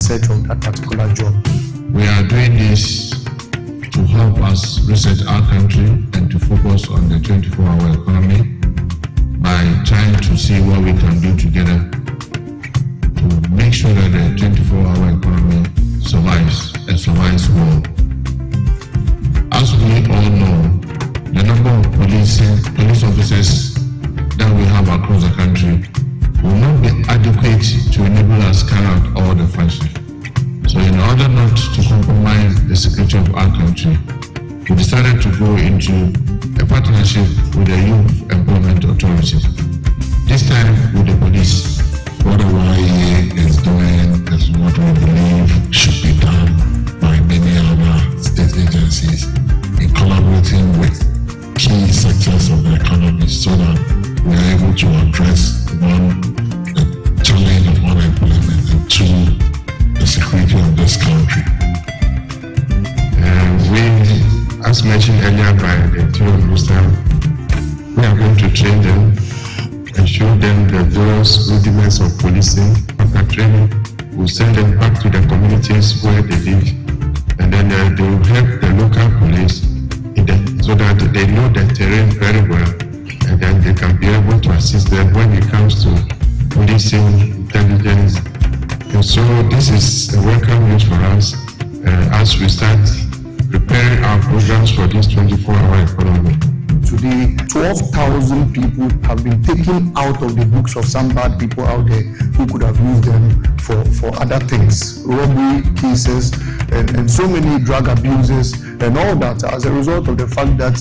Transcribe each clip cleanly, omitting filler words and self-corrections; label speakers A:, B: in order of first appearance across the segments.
A: search of that particular job.
B: We are doing this to help us reset our country and to focus on the 24-hour economy by trying to see what we can do together to make sure that the 24-hour economy survives and survives well. As we all know, the number of police officers that we have across the country will not be adequate to enable us carry out all the functions. So in order not to compromise the security of our country, we decided to go into a partnership with the Youth Employment Authority. This time with the police.
C: What the YEA is doing is what we believe should be done by many other state agencies in collaborating with key sectors of the economy so that we are able to address one, the challenge of unemployment, and two, the security of this country.
B: As mentioned earlier by the team of Mr. we are going to train them and show them the various rudiments of policing. After training, we'll send them back to the communities where they live, and then they will help the local police so that they know the terrain very well, and then they can be able to assist them when it comes to policing, intelligence. And so this is a welcome news for us as we start preparing our programs for this 24-hour economy.
A: Today, 12,000 people have been taken out of the books of some bad people out there who could have used them for other things, robbery cases, and so many drug abuses and all that as a result of the fact that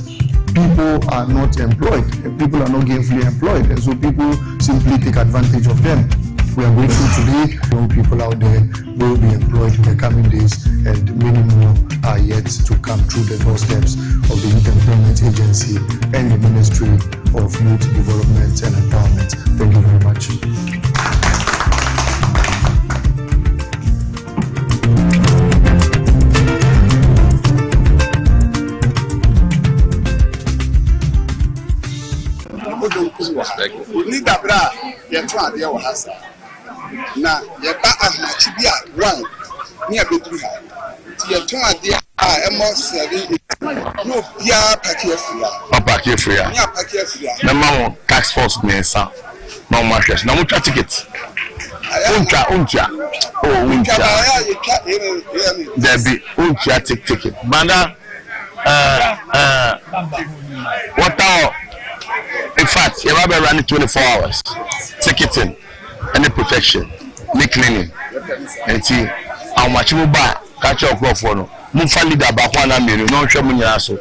A: people are not employed, and people are not gainfully employed, and so people simply take advantage of them. We are grateful today. Young people out there will be employed in the coming days, and many more are yet to come through the doorsteps of the Youth Employment Agency and the Ministry of Youth Development and Empowerment. Thank you very much.
D: na yeba ahmachi bi a one ni abeduru ha ti ye ton ade a emo 7 no bia paki afria
E: paki afria
D: ni paki afria
E: na ma tax force nesa na ma hwes na mo twa ticket uncha debi uncha ticket banda what in fact you have run 24 hours ticketing and the protection, the cleaning. And see how much you buy, catch your crop for no. Mufali da bakwana menu, no show me yaso.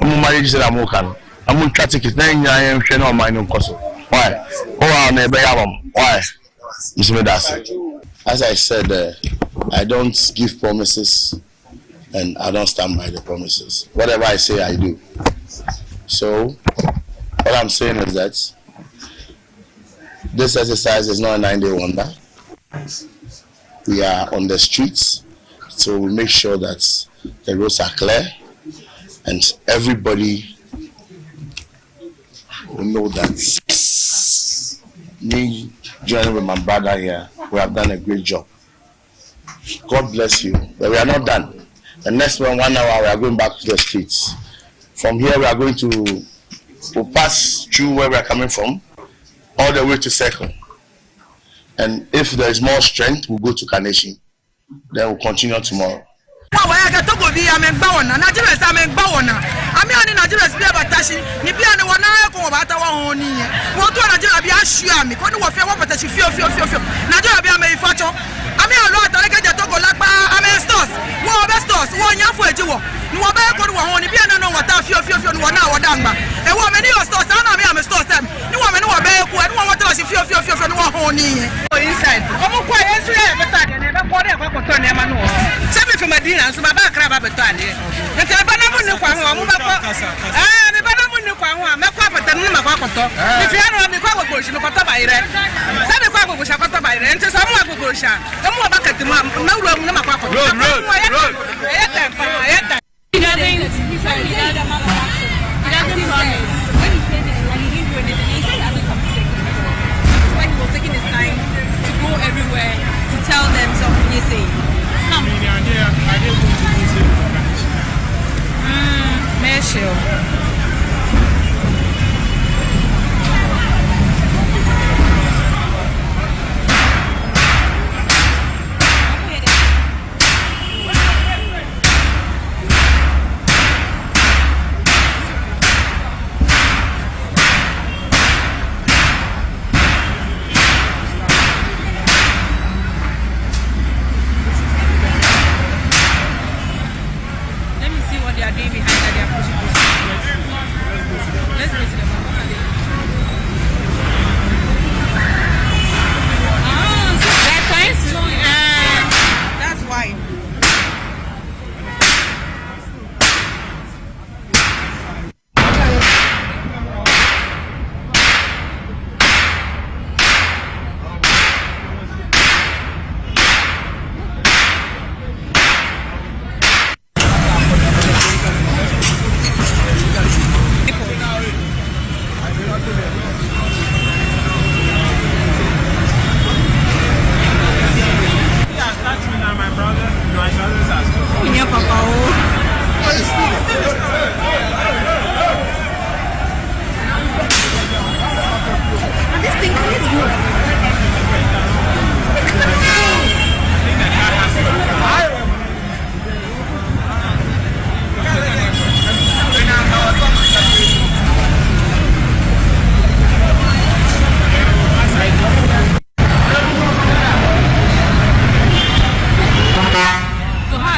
E: Marriage that I'm working. I'm going to take it. Then I am sharing on my own cost. Why? Oh, I'm never why?
F: As I said, I don't give promises and I don't stand by the promises. Whatever I say, I do. So, what I'm saying is that this exercise is not a 9-day wonder. We are on the streets, so we make sure that the roads are clear and everybody will know that me joining with my brother here, we have done a great job. God bless you, but we are not done. The next 1 hour, we are going back to the streets. From here, we are going to we'll pass through where we are coming from, all the way to Second. And if there is more strength, we'll go to Carnation. Then we'll continue tomorrow.
G: Taking his time to go everywhere to tell them something. You see.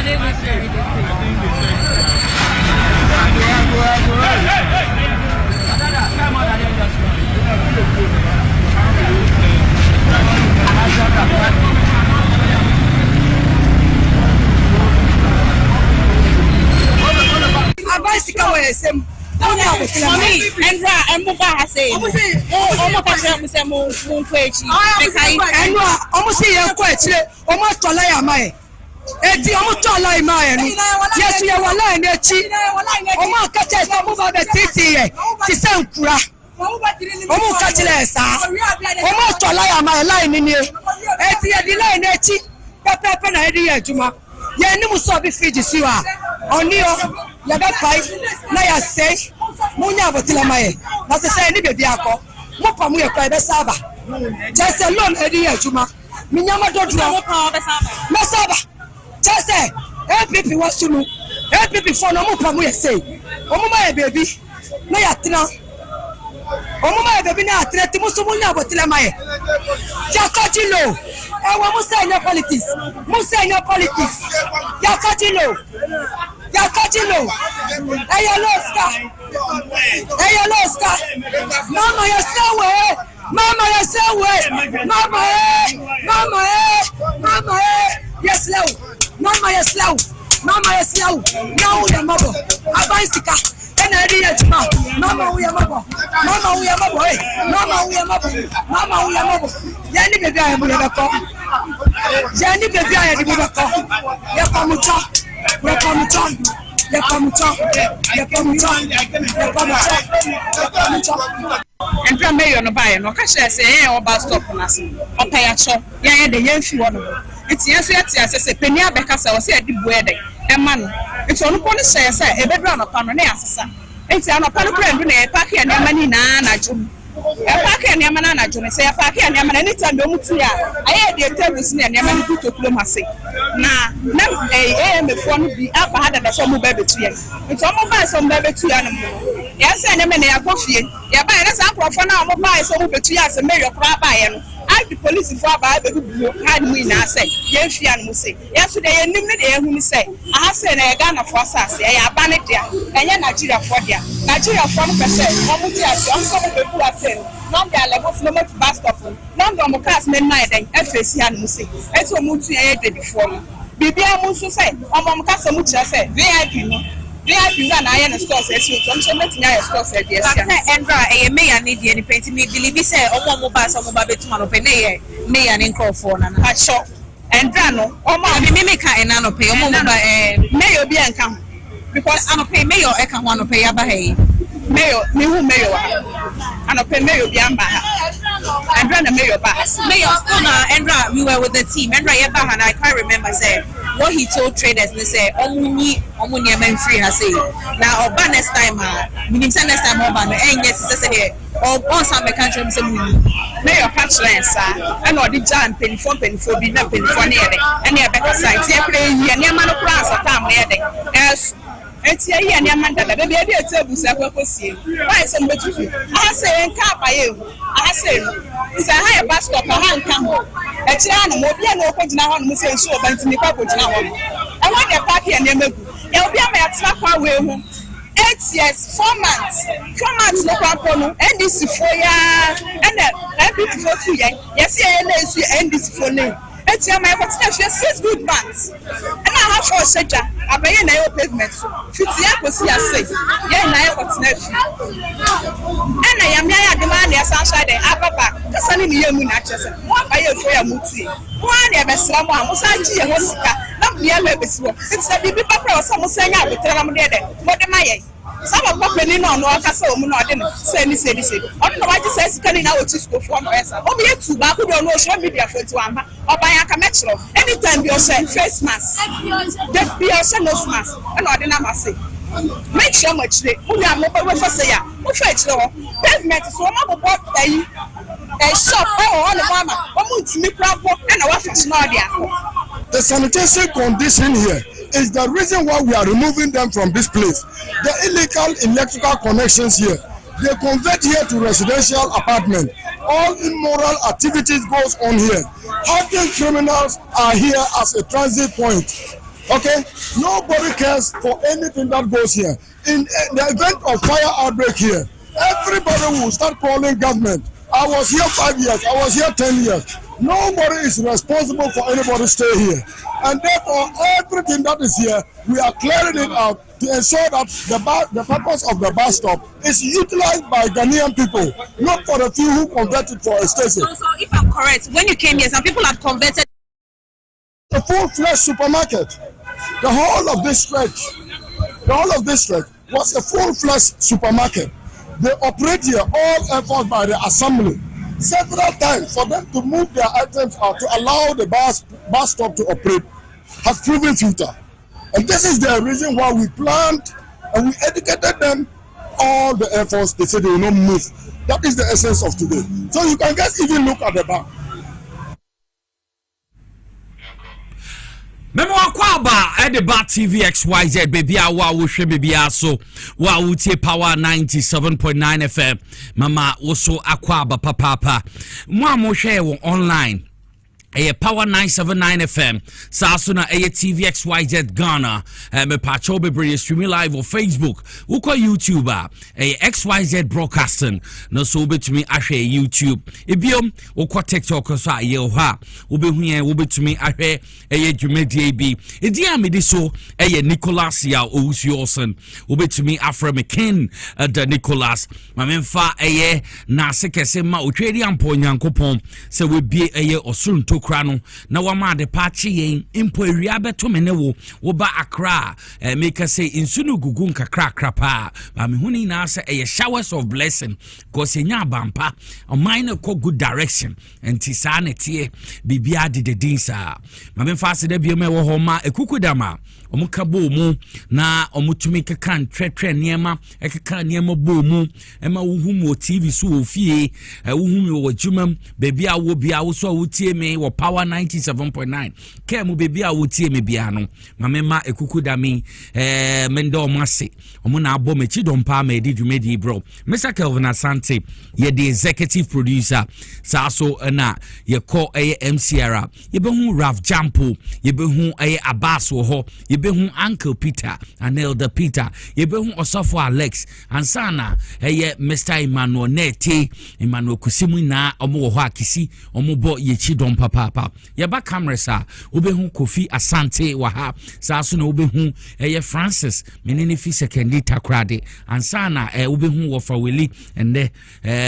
G: Mommy, and Muba has said, almost Eti omutola imaye ni Yesu ya wala echi omo kache sa mu ba betiti ye ti se nkura omo kachile sa omo tola ya ma line ni eti ye di line echi pepe na edi ye juma ye ni mu so bi fiji siwa oni o ya be pai na ya sei munya botila maye na se ni bebi akọ mo pa mu ye kwa be saba jese lon edi ye juma minyama dodura mo pa be saba Chese, APP was to know. APP for no more pamu say. My baby, no yatina. My baby na atleti musumunya botila maye. Yakatilo. I want to say no politics. Musa no politics. Yakatilo. Ayaloska. Mama yasawe. Mama yes Mama yeslau. Now we are mabo. Abansika. Ena edi yajuma. Mama we are mabo. Yani baby I am beko. Yani baby I am beko. And from mayor no buy no cash say or bus stop on us. Or pay a shop. Yeah, the young few one. It's yes, yes, a penny because I was at the wedding. A man, it's on police say, a bedroom upon an answer. It's an upon a brand when a packet and money nana jum. A packet and Yamana jum say a packet and Yaman anytime don't see. I had the tables near Yaman to diplomacy. Nah, no, a before the upper had a some baby to you. It's almost some baby to animal. Yes, and I are coffee. Yeah, by that's up for now, buy some baby to us and marry a crab by I the police for by the had me now say, yes, say. Yesterday, I knew who say, I said a gun of us, I abandoned there, and Nigeria for there. Nigeria 1%, some people are saying, none their levels no much bus stop, none of the cars men night and FAC and Musi, as we move to a before. Bibia Musu say, Omam Casa Mucha said, VIP run iron stores as you don't mention your stores at the Endra, a mayor need any painting me believe say, Omo Mobile, some mobile to Manope, may an income for an hot shop. And Drano, Omo, Mimica and Anope, Omo, mayor be come because Anope mayor, I can want to pay Abahe. Mayor, new mayor, Anope mayor be and run a mayor bass. Mayor Stona, Endra, we were with the team, Endra Yabaha, and I can't remember say what he told traders. They say, Omuni men free has say. Now, or next time, next time, and yes, or on some country, Mayor Patchlands, and or the giant penny for be not penny for near and near better sites. They play here near Manopras or Tam near as. It's a year near Mandala, baby, I did tell you, why some better? I say, and car by you. I say, it's a higher bus stop, a hand come home. A child, more than open now on Muslim show, but to me, Papa. I want a party and never go. You'll be a man slap away home. 8 years, 4 months. 4 months, no problem. And this is 4 years, and every 4 years. Yes, and this for name. It's your my what's 6 good months. And I have for such a bay and I pavement. 50 years, I say, yeah, and I what's next. And I am here demand the sunshine, Ababa, the sunny young natures. One by your fair muti. One ever someone was I not the other. It's a baby papa or someone saying I will tell them there. What am I? Some of them no castle, no, I didn't say any say. I don't know why this says can now to school for no answer. Oh, we have to back with your social media for to Amba or by a metro. Anytime you say face mask, that be also no mask, and I didn't say. Make sure much they who are mobile for say, who fetch law, pavement is one of a shop on the mama, or multi problem, and a waffle not.
A: The sanitation condition here is the reason why we are removing them from this place. The illegal electrical connections here, they convert here to residential apartment. All immoral activities goes on here. Hardened criminals are here as a transit point. Okay, nobody cares for anything that goes here. In the event of fire outbreak here, everybody will start calling government. I was here 5 years, I was here 10 years. Nobody is responsible for anybody stay here. And therefore, everything that is here, we are clearing it out to ensure that the purpose of the bus stop is utilized by Ghanaian people, not for the few who converted for a station.
G: So if I'm correct, when you came here, some people had converted
A: A full-fledged supermarket. The whole of this stretch was a full-fledged supermarket. They operate here, all efforts by the assembly, several times for them to move their items out to allow the bus stop to operate has proven futile. And this is the reason why we planned and we educated them. All the efforts, they said they will not move. That is the essence of today. So you can just even look at the back.
H: Memo akwaba at the Bat TV XYZ baby awa wo hwe baby aso wa wutie power 97.9 FM mama woso akwaba papa mo hwe wo online power 979 FM Sasuna TV XYZ Ghana me pacho bebre streaming live on Facebook uko YouTuber XYZ broadcasting no so betumi ahwe YouTube ebiom uko TikTok so aye ha obehu obetumi ahwe dwumadie bi edi amede so Nicholas ya Yawsom obetumi afra McKin the Nicholas mamemfa na sekese ma otwedi ampo nyankopon se we bie osunto krano na wama de pachi yen impo ewia beto me ne wo ba Accra make say insunu gugu nkakra krapa ma me huni na say showers of blessing cause enya bampa o mine ko good direction enti sa na tie bibia de dinsa ma me fa se da bi me wo ho ma ekukudama omukabo mu na omutumi kekan twetwe niema ekeka niema bo mu ema wohum TV so ofie wohum wo djumam baby a wo bia wo so wotie me wo power 97.9 kemu baby a wotie me bia no mamema ekukudami mendo mase omo na abo mechi dompa ma edi dwumedi bro Mr. Kelvin Asante ye the executive producer saso na ye ko MCR ye be hu Ralph Jampo ye be hu Abbas wo ho ye be hu Uncle Peter and Elder Peter ye be hu Osofo Alex ansana Mr. Emmanuel Nete Emmanuel Kusimu na omo wo ho akisi omo bo ye chi dom papa ye ba cameras a wo be hu Kofi Asante wa ha saso na wo be hu Francis menene fi sekendi takrade ansana wo be hu wo faweli ende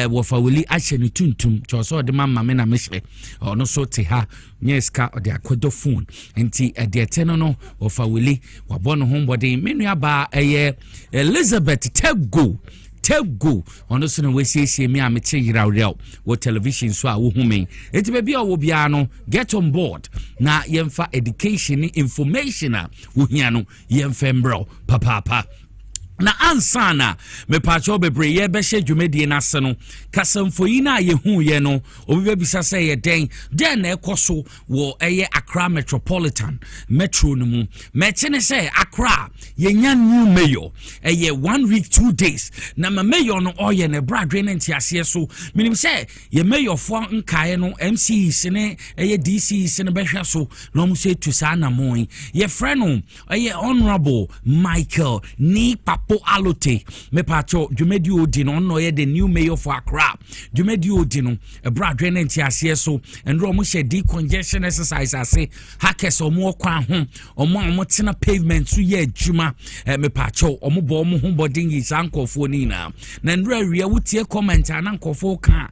H: wo faweli ache ni tuntum choso de mama me na mehwe ono so te ha nyeska de akodo phone enti de eteno no wo faweli wabɔ no hombody menu aba Elizabeth Tego ono so no wesiesie me amete yirawrew wo television so a wo hume enti be bia wo bia no get on board na yemfa education information a wo hia no yemfa mbro papa na ansana me pacho bebre ye be hye dwumedie na se no kasamfoyi na ye hu ye no obi bisa say ye den na ekoso wo Accra Metropolitan metro no mu metene say Accra ye nya new mayor 1 week 2 days na ma mayor no oye ne bradwe na ntiase so minim say ye mayor fo nkae no MC sene DC sene behwe so no mu say to sana moy ye friend no honorable Michael ni po alote me pacho dwumedi odi no no ye the new mayor for Accra dwumedi odi no bradwe na ntiase so enro mo hye decongestion exercise ase hackers omo kwa ho omo tena pavement so ye adwuma me pacho omo bo omo ho bodin yi sankofo ni na enro awia wotie comment anankofo ka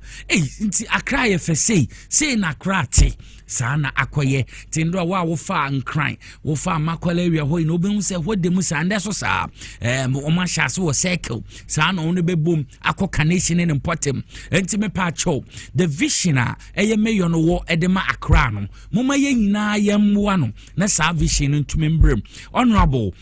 H: nti Accra ye fesei sei na Accra te sana akoye tindro wa wo fa nkran wo fa makwala awia ho no be hu se hode mu sa nde so sa oma shase wo circle sana ono be bom akoka nation in important enti me pacho the vision a mayor no wo edema Accra no moma ye nyina yemwa no na sa vision ntumi mbrem honorable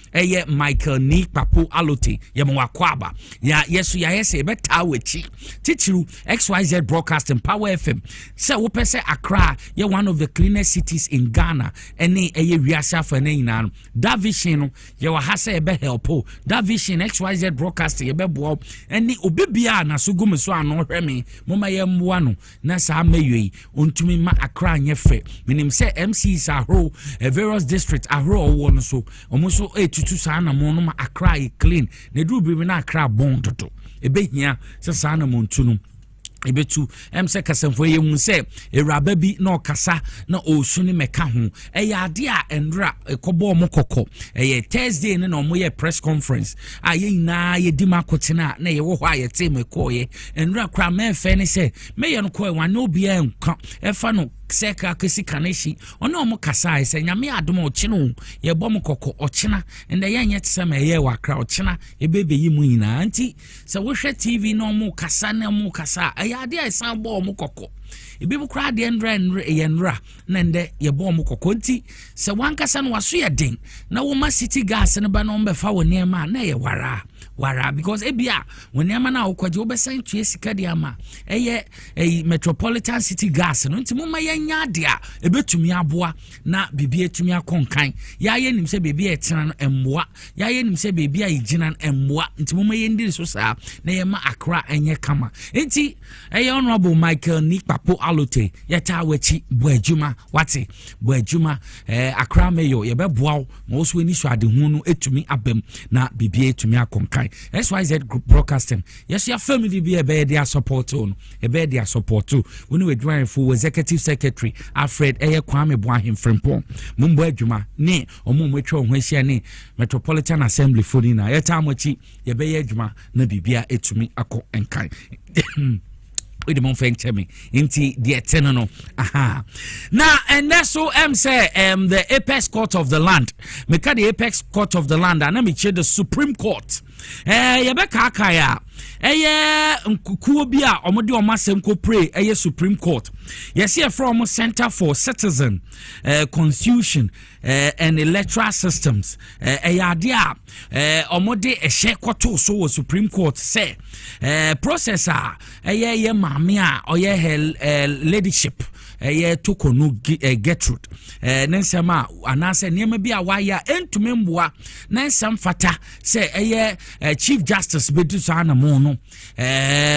H: Michael ni papo alote yemwa kwaba ya yeso ya yese beta wachi titiru XYZ broadcasting power FM se wo pese Accra ye one of the cleanest cities in Ghana any wiase for any nan that vision no ye wa ha say be help that vision XYZ broadcast ye be boa any obibia na so gum so ano hwe me moma ye mboa no na sa mayi ontumi ma akra anye fe minim say MCs ahro various districts ahro wo no so omo so etutu sa na mo no ma akra e clean na duru bi na akra bon toto ebe hia se sa na mo ntunu ebetu se kasamfo ye hu se ewraba bi na okasa na osuni meka ho ade a enra ekobo mo kokko Thursday ne na omo ye press conference ye nyina ye di makotena na ye wo ho aye te mekoye enra kra me fe ne se me ye no ko wa na obi enka efa no seka kesi kaneshi ono omo kasa ise nyame adom ochino ye bom kokko ochina ende ye nyet se me ye wakra ochina ebebe yi mu nyina anti se wo hwe TV no omo kasa na omo kasa ade a san bo omo kokko ebi mu kra de enra na nde ye bo omo kokko nti se wankasa no waso ye den na wo ma city gas ne ba no mbe fa wo ne ma na ye wara because ebia when yama na okwaje obesan tue sika de ama Metropolitan city gas no nti moma yanya ade a ebetumi aboa na bibie etumi akonkan ya ye nim se bibie etena no emboa ya ye nim se bibie ayigina emboa nti moma yendi so saa na yema akra enye kama nti honorable Michael Nikpapo Alote yeta wachi boadwuma wate boadwuma akra mayor ye beboa ma oso eni so ade hu no etumi abem na bibie etumi akonkan XYZ Group Broadcasting. Yes, your family be a bed their support on a bed their support too. When we drawing for Executive Secretary Alfred Kwame Boahim Frimpong, Mumbo Juma, ne or Mumwetro Wesiane, Metropolitan Assembly Fudina, Yatamochi, Yabaya Juma, Nabibia, it to me, Ako and Kai. With the monfeng chemi inti the eternal aha now and that's so say the apex court of the land make the apex court of the land and me the Supreme Court yebeka akaya nkukuo bi a omode omasem ko pray Supreme Court yes here from Center for Citizen Constitution and Electoral Systems ade a omode ehye koto so Supreme Court say processor ye maame a oye her leadership tokonu Gertrude nensema anase niema bi a waya entumemboa nensem fata say Chief Justice bedu sa na mo no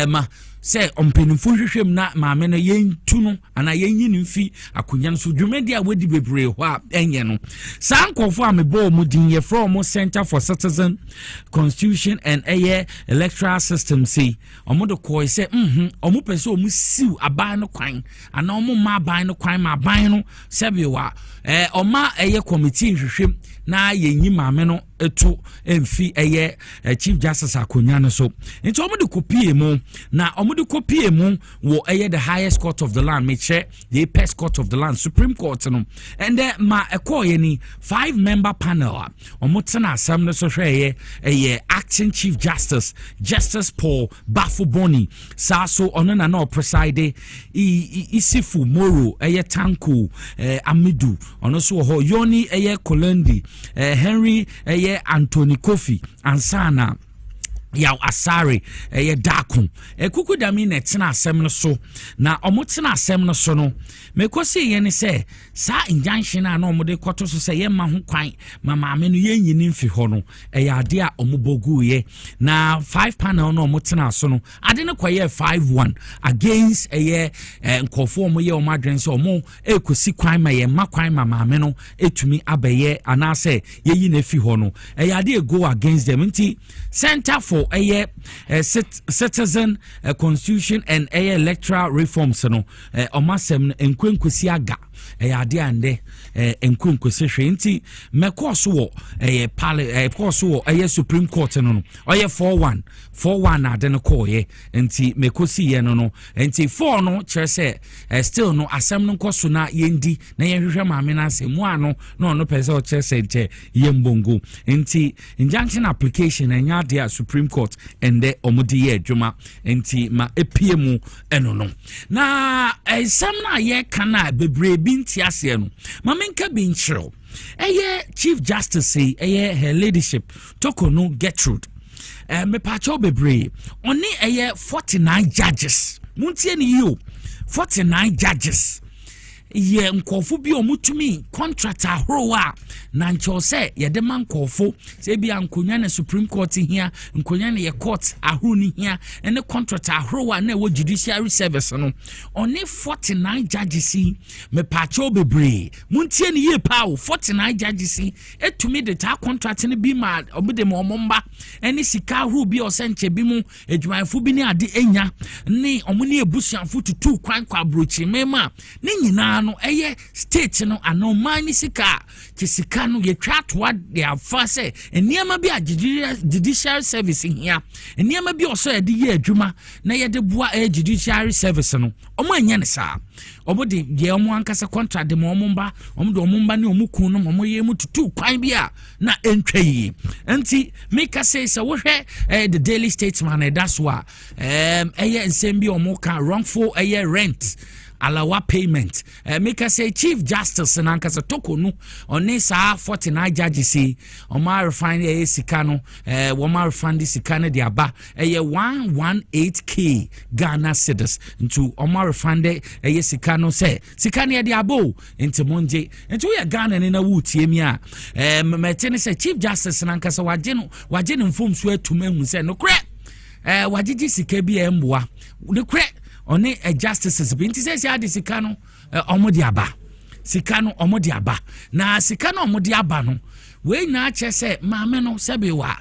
H: ma say ompenifo hwehwem na maame no yentu no ana yenyi no mfi akonya no so dwumedi a wadi bebre ho a enye no sankofo a mebo mu din ye from Center for Citizen Constitution and Electoral System see omodo ko say omo pese omo siw aban no kwan ana omo ma aban no kwan ma aban no sebewa oma committee hwehwem na yenyi maame no eto emfi Chief Justice akonya no so nti omodo kopie mu na omodo kopie mu wo the highest court of the land me che the apex court of the land Supreme Court no and ma ekoye ni 5-member panel omotena asam no so hwe acting Chief Justice Paul Bafuboni saso ono na preside Isifu Moro Tanku Amidu ono so ho Yoni Kolendi Henry Anthony Kofi Ansana yaw asare dakum kuku dami na tena asem no so na omotena asem no so no mekosi ye ne se sa injunction na omode kwoto so se ye ma ho kwan maame no ye nyini mfi ho no ade a omobogu ye na 5 panel no omotena so no ade ne kwaye 5-1 against nkofo omo ye omadwen se omo ekosi kwan ma ye ma kwan maame no etumi abaye anase ye yi na fi ho no ade go against them nti Center for Citizen Constitution and Electoral Reforms no omasem enkwenkwesi aga ade ande enkwenkwesi hwe nti mekoso wo koso wo Supreme Court no 4-1 ade no koye nti mekosi ye no nti 4 no chere still no asem no koso na yendi na yehwehwe maame na asem ano no pese o chere se nche yembongo nti injunction application enya de Supreme Court ende omudi ye adwuma nti ma epiemu eno no na ensam na ye kana bebre bi nti ase no ma menka bi nchiro Chief Justice her leadership Tokono Gertrude me pacho bebre oni 49 judges muntie ni yo 49 judges ye nkofo bi omutumi contract ahorowa na ncho se ye de man nkofo se bia nkonya na Supreme Court hia nkonya na ye court ahoro ni hia ene contract ahorowa na wo judiciary service no oni 49 judges me pacho bebre muntie ne ye pa 49 judges etumi de ta contract ne bi ma obede mo momba ene sika ahoro bi o senche bi mu edwumanfo bi ne ade enya ne omune ebusuanfo tutu kwan kwa brochi mema ne nyina no eye state no anomani sika ti sika no ye twatwa de afa se eniema bi a judiciary service hia eniema bi oso ye de ye adwuma na ye de boa judiciary service no omo anya ne sa omo de ye omo ankasa contract de mo omba omo de omba ne omukun no omo ye mututu kwan bi a na entwa yi enti make say so wo hwe the Daily Statesman that's why eye nsem bi omo ka wrongful rent alawa payment make us say Chief Justice nankasa tokonu oni sa 49 judges see oma refine sika no woma refund sika no de aba 118k Ghana cedis into oma refund sika no say sika ne de abo into monje into we Ghana ne na wutie mi a metene say Chief Justice nankasa waje no mfom so atuma hu say no kre wagigi sika bi emboa ne kre oni justices binti say ade sika no omodi aba sika no omodi aba na sika no omodi aba no we na che say maame no sebewa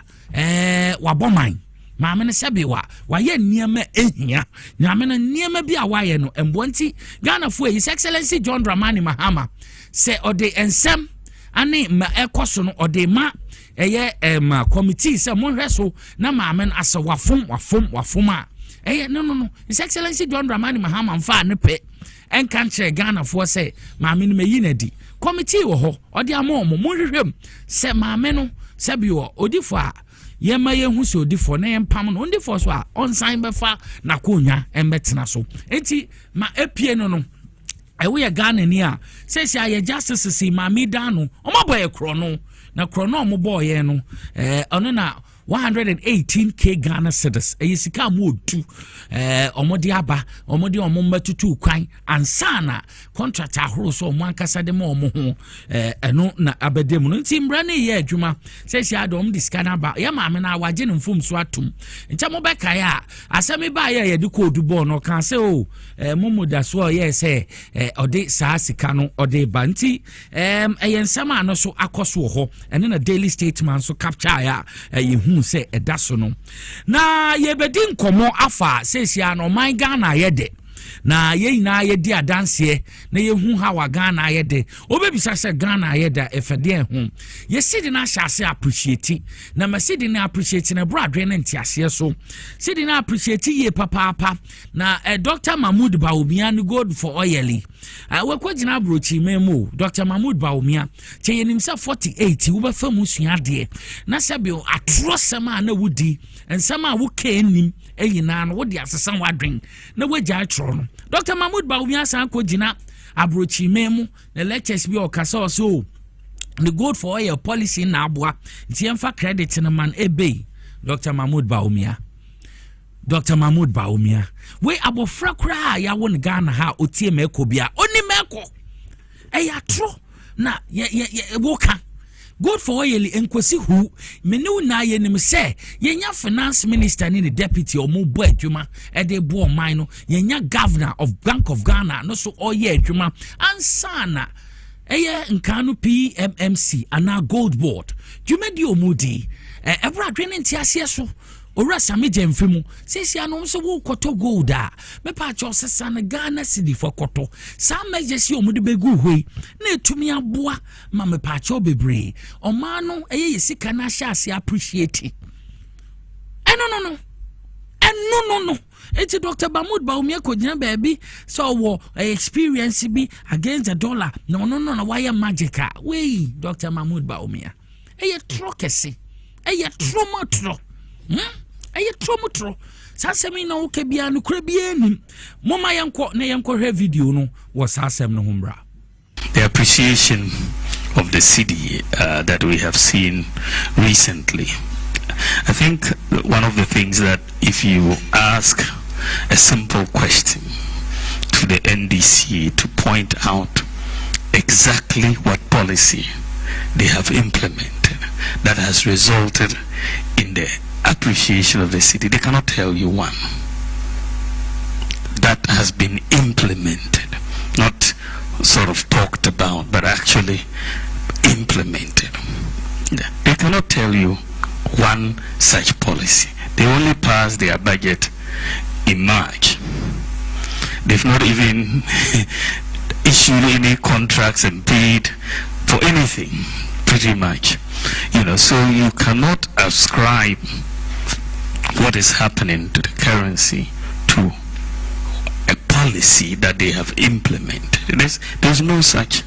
H: waboman maame no sebewa waye niema ehia maame no niema bi a waye no embonti Ghana fu His Excellency John Dramani Mahama say ode ensem ane ma ekoso no ode ma committee say monhwe so na maame no asa wafom a no. His Excellency John Dramani Mahama mfa ne pe enka nche Ghana fo se maame no meyi na di committee wo ho odi amomo monhwehwem se maame no se bi wo odifo a yema ye hu se odifo na yempam no odifo so a onsan befa na konya embetena so enti ma epie no ewe ya Ghana ni a se se aye justice si maame dan no omaboye krono na krono omoboye no ono na 118k Ghana cedis sika mo odu omodi aba omodi omomba tutu kwan ansana contract ahoro so omo ankasa de mo omo ho eno na abedem no nti mbra na ye adwuma se sia adom diska na ba ya maame na waje no mfom so atum ncha mo beka ya asemi ba ye de kodu bo no kan se o momoda so ye se ode saa sika no ode ba nti ensama no so akoso ho ene na Daily Statesman so capture ya ye say edaso no na ye bedi nkomo afa sesia no man Ghana yede na ye nyina ye di adanse na ye hu ha wa Ghana yede obebisa se Ghana yede efede hu ye sidi na hyase appreciate na ma sidi na appreciate na bradwe na ntiase so sidi na appreciate ye papa na Dr. Mahmoud Bawumia no good for oily we kwagina brochi memo Dr. Mahmoud Bawumia che yenim se 48 wo befa mu suade na sebio atrosema na wudi ensama wo ka enim eyina no wo de asesan wadwen na wagya atro no Dr. Mahmoud Bawumia san kwagina abrochi memo na lectures bi o kasa so the good for oil policy na aboa nti emfa credit na man ebe Dr. Mahmoud Bawumia we abofra kura ya won Ghana ha otie meko bia oni meko tro na woka good for oil enkwesi hu menu na ye nim se yenya finance minister ni deputy omo bo adwuma de bo man no yenya governor of Bank of Ghana no so oye adwuma ansana nkanu PMMC ana gold board dwumadi omudi ebra dwene ntiase so ora same jemfemu sesia no so wo koto gold a me pa cho sesa na Ghana city for koto sa majesi omude begu hoi na etumi aboa ma me pa cho bebre oma no yesika na hyase appreciate no it's Dr. Mahmoud Bawumia ko gina baby so wo experience bi against the dollar no na why magic we Dr. Mahmoud Bawumia trokese tromotro tromotro sasemi na wo ka bia no kura bia nim moma yanko na yanko hwe video no wo sasem no humbra.
I: The appreciation of the city that we have seen recently, I think one of the things that if you ask a simple question to the NDC to point out exactly what policy they have implemented that has resulted in the appreciation of the city, they cannot tell you one that has been implemented, not sort of talked about, but actually implemented. They cannot tell you one such policy. They only pass their budget in March. They've not even issued any contracts and paid for anything, pretty much. So you cannot ascribe what is happening to the currency to a policy that they have implemented. There's no such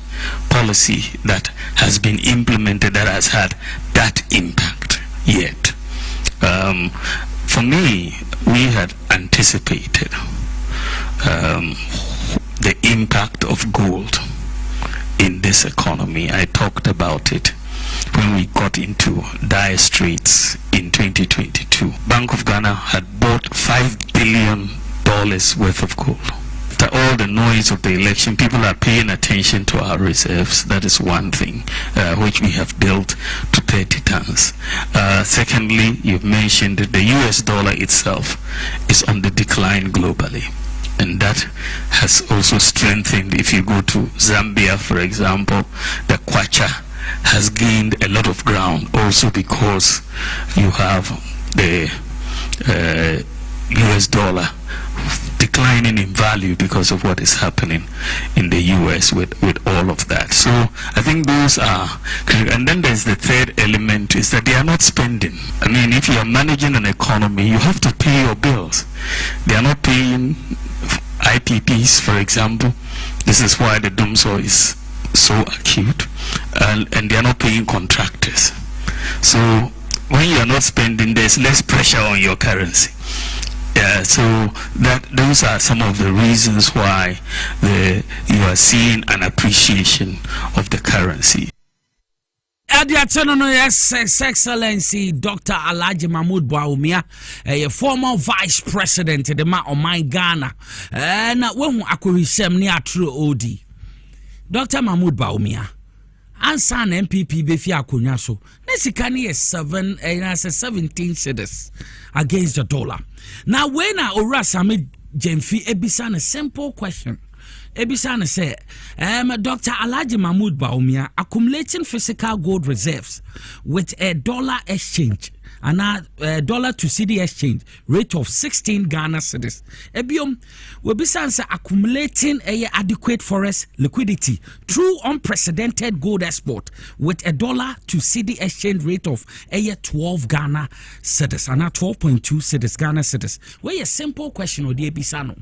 I: policy that has been implemented that has had that impact yet. For me, we had anticipated the impact of gold in this economy. I talked about it when we got into dire straits in 2022. Bank of Ghana had bought $5 billion worth of gold. After all the noise of the election, people are paying attention to our reserves. That is one thing, which we have built to 30 tons. Secondly, you've mentioned that the US dollar itself is on the decline globally. And that has also strengthened. If you go to Zambia, for example, the kwacha has gained a lot of ground also because you have the US dollar declining in value because of what is happening in the US with all of that. So I think those are, and then there's the third element, is that they are not spending. I mean, if you are managing an economy, you have to pay your bills. They are not paying IPPs, for example. This is why the doomsday is so acute, and they are not paying contractors. So when you are not spending, there's less pressure on your currency. So those are some of the reasons why you are seeing an appreciation of the currency.
H: Yes, Excellency Dr. Alhaji Mahmoud Bawumia, a former Vice President the ma Oman Ghana, and when akurisem ni atro odi. Dr. Mahmoud Bawumia, ansa na MPP befi akonya so. Nesika ni 17 cedis against the dollar. Now when Ora Sami Jemfi ebisa a simple question. Ebisa say, Dr. Alhaji Mahmoud Bawumia accumulating physical gold reserves with a dollar exchange and a dollar to CD exchange rate of 16 Ghana cedis. Ebiom, webisa say accumulating a adequate forest liquidity through unprecedented gold export with a dollar to CD exchange rate of a 12 Ghana cedis and 12.2 cedis Ghana cedis. Where a simple question or the ebisa no.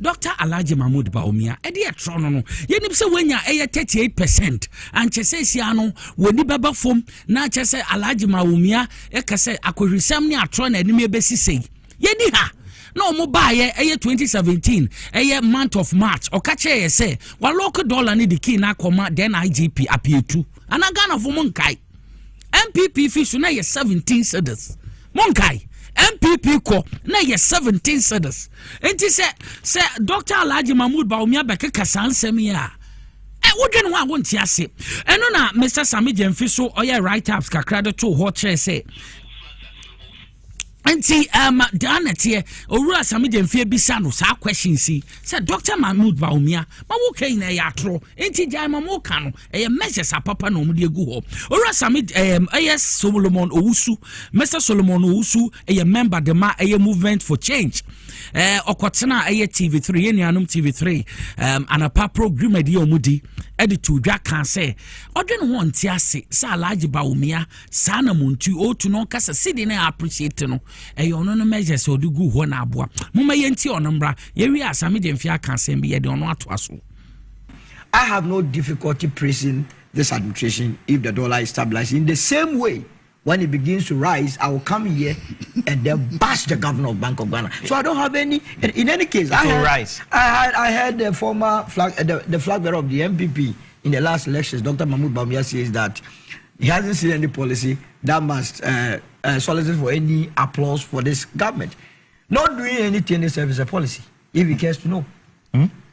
H: Dr. Alhaji Mahmoud Bawumia, edi etrono no yenim se wenya 38% anche se siano woni baba fom na che se Alhaji Bawumia e kase akohwesam ne atro na anim ebesi sei yeni ha no mo baaye 2017 month of March okache ye se wa local dollar ni diki na koma then IGP apietu ana Ghana fo monkai MPP fish na ye 17 cedis monkai MPP ko na ye 17 cedis. Enti se Dr. Alhaji Mahmoud Bawumia beke kasansem ya. Wodwen ho a wonti ase. Eno na Mr. Sami Jemfi so oye write ups kakra de to ho chere se. Enti danete owura Sami Jemfi ebisa no sa question si. Se Dr. Mahmoud Bawumia ma wo kan na ya tro. Enti jai ma mo kan no e measures apapa na omu de gu ho. Owura Sami Solomon Owusu, Mr. Solomon Owusu a member the ma movement for change. Okotena TV3 Yenianum TV3 anapa program edi omudi editu dwa kan say odwen ho ntiase sa Alhaji Bawumia sa na muntu otu no kasa sidi na appreciate no ono no measures odugu ho na aboa moma yenti onombra yewi asame demfi aka say be ye de ono ato aso.
J: I have no difficulty praising this administration if the dollar is stabilized. In the same way, when it begins to rise, I will come here and then bash the governor of Bank of Ghana. So I don't have any. In any case, I had the former flag, the flag bearer of the MPP in the last elections, Dr. Mahmoud Bawumia, says that he hasn't seen any policy that must solicit for any applause for this government. Not doing anything is a policy, if he cares to know.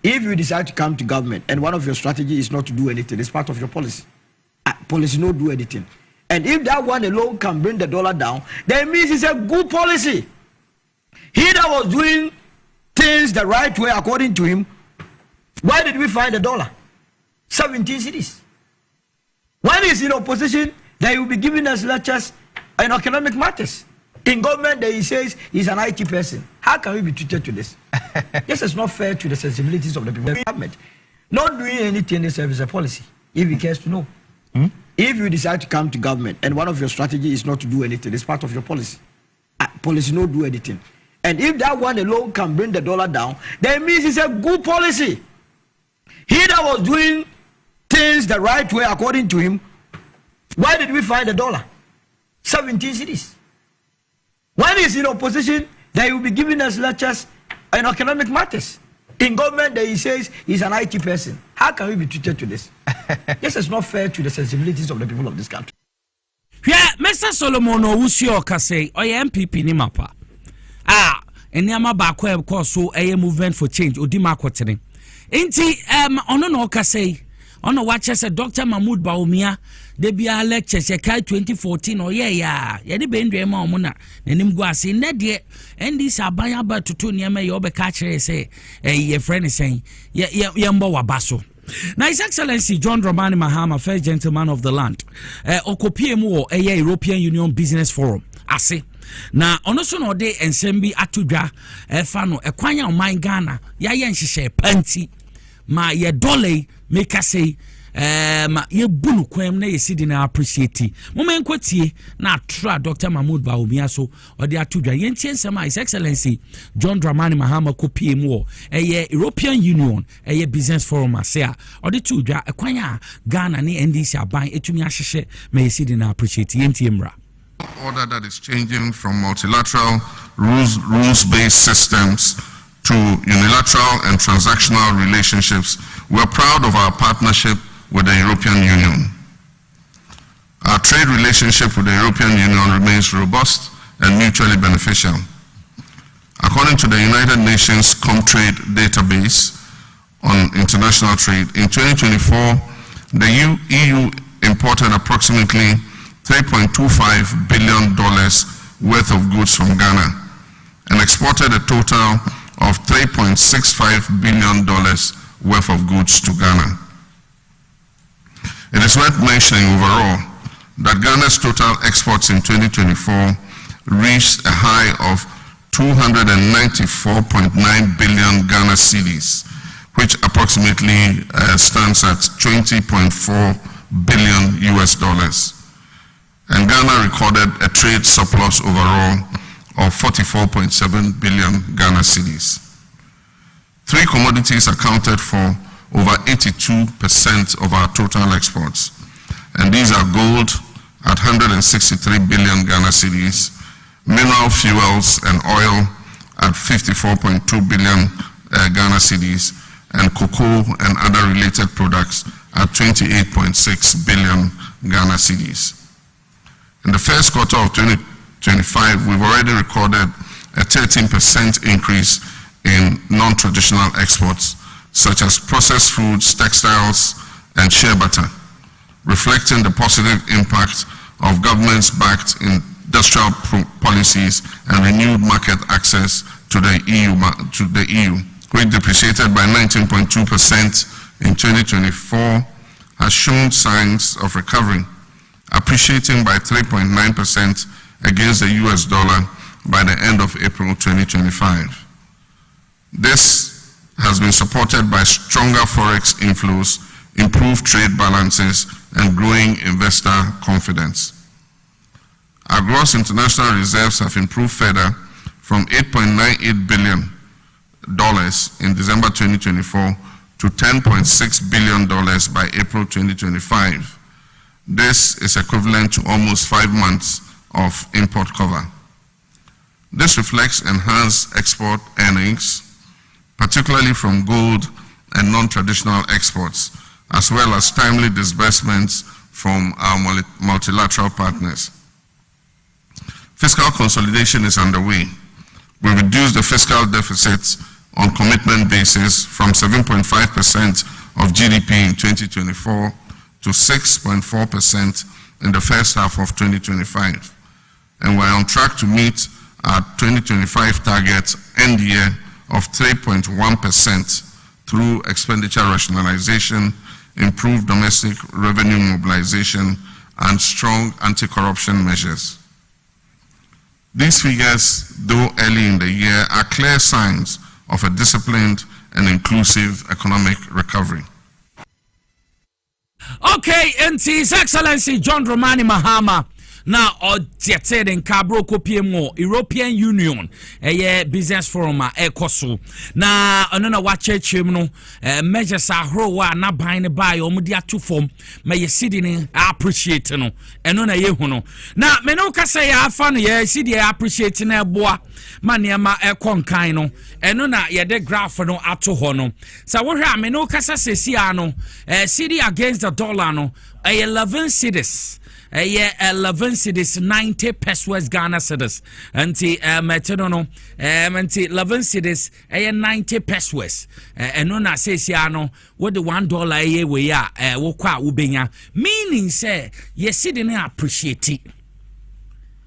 J: If you decide to come to government and one of your strategy is not to do anything, it's part of your policy. Policy not do anything. And if that one alone can bring the dollar down, then it means it's a good policy. He that was doing things the right way according to him, why did we find the dollar? 17 cities. When he's in opposition, they will be giving us lectures in economic matters. In government, he says he's an IT person. How can we be treated to this? This is not fair to the sensibilities of the people. Government not doing anything is a policy. If he cares to know. If you decide to come to government and one of your strategy is not to do anything, it's part of your policy. Policy not do anything. And if that one alone can bring the dollar down, then it means it's a good policy. He that was doing things the right way according to him, why did we find the dollar? 17 cities. When he's in opposition, they will be giving us lectures in economic matters. In government, he says he's an IT person. How can we be treated to this? This is not fair to the sensibilities of the people of this country.
H: Yeah, Mr. Solomon Owusio Kase, or MPP ni mapa. Enyama baako e so a movement for change odima kwetene. Enti ono no Kase, ono wache se Dr. Mahmoud Baumia de bia lecture se kai 2014 oye ya de bendwe ma omuna nanim gu ase ne de endi sabanya ba tutu niam ye obeka kire se ye friend sen ye mbo wabaso. Now, His Excellency John Dramani Mahama, first gentleman of the land, okopie mu a European Union Business Forum. Ase. Na ono so no de ensembi atudwa fano ekwanya o man Ghana ya ye nhihye panti ma ye dollar make say ye bunu kwem na ye sidi na appreciate moment kwatie na tra Dr. Mahmoud Baumia so ode atudwa ye ntie nsema His Excellency John Dramani Mahama kopie mu European Union Business Forum asea ode tudwa ekwanya Ghana ni NDC aban etumi ahihye ma ye sidi na appreciate ye ntie mra
B: order that is changing from multilateral rules-based systems to unilateral and transactional relationships. We're proud of our partnership with the European Union. Our trade relationship with the European Union remains robust and mutually beneficial. According to the United Nations Comtrade database on international trade, in 2024, the EU imported approximately $3.25 billion worth of goods from Ghana and exported a total of $3.65 billion worth of goods to Ghana. It is worth mentioning overall that Ghana's total exports in 2024 reached a high of 294.9 billion Ghana cedis, which approximately stands at $20.4 billion US. And Ghana recorded a trade surplus overall of 44.7 billion Ghana cedis. Three commodities accounted for over 82% of our total exports, and these are gold at 163 billion Ghana cedis, mineral fuels and oil at 54.2 billion Ghana cedis, and cocoa and other related products at 28.6 billion Ghana cedis. In the first quarter of 2025, we've already recorded a 13% increase in non-traditional exports, such as processed foods, textiles, and shea butter, reflecting the positive impact of governments-backed industrial policies and renewed market access to the EU, which depreciated by 19.2% in 2024, has shown signs of recovery, appreciating by 3.9% against the US dollar by the end of April 2025. This has been supported by stronger forex inflows, improved trade balances, and growing investor confidence. Our gross international reserves have improved further from $8.98 billion in December 2024 to $10.6 billion by April 2025. This is equivalent to almost 5 months of import cover. This reflects enhanced export earnings, particularly from gold and non-traditional exports, as well as timely disbursements from our multilateral partners. Fiscal consolidation is underway. We reduced the fiscal deficit on commitment basis from 7.5% of GDP in 2024 to 6.4% in the first half of 2025. And we're on track to meet our 2025 target end year of 3.1% through expenditure rationalization, improved domestic revenue mobilization, and strong anti-corruption measures. These figures, though early in the year, are clear signs of a disciplined and inclusive economic recovery.
H: Okay, and His Excellency John Dramani Mahama. Now, Jetted in Cabro Copiemo, European Union, a business forum, a coso. Now, another watch chimno, measures are hoa, not buying a buy, or media to form, may you sit in appreciate no, and on a yehuno. Now, Menoka say, I found ye, see the appreciating a boa, maniama a concaino, and on a de graph no ato hono. So, what I Menoka say, Siano, city against the dollar no, 11 cities. 11 cities 90 pesos Ghana cedis anti metanono anti 11 cities 90 pesos eno na sesiano what the $1 a year we are wo kwa ubenya meaning say ye city na appreciate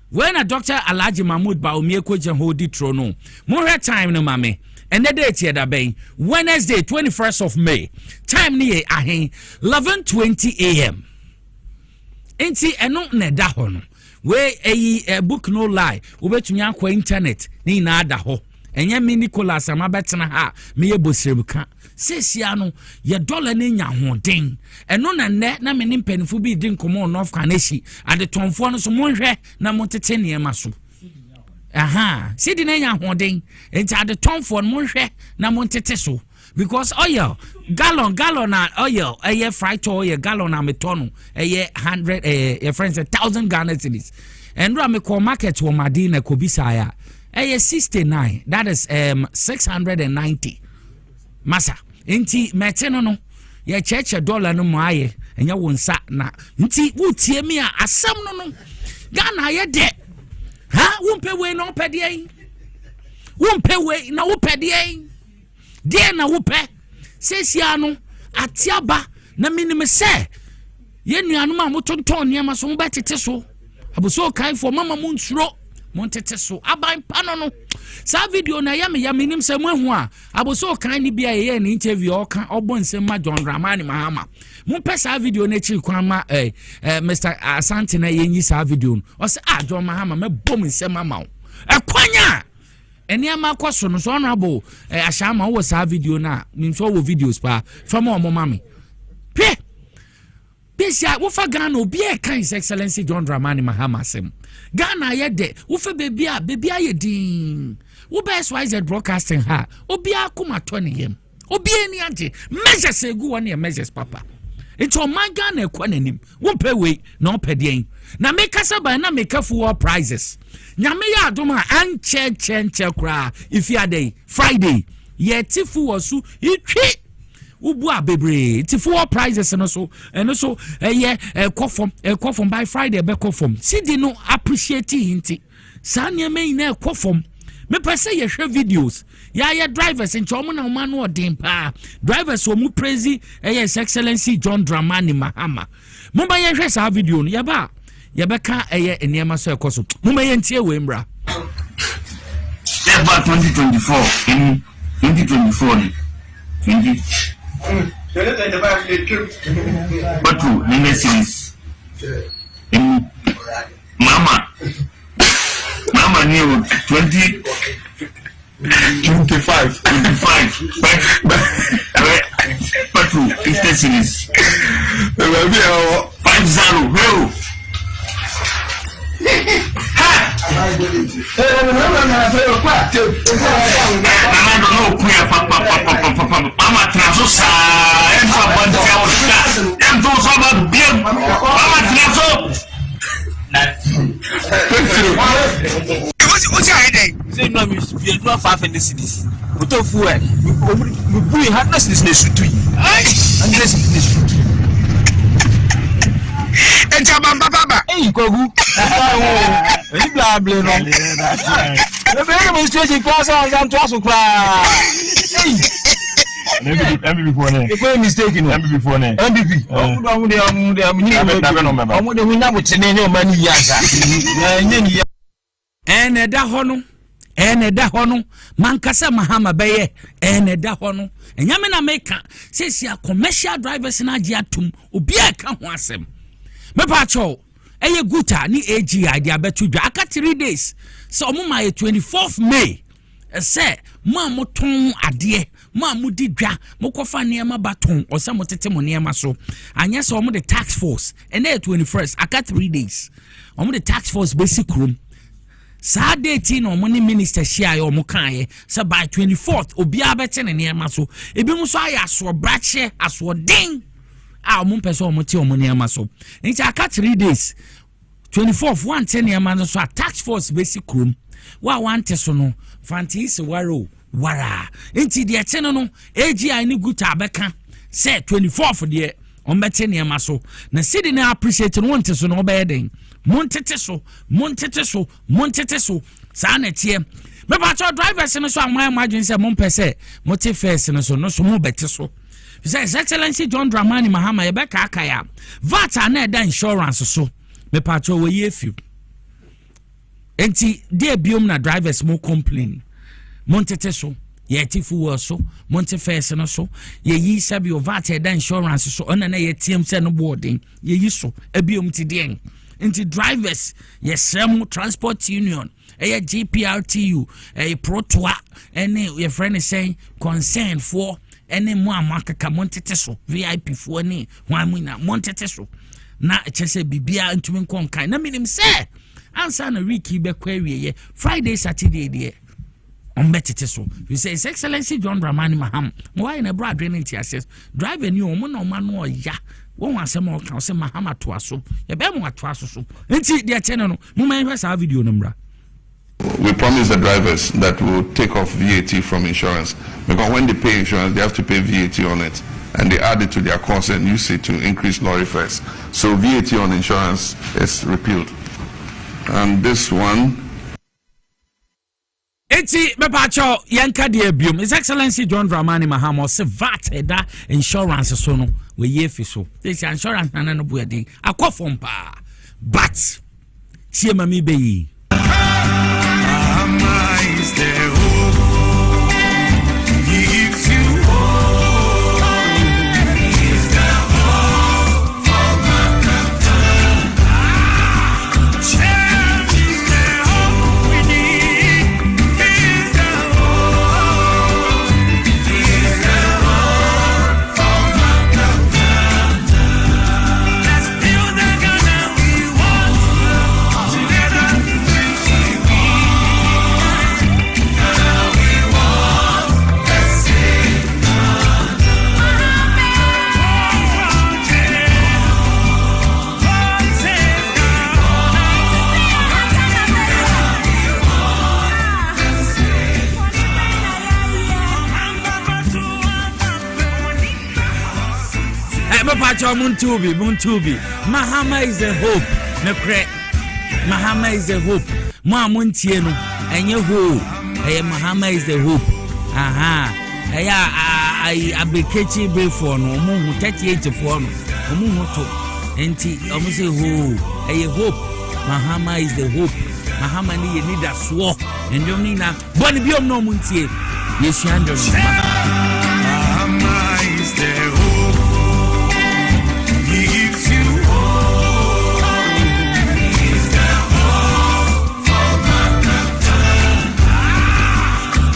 H: when a Dr. Alhaji Mahmoud Bawumia Jan hold the throne more time no mame and the date here that be Wednesday 21st of May time ni ahen 11:20 a.m. Enti eno ne da ho no we a book no lie we betumi akwa internet ni na ada ho enye mi Nicholas amabetena ha me ye bosrebuka sesia no ye dollar ne nya hoden eno na ne na me nimpanifo bi di nkomo North Kaneshi ade tonfo no so monhwe na motete ne ma so aha sidi ne nya hoden enti ade tonfo no monhwe na motete so because oil gallon oil fried oil gallon ametono 100 your friends 1,000 Ghana cedis and ra me call market wo Madina kobisaya 69 that is 690 masa enti meteno no ye cheche dollar no maye enya wonsa na nti wutie mi a asem no Ghana ye de ha wompe we no pede wompe we na wo pede de na wope sesia no atiaba na minim se ye nuanu ma motonton niam so mbetete so aboso kai for mama munsuro montete so aban pano no sa video na ya minim se mahu a aboso kai ni bia ye na interview oka obonsem ma John Dramani Mahama mumpe sa video na chi kwan ma Mr. Asante na yenyi sa video o se John Mahama me bom nsem mama ekwanya eniama kwaso no so honorable ashama wo sa video na nimso wo videos pa from o mama pe Bisia wo fa Ghana obi e kan His Excellency John Dramani Mahama sem Ghana ye de wo fa baby a ye din wo best wise broadcasting ha obi akoma to ne yem obi eni age measures egu won e measures papa it's on my Ghana kwa nanim wo pay we no pede na make asaba na make for prizes nyame ya adoma anche kra if you are day Friday ye tifu wasu itwi ubu abebre tifu prizes no so and so kofom by Friday be kofom sidi no appreciate hinti sa nyame na kofom me pese ye hwe videos ya drivers in chomo na ma no odin pa drivers wo mu praise His Excellency John Dramani Mahama mo ba ye hwe sa video no ya ba Yabeka eniema so ekoso mumma yentie we mbra
K: about 2024 in 2024 but to the series in mama knew 25 but to the series 50
D: What's your headache?
L: Say no, we do 5 in the cities. We don't fool. We have no business to do. And this is and Baba. Hey, Kogu. Any blabble. The very administration class and to us.
K: MVP before name.
L: If we're mistaken,
K: MVP.
L: MVP.
H: Ene da hono mankasa mahama beye ene da hono enyame na meka sesia commercial drivers na agi atum obi aka ho asem me pa cho eye guta ni AGI dia betu dwa aka 3 days so omuma 24th May se ma moton ade ma mudi dwa mokofa niema baton o se motete mo niema so anya se omo the tax force ene 21st aka 3 days omo the tax force basic room sa date no money minister share yo mo kan say by 24th obi abete ne niema so ebi mu so ayaso brache aso den a mo pese o mo ti o mo niema so nti aka 3 days 24th one ten niema so tax force basic room wa wante so no fanti se waro wara nti de ete no AGI ni guta abeka say 24th de on bete niema so na sidi na appreciate no wante so no obeden Montete so sana tie me ba cho drivers no so amwa imagine say mon pese motive first no so mo bete so His Excellency John Dramani Mahama yebeka akaya VAT na eda insurance so me pa cho we yefiu enti de biom na drivers mo complain montete so ye tifu so monte first no so ye yi sabi o VAT eda insurance so ona na ye tiem se no boarding ye yi so ebiom ti den into drivers yes transport union GPRTU protoa any your friend is saying concern for any more market montete so VIP for any one winner montete so na chese bibia ntumi konkan na minim say answer na wiki be query Friday Saturday there on betete so we say His Excellency John Dramani Maham why na bra draining access driver ni o mo na o ma no ya won asem o kan se Mahama to aso ye be mo ato aso so nti de channel no mo man hwe sa video no mra.
B: We promise the drivers that we'll take off VAT from insurance because when they pay insurance they have to pay VAT on it and they add it to their cost and use it to increase lorry fares. So VAT on insurance is repealed. And this one
H: Eti mepacho yanka de abium His Excellency John Dramani Mahama se VAT eda insurance so no we yefi so this insurance na no buade akofom pa but tie mami beyi
M: is there hope gives you Muntubi. Mahama is the hope. Mahama is the hope. Ma muntieno. Enye ho. Mahama is the hope. Aha. I abikechi be for no. Omu 38 for no. Omu to. Enti omu say ho. Hope. Mahama is the hope. Mahama ni need that swore. And you mean na boni biom no muntie. Yes, Mahama is the hope. Gives you is the hope for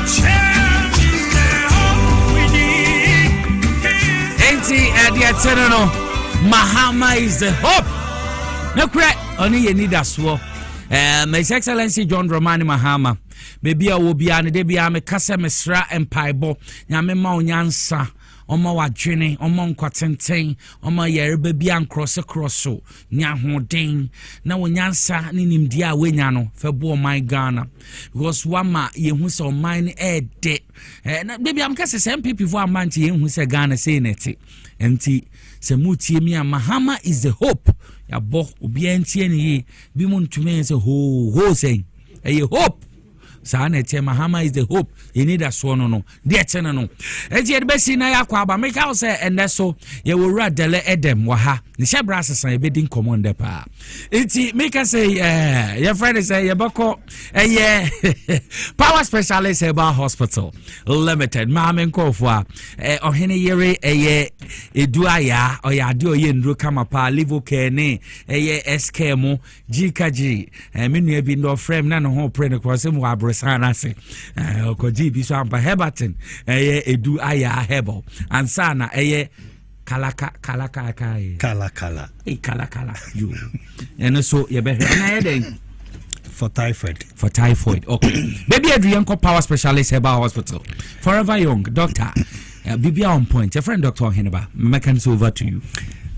M: change is the hope we need. Enti adiatenno Mahama is the hope. No correct only you need as well. His Excellency John Dramani Mahama baby a wo bia ne de bia me kasa mesra empaibo nyame ma onyansa
H: ɔma wadwene ɔma nkwatenten ɔma yareba bi ankrɔse nya hoden na wonyansa ne nimdi a wenya no febo ɔman Ghana because wama yehu sɛ ɔman ɛde na baby am kase sɛ MPP for amanti yehu sɛ Ghana say neti enti sɛ mutie mi Mahama is the hope ya bo obi antie ne yi bi mu ntume sɛ ho sɛ ɛyɛ hope Sana te Mahama is the hope. You need a swan no. Dear Tenano. As yet Bessie Nayakwaba, make out say and that's so you will read the Edem Waha. The Shabrasas and bidding commander pa. It's make us say, your friend is a Yabako, power specialist about hospital limited. Mamma Kofwa, or Henny Yere, Duaya, or Yadu Yendru Kamapa, Livo Kene, Eskemo, GKG, and many been no frame, none of home print across him. Sana say okoji bi so ampa Heberton edu aya hebo ansana kalaka you and so you better
N: for typhoid
H: okay baby Adrian power specialist Heba Hospital forever young doctor bibia on point your friend Dr. Heneba mekan over to you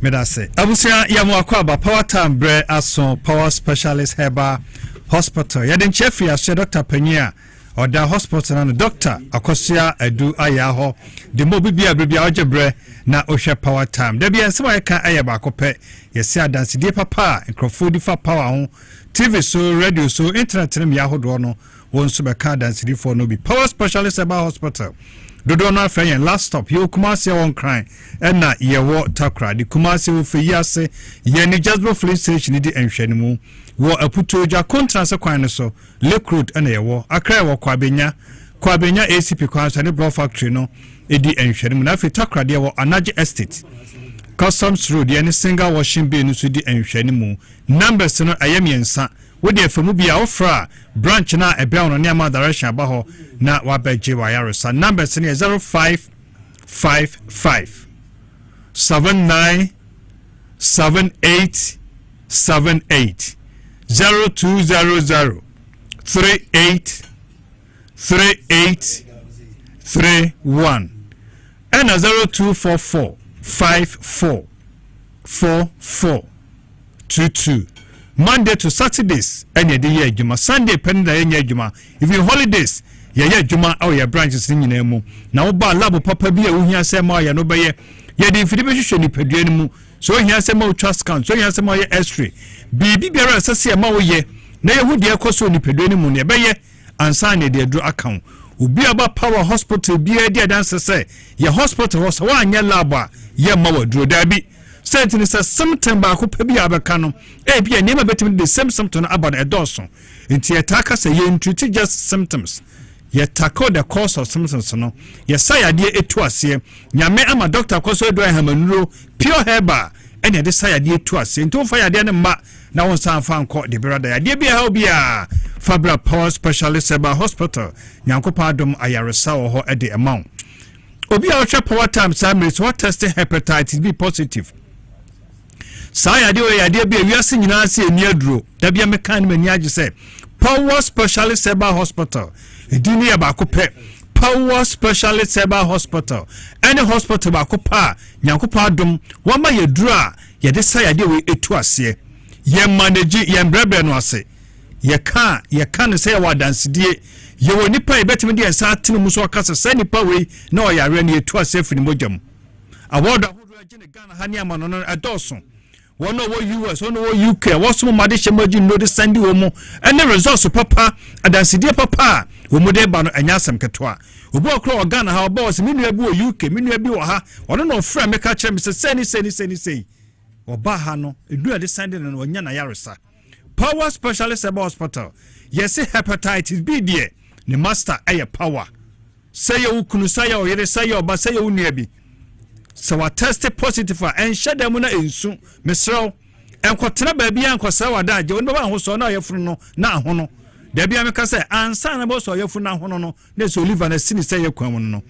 N: medase abusia yamu akwaba power time bre aso power specialist Heba Hospital. Yadin chef ya Dr. Penya or the hospital and Dr. Akosia Edu Ayaho. The mobibia bibia ojebre na oshe power time. Debi ensema yeka ayaba kope. Yesi adansi die papa enkrofodi fa power on TV so radio so internet nem yahodo no wonso be ka adansi di for no bi power specialist about hospital. Dodo no afa yen last stop yo Kumasi won cry na yewo takra di Kumasi wo fe yase ye ni Jasper Flint station di enhwanimu wo aputoja contrast kwan so Lake Road na yewo akra wo kwabenya ACP kwan so ne bro factory no edi enhwanimu na fe takra de wo Anaje Estate Customs Road ye ni single washing bay no so di enhwanimu numbers no ayemiensa wo de afamu bia ofra branch na ebe on ne ama direction abaho na wabeje wayaresa numbers ne 0555 79 78 78 0200 38 38 31 and 0244 54 44 22 Monday to Saturdays any day ye juma Sunday penda ye juma even holidays ye juma or your branches in nyinemu na wo ba lab papa bi a wo hia se ma ya no be ye de mfidi be hwehwe ni paduane mu so hia se ma wo trust count so hia se ma ye x-ray bibi biara asase ma wo ye na ye hu de ekoso ni paduane mu ne be ye ansa ne de dru account obi aba power hospital bi e de dance se ye hospital wo so wa anya lab a ye ma wo dru da bi Certainly, something back up be abacano. A be a name between the same symptom about a dozen. Into attack us a year treat just symptoms. Yet tackle the cause of symptoms. No, yes, I dear it was here. Yame am a doctor, cause I do I have a pure hair bar. And I desire dear to us. Into fire then ma now on some fan court the brother. I dear be a hobia. Fabra Power Specialist about hospital. Yanko pardon Ayaresa or at the amount. Obi our power time summits what testing hepatitis B positive. Saya de we ade bia wiase nyina se eniaduro da bia mekan mani age se Power Specialist Seba Hospital edini ya ba kopɛ Power Specialist Seba Hospital any hospital ba kopa nyankopa adom wama ye duro a ye de saya de we etu ase ye manage ye mbrɛbrɛ no ase ye ka ne se wa dansedie ye woni pa ebetimi de ensa atene mu so akasa se nipa we na o yare na etu ase fini mojam award ahodo agene Ghana hani amano no edoso one over US, one over UK, what's some Madisha Majin no Sandy Womo, and the results of Papa, and then Sidia Papa, who would and Yasam Katoa. Who bought Crow Ghana, how boss, Minuabu UK, Minuabu, or no friend, make a chance, Mr. Say, or Bahano, you do a descendant and Wanyana Yarisa. Power Specialist about hospital. Yes, hepatitis B, dear, the master, a power. Say you Kunusaya or Yeresaya, but say you nearby. So I tested positive and shut them in soon, Miss Row. And Quatra baby and Quasawa died. You know who saw now your friend now hono. There be a say, and son about so your friend now hono. Let's live on a city say your common.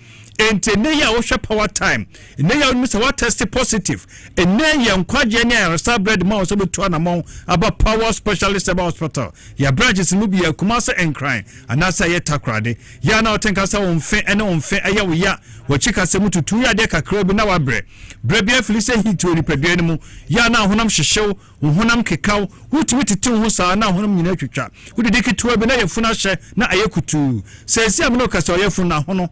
N: ente ne ya wo hwe power time ne ya wo say what test positive ene ya nkwaje ne ya resta bread ma so betu anamon about power specialist about hospital ya branches mu bi ya Kumase Enkran anasa ye takrade ya na otenka sa wonfe ene wonfe aya wo ya wachika se mututu ya de kakra bi na wabre brebia filise hito ni padua ni mu ya na honam hyehyew honam kekaw wutumi tete ho saa na honam nyina twetwa wudede ketua bi na yefuna hye na ayekutu sesi amno kasa yefuna hono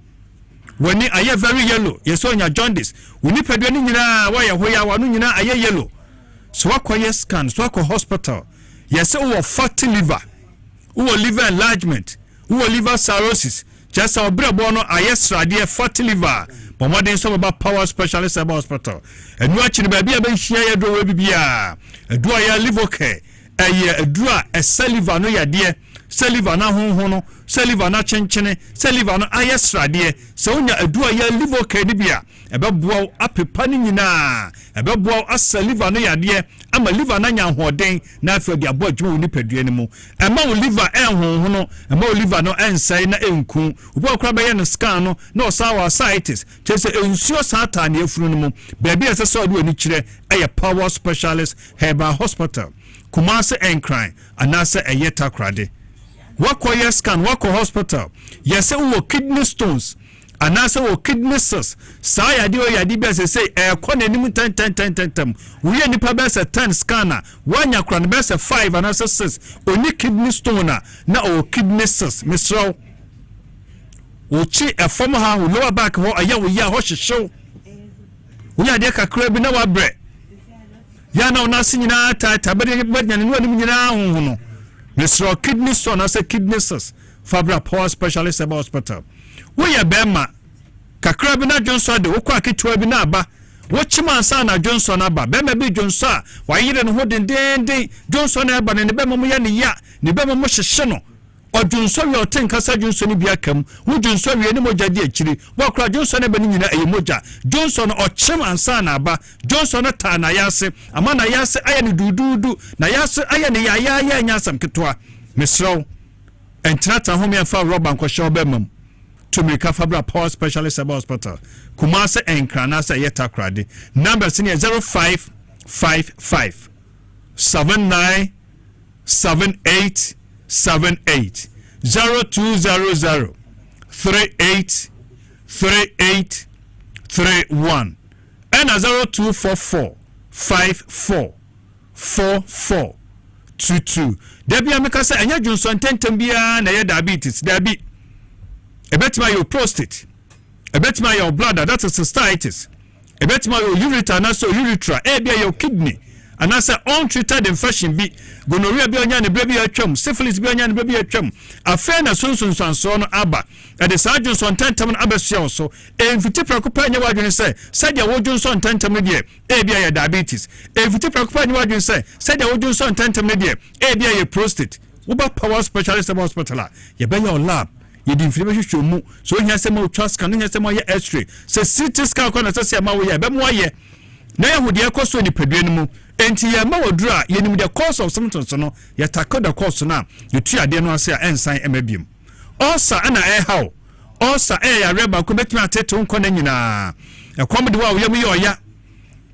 N: wani aye very yellow yeso nya jaundice woni padua ni nyina wa ye hoya wa no nyina aye yellow so akwa scan so akwa hospital yese wo fatty liver wo liver enlargement wo liver cirrhosis just our brebo no ayesrade fatty liver but what dey so about power specialist about hospital and you actually baby abehia ye do we bibia edu aya liver care edu a saliva no yade saliva na honho no saliva na chenchene saliva no ayesrade so onya edu aya liver care ni bia ebeboa apepa ni nyina ebeboa asaliva no yade ama liver na nya hoden na afi de abo adwuma woni padua ni mu ema wo liver enhonho no ema wo liver no ensai na enku obo akra be ye no scan no na osawa ascites chese ensuo satan na efuru no mu baby esese ode oni kire eye power specialist herbal hospital Kumase Enkran anase eye takrade wakoye scan wako hospital yese wo kidney stones anase wo kidney stones sa yade o yade be se ekona nim ten we nipa be se 10 scanner wanya kra ne be se 5 anase 6 oni kidney stone na o kidney stones misro uchi efom ha wo lower back ho aya wo ya ho hyehyew wo ya de kakra bi na wa bre ya na ona sinyina ta bade badnya ne no nyina ho no misro kidney stone as a kidney stones Fabra Power Specialist about hospital we ya bema kakra bi na Johnson de wo kwa ketua bi na aba wo chima ansa na Johnson aba bema bi Johnson wa yire no ho dendende Johnson aba ne bema mo ya ne ya ne bema mo hyehye no Johnson we oten kasa Johnson bi akam wo Johnson we ne moja di akiri wo kra Johnson aba ni nyina moja Johnson o chima ansa na aba Johnson ta na yase ama na yase aya ne dududu na yase aya ne ya nyasam ketwa misro entrata home fa roba nkwhye obemam to make Fabra Power Specialist about hospital Kumase Enkran na say yetakrade number senior 0555 79 78 78 0200 38 38 31 and 0244 54 44 22 Debi ameka say anya Johnson tentem bia na ye diabetes debi ebetima your prostate ebetima your bladder that is cystitis ebetima your urethra na so urethra bia your kidney and as untreated infection bi gonorrhea bi onya ne brebi atwam syphilis bi onya ne brebi atwam afa na sunsunsanso no aba e de sa Johnson tentem no abesia so emfiti preocupa nya wadwene say sadia wo Johnson tentem no de bia ya diabetes emfiti preocupa nya wadwene say sadia wo Johnson tentem no de bia ya prostate wo ba Power Specialist hospital ye be your lab ye di information show mu so nya se ma trust kan nya se ma ye x-ray se CT scan ko na se ma wo ye be mo ye na ye hode ekoso ni padua ni mu enti ya ma wodura ye nim the course of something so no ye tackle the course na ye tu ade no ase a ensan emabiem osa ana how osa ya reba ko betimi atete nko na nyina ekom de wa yem ye oya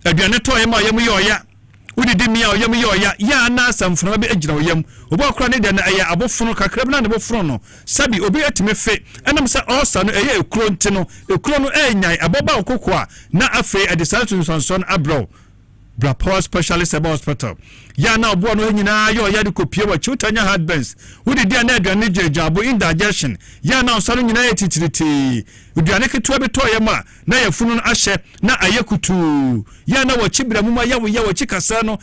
N: aduane to yem yem ye oya udidi mi ya yem ye oya ya na asamfuna be agina oyem obo akora ne de na ya abofunu kakra na ne bofunu no sabi obi atime fe enam se osa no eye ekuro nti no ekuro no enyan aboba okokwa na afi adisatu sonson abro Bra Power Specialist about hospital ya na obo no nyina yo ya de kopie wa chutanya heartburns udidi na aduane jejabo indigestion ya na osaro nyina ya titiriti uduane ketua beto yema na yafunu ahye na ayekutu ya na wachibira muma ya wachikasa no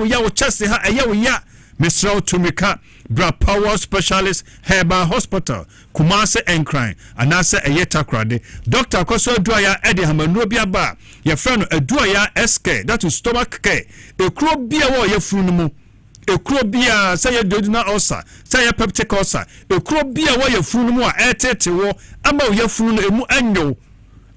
N: ya wachase ha ya Mr. Tumika Bra Power Specialist Herbal Hospital Kumase Enkran anase ayetakrade Dr. Koso Duaya Edi Hamanu biaba ye friend Duaya SK that is stomach care ekro bia wo ye funu mu ekro bia say ye duodenal ulcer say ye peptic ulcer ekro bia wo ye funu mu a etete wo ama wo ye funu emu anyo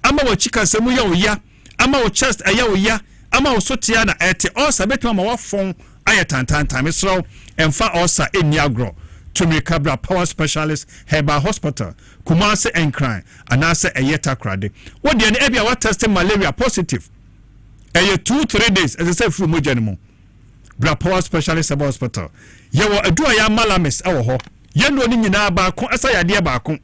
N: ama wo chikasa mu ya ama wo chest ya ama wo sotia na ete ulcer betuma ma wo fon aye tantan misro emfa osa eni agro to make Cabra Power Specialist Herbal Hospital, Kumase and Crime, and answer a yeta crade. What the Ebia what testing malaria positive? A 2-3 days, as I said, from Mujanimo. Bra Power Specialist Herbal Hospital. Yawa a duaya malamis, our ho. Yan running in our balcon, as I dear balcon.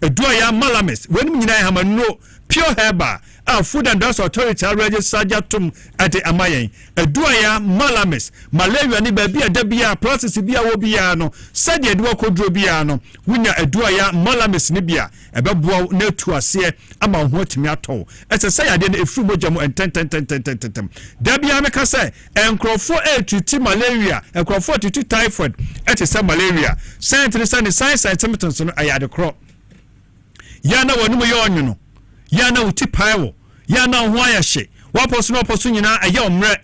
N: A duaya malamis, when we have a no pure herbal. Our Food and Drugs Authority already Sajatum at the Amaye. A duaya malamis, malaria ni baby a debia, process bia wobiano, Sadia duaco drobiano, winner a duaya malamis nibia, a babu no to a seer, among what me at all. As I say, I did a few mojamo and 10. Debia make say, and crow 4 to malaria, and crow 42 typhoid, at some malaria. Science to the sun, science and symptoms I had a crop. Yana one no. Yana uti paiwo. Yana wire she. Waposu no posu nyina aye omre.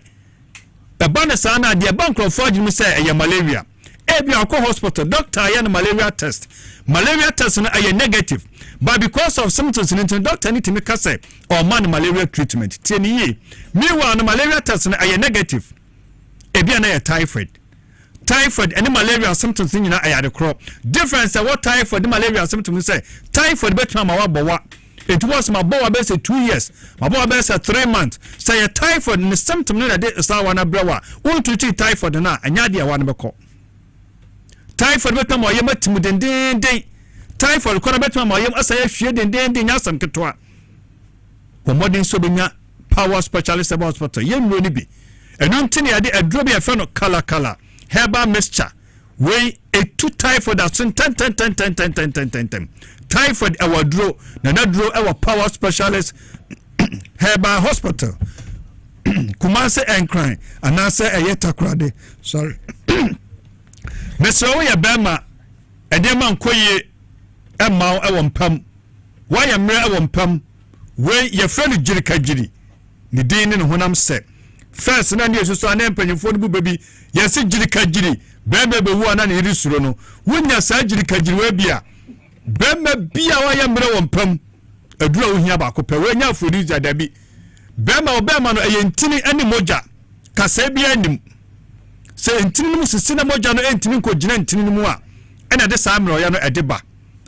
N: The bonus ana the bank of forge me say aye malaria. Ebi akọ hospital doctor yana malaria test. Malaria test no aye negative. But because of symptoms in doctor need to make say or man malaria treatment. Tieni ye. Meanwhile malaria test no aye negative. Ebi ana typhoid. Typhoid and malaria symptoms in na aye the crop. Difference what typhoid and malaria symptoms say. Typhoid better ma wa. It was my boy best 2 years. My boy best 3 months. Say a typhoid and the symptom na de sa wana brewa. Won to treat typhoid na anya dia wana beko. Typhoid better mo yema timu den. Typhoid kona better mo yem asa ye hwie den nyasam ketwa. For modern so benya Power Specialist Herbal Hospital. Yem no ni bi. Enu ntini ade adro bi afa no kala herbal mixture. We a 2 typhoid that's 10. Typhoid our draw na draw our Power Specialist Herbal Hospital. Kumase and Crime and answer a yeta crade. Sorry. Mr. Oya Bema and the man koye a mau a wampam. Why am I wampam? Where your friend Jirika Jiri? The dean in Honam said. First, and then you saw an emperor for the baby. Yes, Jirika Jiri. Bebe be one and irisurono. When your surgery Kajirwebia. Bema bia wa yamre wompam. Adura wo hia ba ko pe we nya foriza dabi. Bema no eyentini ani moja. Kasa bia anim. Se entini mu sisi na moja no entini ko gina entini mu a. Ena de saa mro ya no edeba.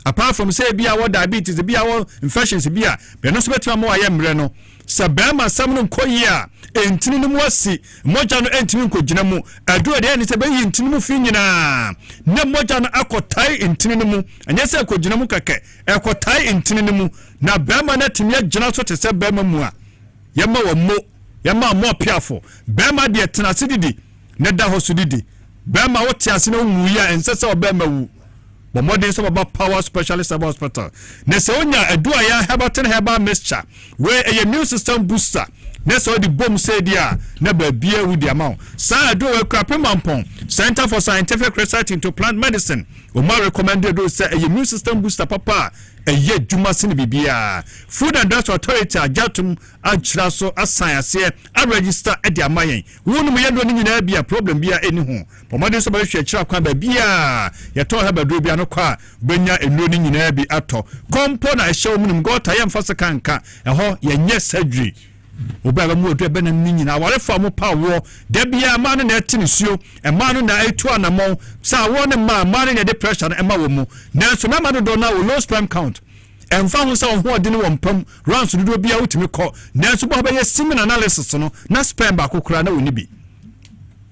N: Apart from say bia wo diabetes bia wo infections bia. Be no so betima mo ayamre no. Se bema sam no koyi a entini mu asi moja no entini ko gina mu. Adura de ani se be entini mu fi nyina. Na moja no akotai entini mu. Anya se ko gina mu keke. Akotai entini mu. Na bema na timia gina so te se bema mu a. Yama wo mo. Yama mo piafo. Bema de tenase didi. Ne da ho so didi. Bema wo te ase na wu ya ense se obema wu. But modern some about Power Specialist Herbal Hospital. Nesonya adua ya herbal mixture where a immune system booster. Neso the bomb say dia na ba bia with the amount. Sa adua Krapimampon Center for Scientific Research into Plant Medicine. Oma recommended do say a immune system booster papa a ye juma sin bibia. Food and Drugs Authority ajatum ajra so ascience a register e dia mayen. Wonu me yendo ni na bia problem bia eni ho. But modern so ba hwe kira kwan ba bia ye to ha ba do bia no kwa benya enu ni nyina bi ato. Kompo na ehye omunum gota ye mfa sekanka eho ye nye surgery. Oba mu odu ebe na nyina ware fa mo pa wo da bia ma no na etinisuo e ma no na etu anamo sa wo ne ma no de pressure na e ma wo mu na so na ma do na wo low sperm count emfa ho sa ho ode ne wo mpam rounds do bia wutimi ko na so ba ye semen analysis no na sperm ba kokura na woni bi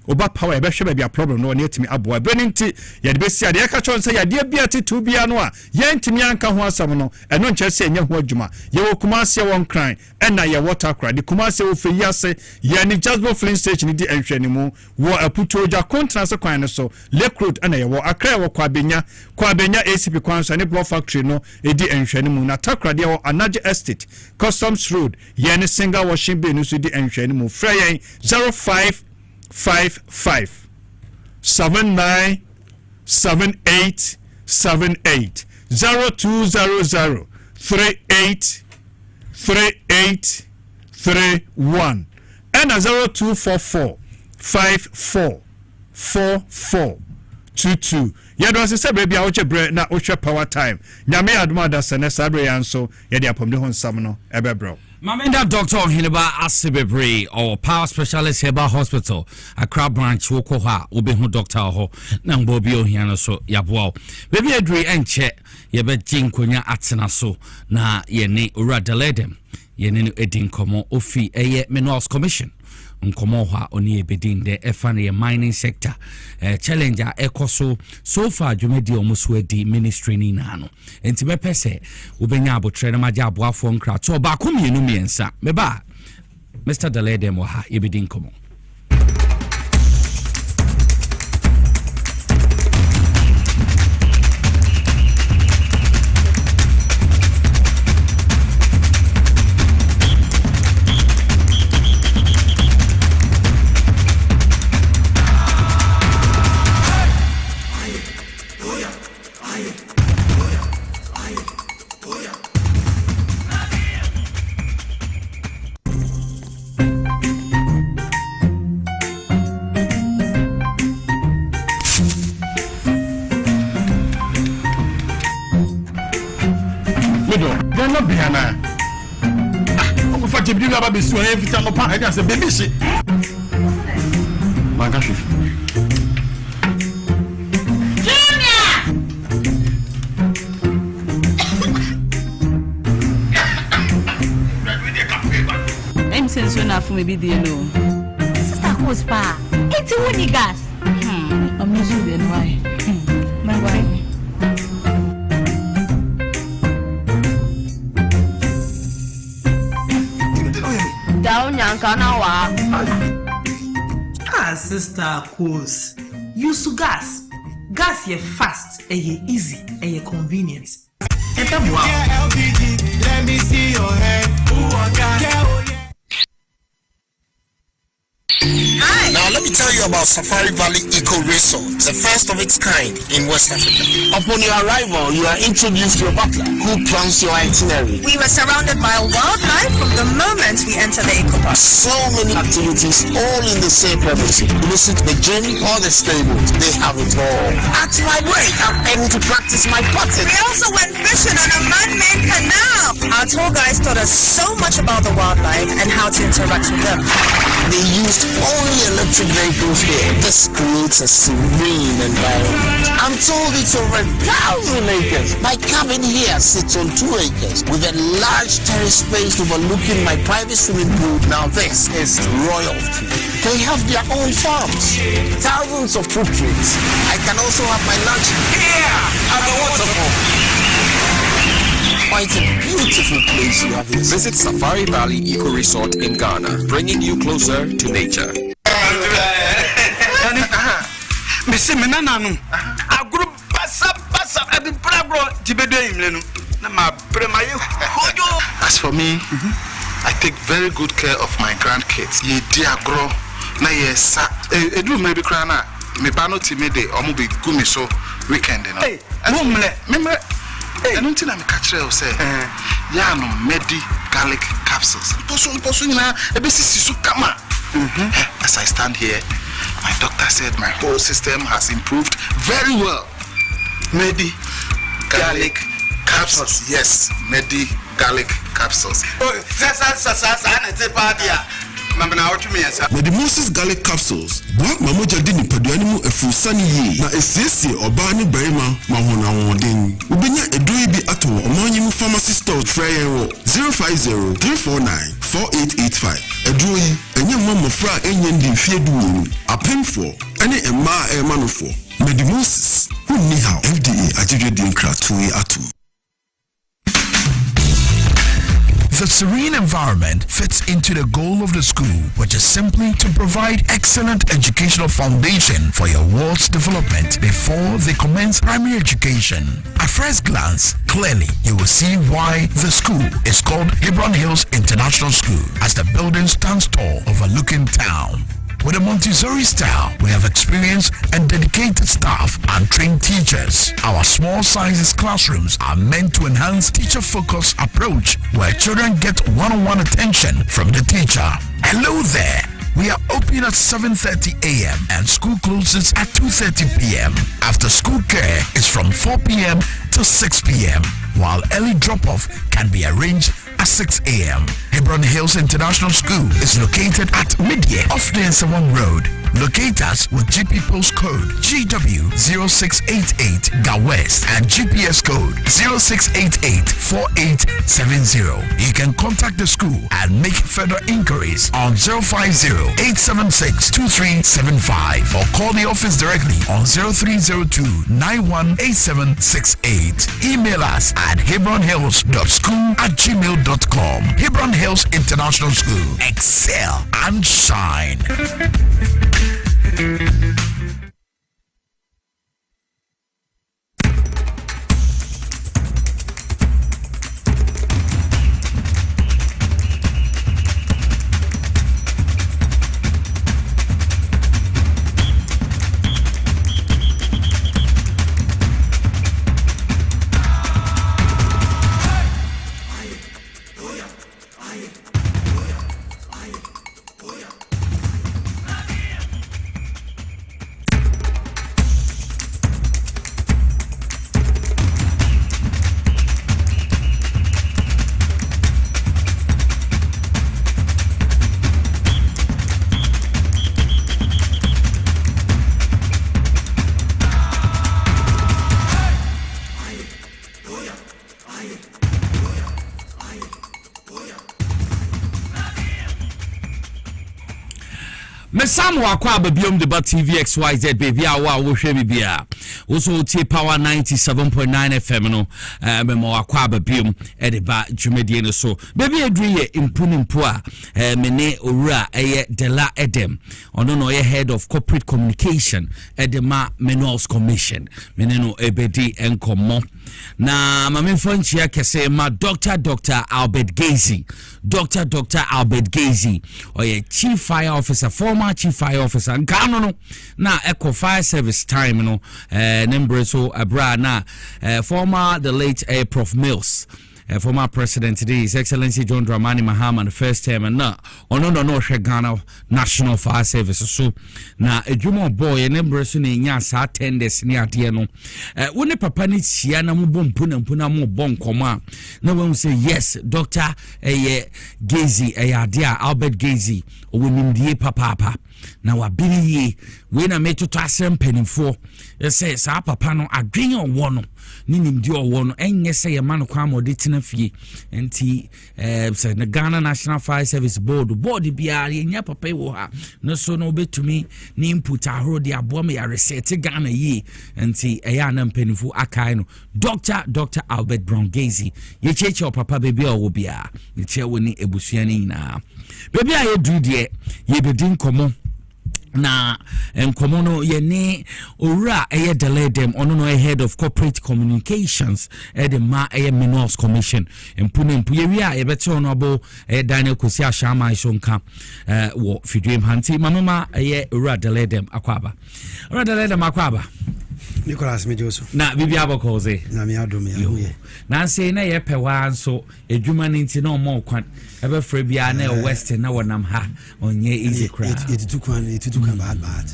N: oba power e be hwe bia problem no ne etimi aboa beninti ye de besia de ka chon say ya de bia titu bia no a ye ntimi anka ho asam no eno nche se enya ho adwuma ye wo kumase won kran na ye water cry de kumase wo fe yase ye ni Jasbo filling station di enhwani mu wo aputoja contrast kwan no so Lake Road na ye wo akra wo kwa benya ACP kwan so ne block factory no edi enhwani mu na takra de wo Anaje Estate Customs Road ye ni single washing bay no so di enhwani mu fra yen 0555 79 78 78 0200 38 38 31 and 0244 54 44 22. Yadwa se baby a woche bre na wohwe power time. Nyame adoma da sene sabre yanso ye de apomde ho nsam no ebebro.
H: Mamenda Doctor Hineba Asibebre or Power Specialist Heba Hospital, a crab branch Wokoha, Ubehu Doctor Ho, Nambobio Hiano so Yabwao. Baby Adri Enche, Yabet Jin Kunya Atsenaso, na Yene Uradeledem, Yenen Edin Komo Ofi Eye Minerals Commission. Nkomoha oni ebedin de efane mining sector challenger ekoso so far jumedi omuswedi ministry ni nano enti bepese ubenya abotre na maja aboafo nkra to ba komienu miensa meba Mr. Dalede mo ha ebedin komo
A: baby shit.
O: I'm saying so enough for me be there no. Sister who's pa? It's a gas. I'm not sure then why. My wife.
P: Sister Coos, use gas. Gas ye fast, ye easy, ye convenient.
Q: LPG, let me see your hand.
R: Hi. Now let me tell you about Safari Valley Eco Resort, the first of its kind in West Africa. Upon your arrival, you are introduced to a butler who plans your itinerary.
S: We were surrounded by wildlife from the moment we entered the eco park.
R: So many activities, all in the same premises. Visit the gym or the stables, they have it all. At my break, I'm able to practice my putting.
S: We also went fishing on a man-made canal. Our tour guides taught us so much about the wildlife and how to interact with them.
R: They used only electric vehicles here. This creates a serene environment. I'm told it's over 1,000 acres. My cabin here sits on 2 acres with a large terrace space overlooking my private swimming pool. Now this is royalty. They have their own farms, thousands of fruit trees. I can also have my lunch here at the waterfall. Quite a beautiful place you have here.
T: Visit Safari Valley Eco Resort in Ghana, bringing you closer to nature.
U: As for me, I take very good care of my grandkids. Ye diagro na yes edu maybe krana me bano timide omo be gumi so weekend no. Hey, memre I don't think I'm a catcher or say, Yano Medi garlic capsules. As I stand here, my doctor said my whole system has improved very well. Medi garlic capsules. Yes, Medi garlic capsules.
V: With the Moses garlic capsules, Black Mamoja didn't put animal a full sunny ye. Now, a CC or Barney Berima, Mahona Warding. Ubinya a dweeby ato, a monument pharmacy store, Trayo 050 349 4885. A dweeby, a young mama fra and yending fear doing, a pen for, any a ma a man for. With the Moses, who need how FDA adjudicating Kratui Atu.
W: The serene environment fits into the goal of the school, which is simply to provide excellent educational foundation for your ward's development before they commence primary education. At first glance, clearly you will see why the school is called Hebron Hills International School, as the building stands tall overlooking town. With a Montessori style, we have experienced and dedicated staff and trained teachers. Our small sizes classrooms are meant to enhance teacher-focused approach where children get one-on-one attention from the teacher. Hello there. We are open at 7:30 a.m. and school closes at 2:30 p.m. After school care is from 4 p.m. to 6 p.m. while early drop-off can be arranged as past 6 a.m. Hebron Hills International School is located at Midye off the Nsawam Road. Locate us with GP postcode GW0688 Ga West and GPS code 06884870. You can contact the school and make further inquiries on 050-876-2375 or call the office directly on 0302-918768. Email us at hebronhills.school@gmail.com. Hebron Hills International School. Excel and shine.
H: Mesam wakwa babiom deba TV XYZ baby awa wo hwe bibia also tie power 97.9 FM no memo wakwa babiom edeba dwumedie no so baby adri ye impunimpo a mene owura eye Dela Edem ono no ye head of corporate communication edema Minerals Commission mene no ebedi enkomo na mamemfonchia kese ma Dr. Albert Gazy Dr. Albert Gazy oye chief fire officer former chief fire officer nkano no na eco fire service time no number so abra na former the late Prof Mills former president today His Excellency John Dramani Mahama the first term and na ono no Ghana National Fire Service so na edwuma boy number so na nya sa attendance ni ade no woni papa ni tia na mo bompu na mo bonkoma na we say yes Dr. Gazy ade Albert Gazy owonimdie papa na wabiri we na metoto asem penifo say sa papa no adwen owo no ni nimdi owo no enye say ye man kwa mo de tena fie enti say the Ghana National Fire Service board bia nya papa wo ha no so no betumi ni input ahoro de abo me ya reset Ghana yi enti eya na penifo akai no Dr. Albert Brown Gazy ye cheche papa baby owo bia ni che woni ebusuani na baby a ye du de ye bedin komo na enkomo no ye ne owura eye Dela Edem ono no head of corporate communications edema Minerals Commission empu ye wi a ye bete ono abo Daniel Kosi Ashama isonka wo fidwem hanti mama eye owura Dela Edem akwaba owura Dela Edem akwaba
C: Nicholas Mejoso
H: na bibi abokoze
C: na mi adom ya huye
H: na say na ye pewa nso edwuma nti na omo kwan ebe frɛ bia na western na wonam ha onye easy cry
C: it took one bad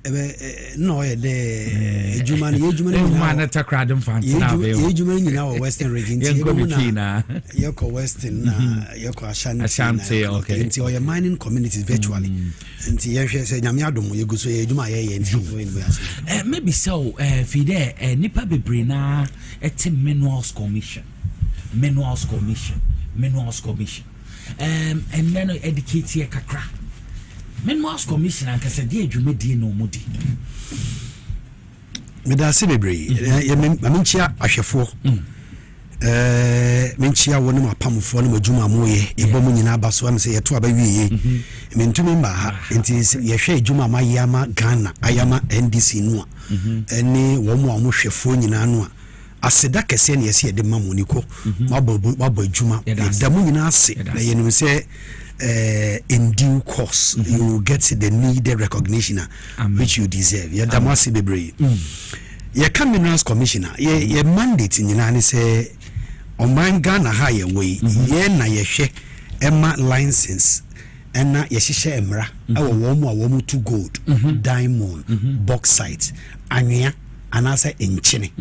C: ebe no ye de edwuma
H: ni na takra dem fantina be
C: edwuma ni na western region ti na yeko western na yeko Ashanti
H: okay
C: nti oye mining communities virtually nti ye hwe se nyame adom ye guso ye edwuma ye nti
H: maybe so fide nipa bebre na Minerals Commission and then educate ye kakra Minerals Commission and kase de adwumadi no mudi
C: me da se bebre ye menchia ahwefo menchia woni mapamfo no madwuma moye ebomu nyina baso am se yeto abawie mentumi mba ha enti ye hwe adwuma mayama Ghana ayama NDC no ene wo mo hwefo nyina no aseda kese ne yesi de mamoniko mabo adwuma da mu nyina ase na yenim se in due course you will get the needed recognition which you deserve ya damasi bebre ye can Minerals Commissioner ye mandate nyina ne se oman Ghana ha ye we ye na ye hwe ema license ena ye hihye emra awo wo mu to gold diamond bauxite anwea anasa enchene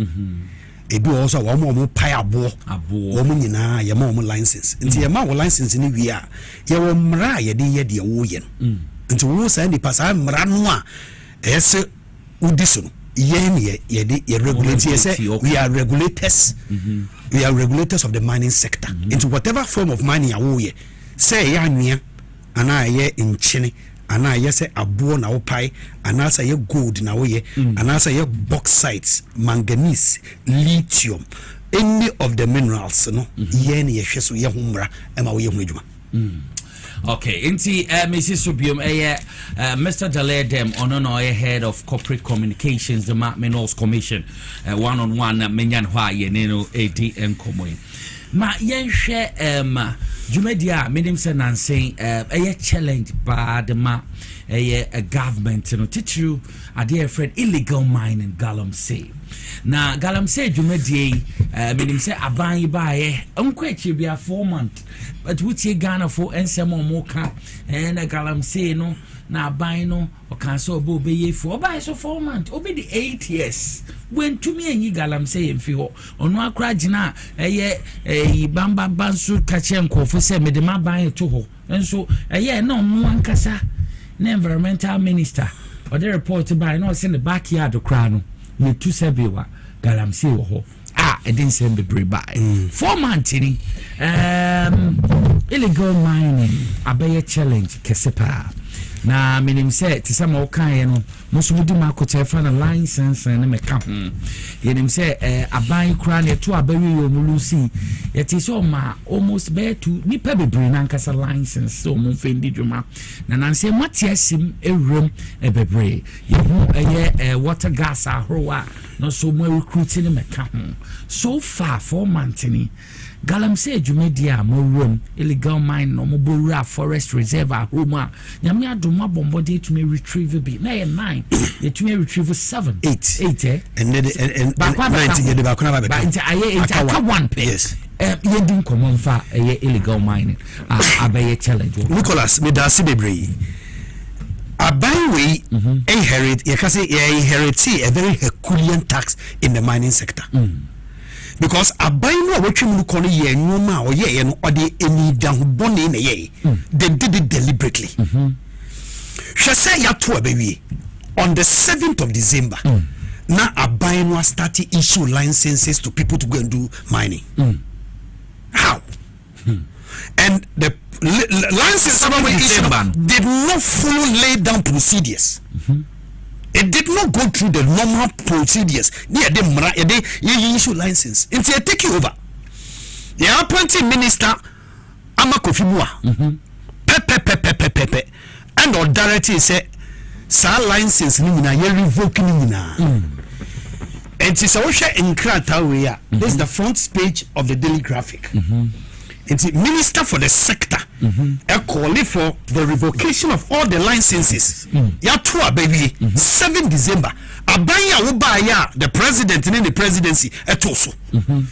C: ebi also wɔn a wɔn pae aboɔ wɔn nyinaa yɛma wɔn license nti yɛma wɔn license ni wie a yɛwɔ mmara a yɛde yɛ deɛ wɔyɛ no nti wɔn saa nipa saa mmara no a ɛyɛ sɛ wodi so no yɛn yɛde regulate yɛ we are regulators we are regulators of the mining sector into whatever form of mining a wɔyɛ sɛ ɛyɛ anwea anaa ɛyɛ nkyene anaa ɛyɛ sɛ aboɔ na wɔpae anaa sɛ ɛyɛ gold na wɔyɛ anaa sɛ ɛyɛ bauxite manganese lithium any of the minerals no yɛn yɛhwɛ so yɛ ho mmara ɛma wɔyɛ ho adwuma.
H: Okay, inti Mrs. Subium, Mr. Daledem, no, head of corporate communications, the Minerals Commission, one-on-one, Menyan Hua, Yeneno, ADM Comoy. Ma yen share Jumedia, Minim Senan saying a challenge by the ma a government, teach you a dear friend illegal mining Galamsey. Na Galamsey Jumedi, Minim say a buy unquestionably be a 4 month. But which ye Ghana for and some more car and a Galamsey no na buy no or cancel be for buy so 4 months obey the 8 years when to me and ye Galamsey and feel on no crajina a bamba bansu kachenko for say me the ma buy to ho and so no one casa environmental minister or the report by no send the backyard of crown you 2 sebiwa Galamsey ho. I didn't send the break by 4 months illegal mining abaya challenge kesepa na minim say ti some okay no most would ma ko chefa na license na me ka yenim say aban kra na to abawi yo mulusi yeti so ma almost bear to nipa bebre na nkasa license so mo fendi dwuma na nanse matiasim ewrem bebre ye water gas ahrowa no so mo recruiting me ka so far 4 months ni Galamsey Jumedia mo room illegal mine no mo bora forest reserve ahoma nyame adoma bombo dey to me retrieve bi na 9 dey to me retrieve 7 8
C: and 90 ye dey ba kuna ba
H: but I one yes ye din common fa illegal mining abaye challenge
C: Nicholas me da si bebre abai we inherit you can say inherit a very Herculean tax in the mining sector because abai no awatwem no kono ye nwoma o ye no ode eni dan bone na ye they did it deliberately she say ya to abawie on the 7th of December na abai no start issue licenses to people to go and do mining how and the license did not follow laid down procedures it did not go through the normal procedures. They issue license. It's a take over. The appointing minister, Amakofibua, pepe, and or directly say, "Sa license nina ye revoking nina." And it's also in Kratawe. This is the front page of the Daily Graphic. It's the minister for the sector a call for the revocation of all the licenses. Ya tua baby 7 December. Abaya ubaya the president in the presidency etoso.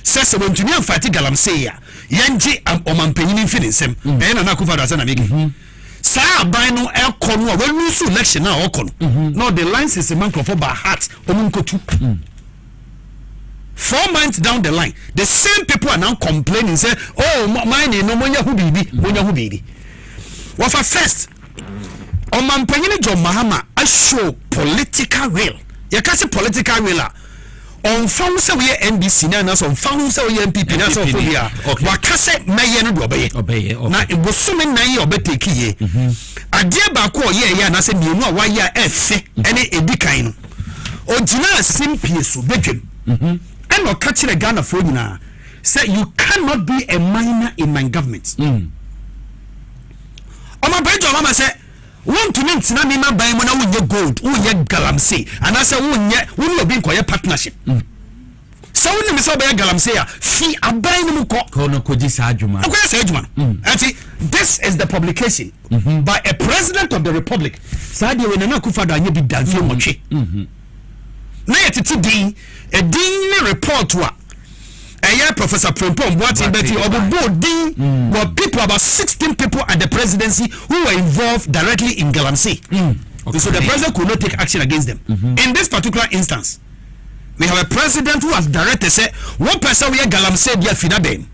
C: Says when to me fight Galamsey ya yanji omampenyin finisem. Na nakufa da sana megi. Sa abano e kono when we election na okono. No the license man for by heart omunkotu. 4 months down the line, the same people are now complaining, say, "Oh, mine no monya hubidi." What for first? Omampanyini John Mahama I show political will. You can't say political will. On found say we NBC na so found say we MPP na so for here. Wakase meye no do obeye. Na ebosume nan ye obeteki ye. Ade ba ko ye ya na say mienu a waya efe ene edikan no. Ojina simpie so bedwem. And not catching a Ghana for you now. Say you cannot be a miner in my government. On my page, Mama say, want to meet Sinamima by when I will gold, who yet Galamsey, and I say, who will be quiet partnership. So when you saw by Galamsey, fee a buying Muko, Kodis Adjuma. This is the publication by a president of the republic. Sadi when Nakufada you be done so much. Na yetiti a din report wa Professor Prempom what in Betty or din were people about 16 people at the presidency who were involved directly in Galamsey. So the president could not take action against them. In this particular instance, we have a president who has directed say one person we galamsey dia fina dem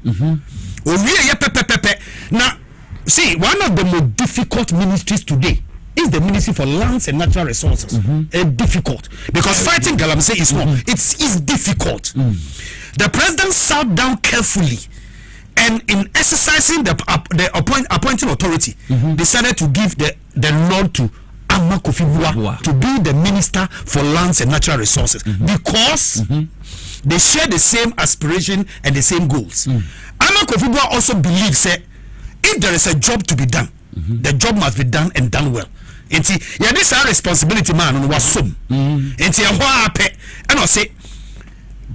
C: owie ye pepepepe na see one of the most difficult ministries today is the Ministry for Lands and Natural Resources. Difficult because fighting galamsey is not. It's difficult. The president sat down carefully, and in exercising the appointing authority, decided to give the nod to Ama Kofi Buah to be the Minister for Lands and Natural Resources because they share the same aspiration and the same goals. Ama Kofi Buah also believes that if there is a job to be done, the job must be done and done well. And see, yeah, this is our responsibility, man. On Yawsom. And see, and I say,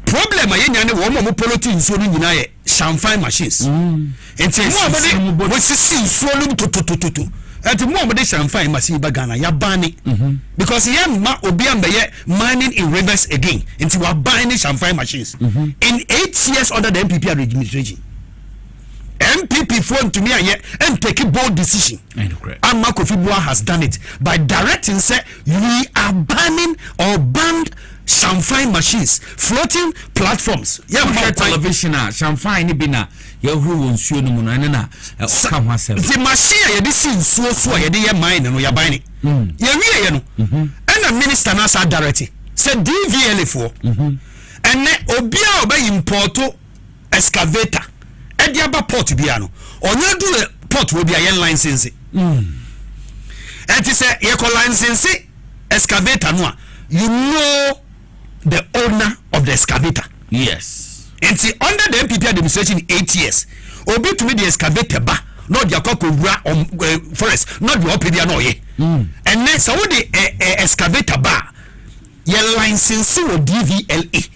C: problem I ain't one more politics so you champagne machines. And see, we see swallowing to. At the moment, they champagne machine bagana ya bani because yeah, obiambe mining in rivers again. And see, we are buying champagne machines in 8 years under the MPP administration. MPP phone to me and take a bold decision. Ama Kofi Buah has done it by directing say we are banning or banned champagne machines, floating platforms. Yeah,
H: television champagne bina yahu nsuo no no na ka ho asem.
C: The machine ya this nsuo ya dey mine no ya ban it. Ya wie no. And the minister na sa directing say DVL for. And obia oba import excavator. Ediaba port biano onye do port we bia yen license and say ye call license excavator no you know the owner of the excavator.
H: Yes,
C: and see under the MPP administration 8 years obi to me the excavator ba not the akoko forest not the opia no ye and next so the excavator ba ye license or DVLA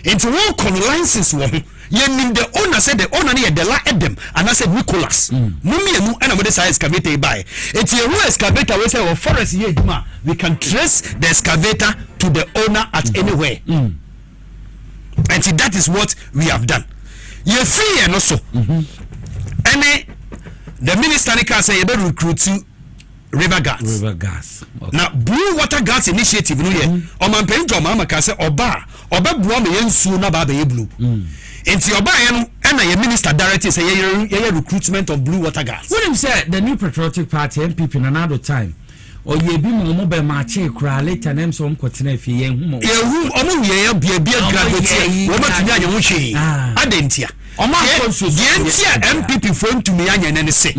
C: into one call license one. The owner said the owner near the la Edem and I said Nicholas. Mummy and I would say excavator by. It's a real excavator we say forest here we can trace the excavator to the owner at anywhere. And see that is what we have done. You're free and also. And the minister can say you better recruit river gas.
H: River gas.
C: Okay. Now Blue Water Gas Initiative no here. Oman penjo mama can say oba bua me yensu na ba be blue. Into your buy and a minister directed say recruitment of blue water gas.
H: What him said the new patriotic party MPP in another time. Or ye be more by marche cry later name some continent if ye whom
C: ye be a graduate woman to Yamuchi. Adentia. MPP phone to me and say.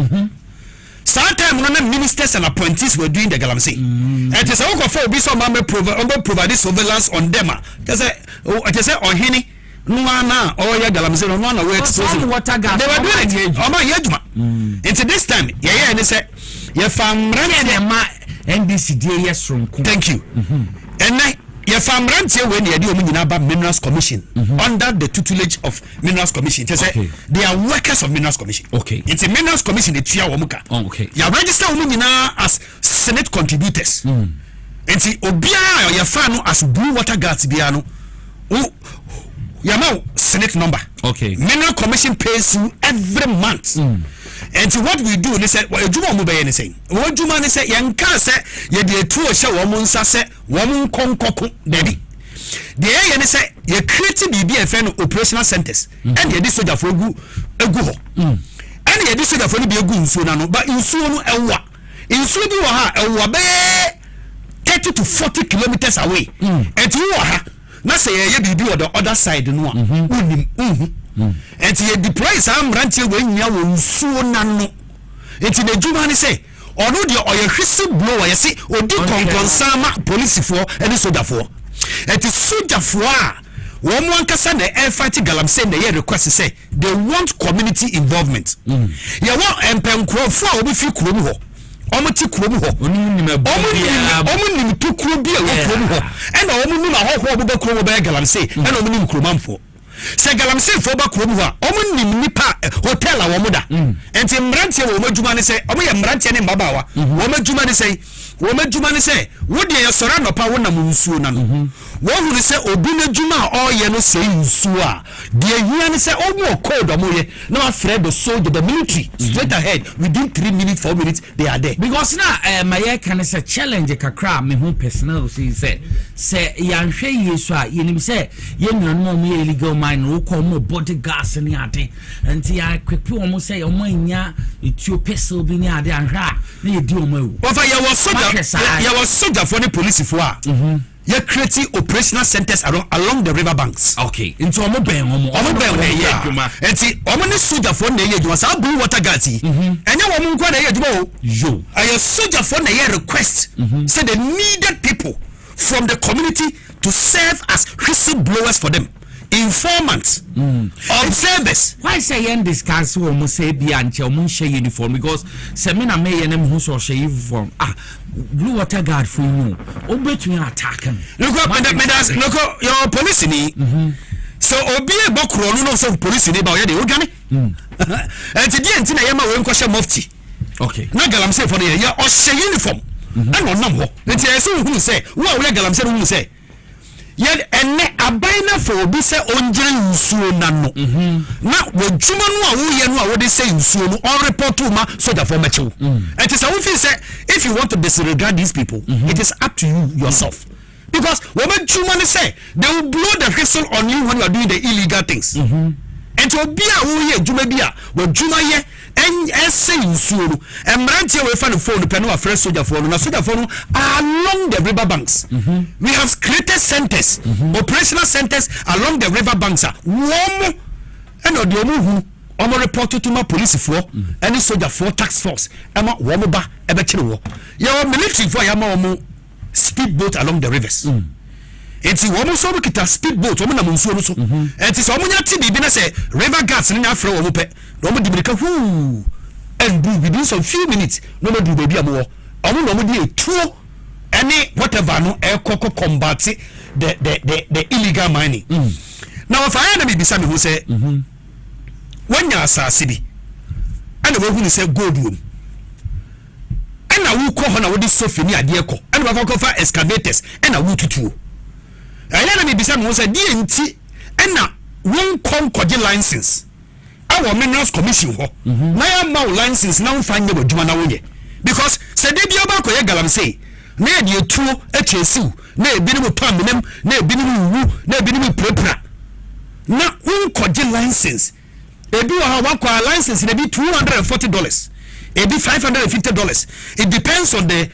C: Sometimes ministers and appointees were doing the galamsey. And it is all for be some provide surveillance on them. It is on Henny. No ya galamsey no one away exposing
H: water gas.
C: They were doing it. Oma yejuma. Into this time, and they say, "Ye fam ran ma
H: NDC yes from."
C: Thank you. And now ye fam ran when they do Minerals Commission under the tutelage of Minerals Commission. They say they are workers of Minerals Commission.
H: Okay.
C: It's a Minerals Commission. The chia womuka.
H: Okay.
C: You register as Senate contributors. And see obia ye fan as Blue Water Gas biano. Yamau Senate number.
H: Okay.
C: Mineral Commission pays you every month. And so what we do, they say, well, Juma Mube anything. What Juma say, Yanka say, ye de 2 show woman say, woman konkoku, baby. The air say, ye creative BBFN operational centers, and ye this soldier for a go. And ye this soldier for be a goon so no, but in Sunu Ewa. In Sunu Ewa 30 to 40 kilometers away. And you are. Na say ye bibi on the other side no and ye deploy some branch when ya won suo nano enti the juma ni say ono de oye hwese blow ye say odi konkonsama police for any soldier for enti soldier for a wo mo ankasa na air fight galamsey na ye request say they want community involvement ye want empenkro for obi fi kurom ho omoti kurom ho omunim to kuro bia wo kurom ho and omunim ahoho obo ba kurom ba galamsey and omunim kuromamfo se galamsey fo ba kurom ho omunim nipa hotel a wo moda enti mrantie wo madjuma ne se omo ye mrantie ne mbabawa wo madjuma ne se wo de ye sora no pa wo na munsuo na no wo hu ne se obi na djuma o ye no se nsuo a the here say almost code omoye now afraid the soldier the military straight ahead within 3 minutes 4 minutes they are there
H: because now my can say challenge kakra me who personal say yanhwe yesu a yenim say yennuan mo illegal mine wo ko mo body gas ni ade enti ya kwepe wo say o manya Ethiopia bi ni ade anhwa na ye di o mawu
C: what ya was soldier for the police for you create operational centers along the river banks.
H: Okay. Into omo ben
C: ye adwuma. Enti omo ne soldier for na ye adwuma sa blue water guards yi. Enye wo mo nkwa na ye adwuma o.
H: Yo.
C: Aye soldier for na ye request say they needed people from the community to serve as whistleblowers for them. Informants, observers.
H: Why say yen discuss wo mo say bi anche o mo share uniform because seminar me yen mo so share uniform blue water guard for you obetumi attack am
C: look your police ni so obi e bokro no so police ni ba o ye de odwane enti die enti na ye ma we nkoshe mufti
H: okay
C: na galamsey for the ye o share uniform and on nam ho enti e so hu say wo a we galamsey hu say yet ene abaina for obi se onjere nsuo na no na wodwuma no a wo ye no a wo de say nsuo no on report to ma soldier for mechew it is a wo feel say if you want to disregard these people it is up to you yourself because when wodwuma ni say they will blow the whistle on you when you are doing the illegal things and to be a wo ye dwuma bi a wodwuma ye en say nsuo no emrantie we fa no phone pe no a fresh soldier for no na soldier for no along the river banks we have created centers operational centers along the river banks warm and odi omu omo report to my police for any soldier for tax force ema wo mo ba ebe kire wo ye wo military for ya ma omo speedboat along the rivers enti wo mo so mo kita speedboat wo mo na mo nsuo no so enti so mo nya ti bi na say river guards ni afra wo mo pe no mo dibirika and do within some few minutes no mo do baby am wo omo no mo di etuo any whatever no e kokko combat the illegal mining now if I na me bisa me who say when you asase bi and we who say gold room and na wo ko ho na wo di sofi ni ade ko and we ko fa excavators and na wo tutuo ayana me bisa me who say di enti and na won konkoje license our minerals commission ho na ya ma license na mfa nye badwuma na wo ye because say dey bia ba ko ye galamsey na ye de tuo echesiu na ebinim paminem na ebinim wu na ebinim prepra na unkoje license ebi wa wakwa license na bi $240 ebi $550 it depends on the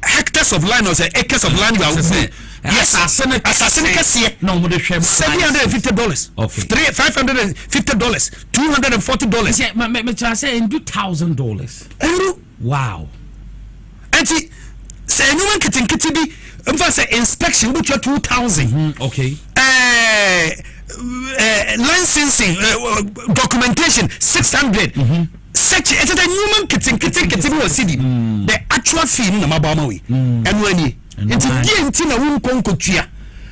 C: hectares of land or the acres of land you are using. Yes, assassin kasiye
H: no mo de hwem
C: $750
H: okay
C: $550 $240
H: yeah me try say $1,000 wow
C: enti say anyone kitinkiti bi mfa say inspection which 2,000
H: okay
C: licensing documentation 600 such it's a human kitinkiti was city the actual fee na mabama we enwani enti die enti na won konkotua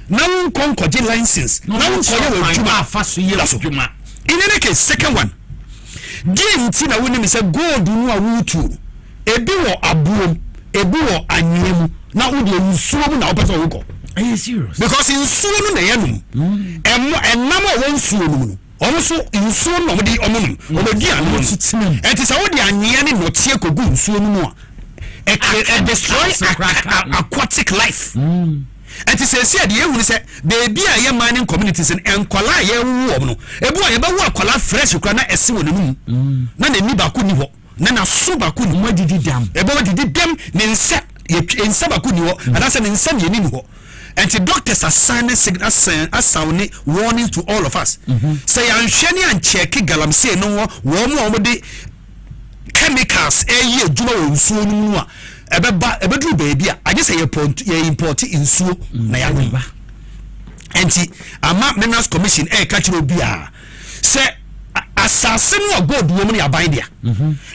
C: na won konkoje license na won koye wa djuma
H: afaso ye djuma
C: in any case second one die enti na won mi say gold nu a wutu ebi wo abuom ebi wo anwemu na wo de nsuo mu na opese wo ko
H: are you serious
C: because nsuo nu na yanum enam wo nsuo nu no omo so nsuo no omdi omum omdi anu enti sa wo de anwea ne notie kogu nsuo nu mu a destroy aquatic life and to say the you say baby a ye mining communities and enkwala ye wo no ebu a ye ba wo akwala fresh kra na ese wo nemu na na ni ba ko ni ho na so ba ko ni mo didi dam e ba didi dam ne nsa ba ko ni ho and say ne nsa ne ni ho and the doctors assign signal assign warning to all of us say anhwani an check galamsey no wo mo de chemicals ye adwuma wo nsuo no mu a ebedu baby a age say ye import nsuo na ya ba enti ama minerals commission ka kiro bia say assassin no god wo mu ne aban dia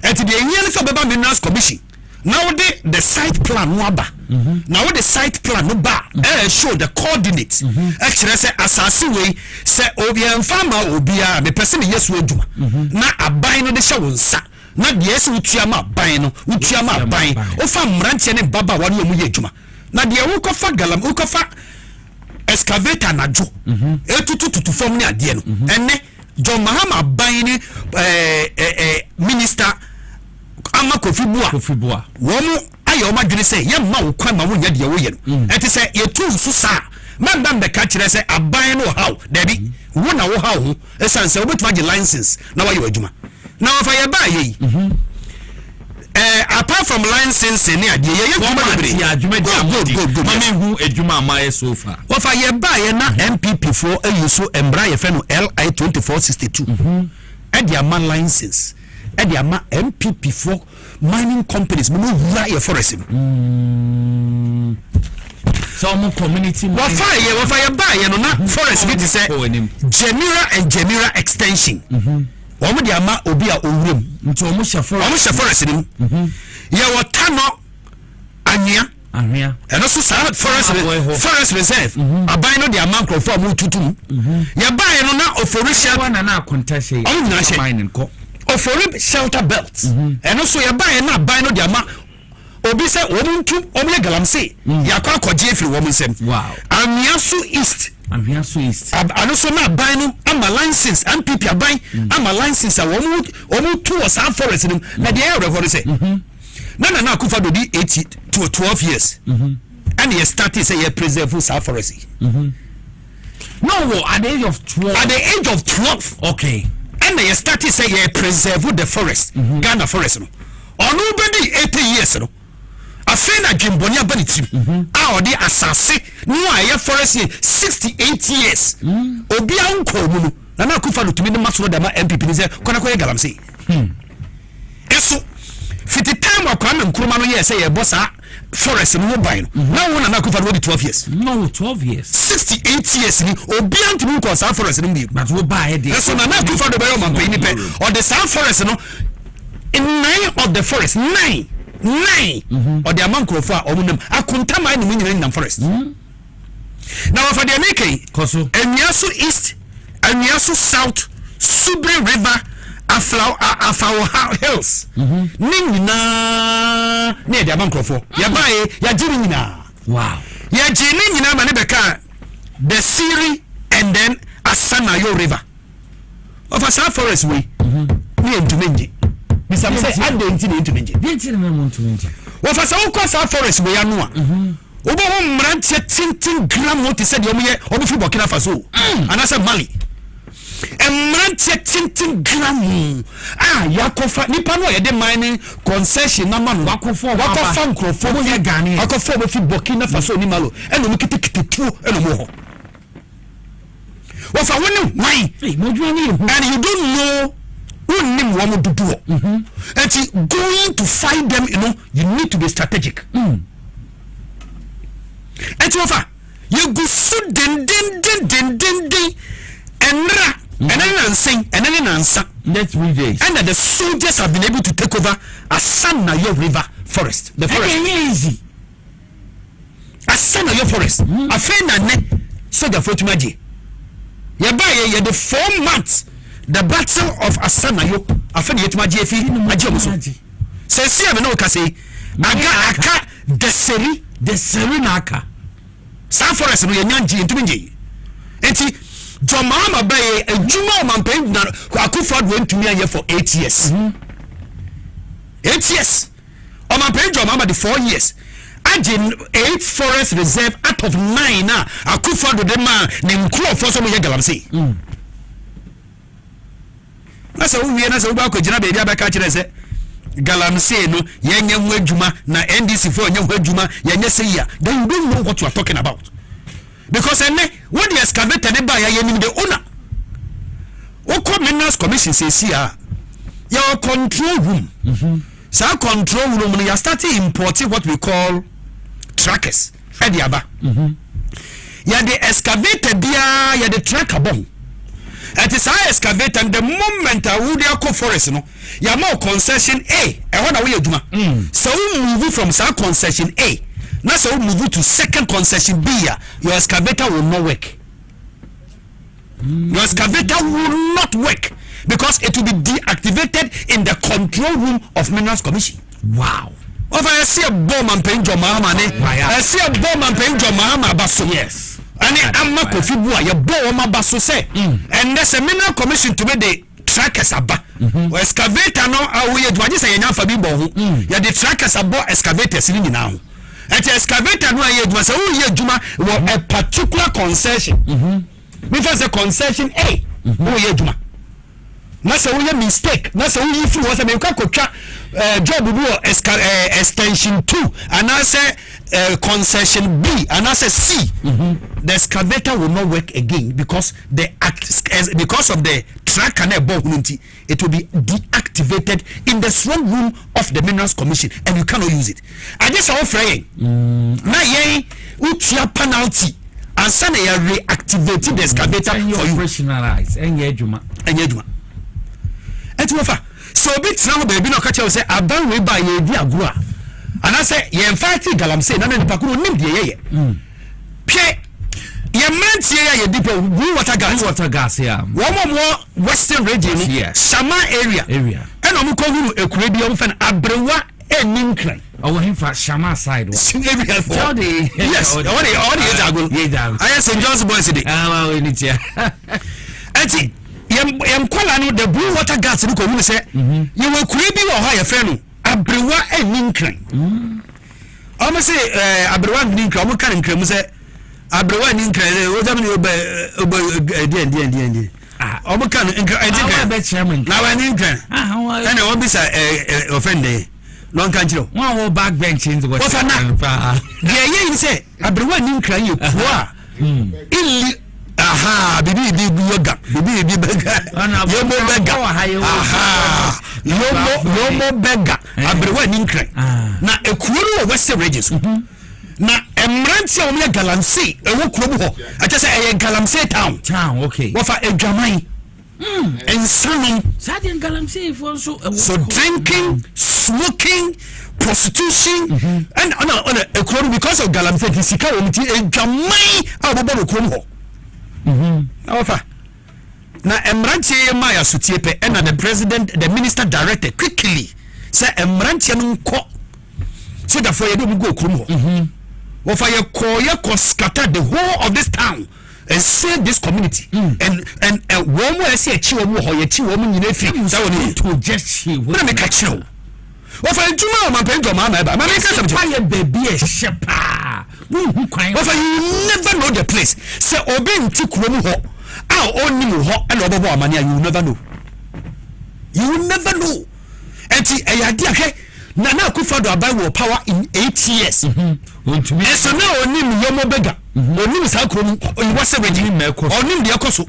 C: enti de yen so beba minerals commission now the site plan no aba now the site plan no ba show the coordinates actually say assassin we say obi enfama obi a me person yesu adwuma na aban no de hye wonsa na de ese utuama ban no utuama ban o fa mrantie ne baba wa no mu ye adwuma na de wo ko fa galam wo ko fa excavator na jo etutututu fam ne ade no ene John Mahama ban ni minister ama Kofi Boa womu aye o madwene se ye ma wo kwan ma wo nya de wo ye no enti se ye tu nsu sa mandam be ka kire se aban no how dabi wo na wo how esan se obetuma ge license na wa ye adwuma na wa fa ye ba ye apart from license ne ade ye adwuma good
H: mama hu adwuma amaye so far
C: wa fa ye ba ye na MPP for ayuso embra ye fe no LI 2462 ade ama license ade ama MPP for mining companies mo wura ye forest
H: some community
C: wa fa ye ba ye no na forest bi ti say Genera extension omo de ama obi a owuram
H: nti omo hye
C: forest nim ye wota no anwea eno so sa forest reserve aban no de ama nkrofo amu tutum ye ba ye no na official
H: na akontashe
C: omo nyina hye
H: mining ko
C: ofori shelter belt eno so ye ba ye na aban no de ama obi se omuntu omo ye galamse yakwa akogye efiri wo nsem Amiasu East ano so na aban no ama license MPP aban ama license a omu tu was our forest nim na de record say na Akufo do di 8 to 12 years and he started say he preserve our forest
H: no at the age of
C: 12
H: okay
C: and he started say he preserve the forest Ghana forest no onu be di 80 years no afena dwemboni abani tim a odi asase no aye forest 68 years obi anko mu na Akufo do tumi ne maso da ma MPP ni say kona ko ye galamse eso fiti time akwame nkruma no ye say ye bossa forest no ban na wona na Akufo do 12 years
H: no 12 years
C: 68 years ni obi antumi ko sa forest no bi
H: but wo ba he dey
C: eso na Akufo do be yo man pay ni pe or the south forest no in 9 of the forest 9 or the amount of omunam akuntama ni nyina nam forest now for the make
H: koso
C: Amiasu East Amiasu South Subre River Afao Hills nyina ne the amount of ya bae ya jiri nyina
H: wow
C: ya jiri nyina ma ne beka the Siri and then Asanayo River of a South Forest way ni entumenje Mr. Say ade ntini entumenje
H: ntini me montumenje
C: wo fa sa wo kwa South Forest way anu a obo ho mrantie tintin gram what said yo ye obo fi Burkina Faso anasa Mali mrantie tintin gram yakofa nipa no ye de mining concession na ma no wakofa nkrofo mo ye Ghana wakofa obo fi Burkina Faso ni malo eno mo kitikiti tuo eno mo ho wo fa woni why and you don't know who one would do and going to find them, you need to be strategic. And so you go so din and then sing and then answer.
H: That's 3 days.
C: And the soldiers have been able to take over Asanayo River forest. The forest
H: easy.
C: Asanayo forest. I find ne so the Fortumaji. Yabaye the 4 months. The battle of Asanayo afeni yetuma jefi ajemuso se si ame no ka say aka deseri na aka South Forest no yenyanji ntumi nje enti John Mahama baye adwuma o mampan na Akufo do ntumi aye for 8 years 8 years o mampan John Mahama the 4 years agin 8 forest reserve out of 9 na Akufo do dem ma ne nkro for so mo ye galamse nasa uwie nasa uba ko gina beebi abeka kire se galamse no yenye ho adwuma na NDC for yenye ho adwuma yenye seya then you don't know what you are talking about because when the excavator ne ba ya yenim the owner o Minerals Commission says here your control room so control room no you start importing what we call trackers ediaba ya the excavator bia ya the tracker bomb. It is high excavator and the moment I would go forest no ya more concession A want to we so we move from some concession A now so we move to second concession B your excavator will not work your excavator will not work because it will be deactivated in the control room of Minerals Commission.
H: Wow.
C: If I see a bomb and paint your Mahama I see a bomb and paint your Mahama baso
H: yes
C: and amma Kofi Bua ye bo ma ba so say and there's a mineral commission to be the trackers aba excavator no awoye dwaje say nya fa bi bo ho ya the trackers abo excavators ni nyina ho et excavator no aye dwa say wo ye djuma a particular concession me for say concession A wo ye djuma na say wo ye mistake na say wo yi free wo say me ka kotwa job bu extension 2 and I say concession B and I say C the excavator will not work again because because of the track and it will be deactivated in the strong room of the Minerals Commission and you cannot use it. I just offer na ye utia penalty and say you reactivating the excavator for you
H: operationalize enye adwuma
C: etuofa so bit now baby no catch you say aban we buy ye di agro and I say ye fight galamsey na nipa ko nim de ye pye ye mantie ye di pe water gas ya wo western region Shama area and omo ko huru ekure bi omo fan abrewa eninkran
H: oh him Shama side
C: area for yes all the I say John's boys dey
H: well we need here
C: enti yem kwala no the blue water gas no ko huru say ye we kure bi wo ha ye fe no abrewa eninkran omo say abrewa eninkran omo kan nkran mu say abrewa eninkran o jam ni oba die omo kan nkran
H: be chairman
C: na wa eninkran and o bi say offend long kan chiro
H: one wo back bench in the
C: what's na ye yin say abrewa eninkran ye poa illi aha bibi yoga bibi bega yomo bega yomo bega abrewa eninkran na ekuoro western regions na emrantia o me galamsey ewo kurobu ho acha say galamsey town
H: okay
C: wo fa edwaman ensanon
H: sadin galamsey for
C: so drinking smoking prostitution and on ekuoro because of galamsey disika o mti edwaman abobo kurobu ho wo fa na emrantia ma ya sotie pe and the president the minister directed quickly say emrantia no nko so therefore you do go kurobu ho what for you call scatter the whole of this town and save this community and one more say chiwo mo ho ye chiwo mo nyina fi that one
H: to just she
C: what make a chiwo what for juma ma penjo ma ba ma make some
H: fire baby e shepa
C: what for you never know the place say obi nti kuro mu ho a oni mu ho and obobo amani you never know enti eyade ahwe Nana Akufo-Addo abai wo power in 8 years. Eso na onim yomo bega. Onim sa krom on wase regime meko. Onim de akoso.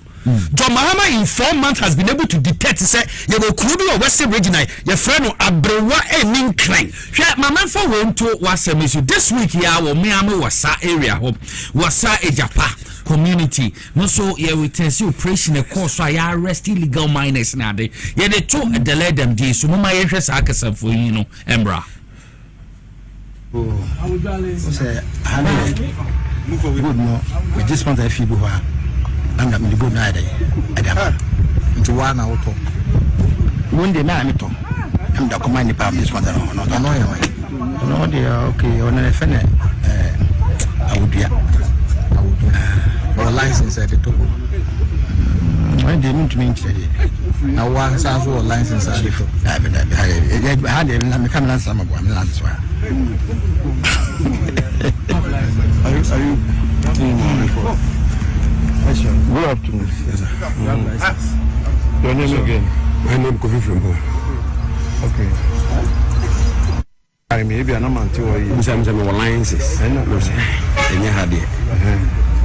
C: John Mahama in 4 months has been able to detect say ye go krubi or western region ye friend no abrewa eninkran.
H: Hwe mama for won to wase mesu this week ya wo me am wasa area ho. Wasa ejapa community no so ye witness operation e course so ya arrest illegal miners na de ye de to delay them dey so mama ye hwesa akasa for you know embra
E: say move forward no we just want to feel bo ha and am go na dey adam into one out one day na me to am da command the power this one no dey okay on the fene awudua or license at the top. I didn't mean to. Now, one sounds or license at the top. I had a camera. Some of them last one. Are you good afternoon. Your name again? My name is Kofi from home. Okay. I maybe I'm not to you. Some licenses. I know. And you had it.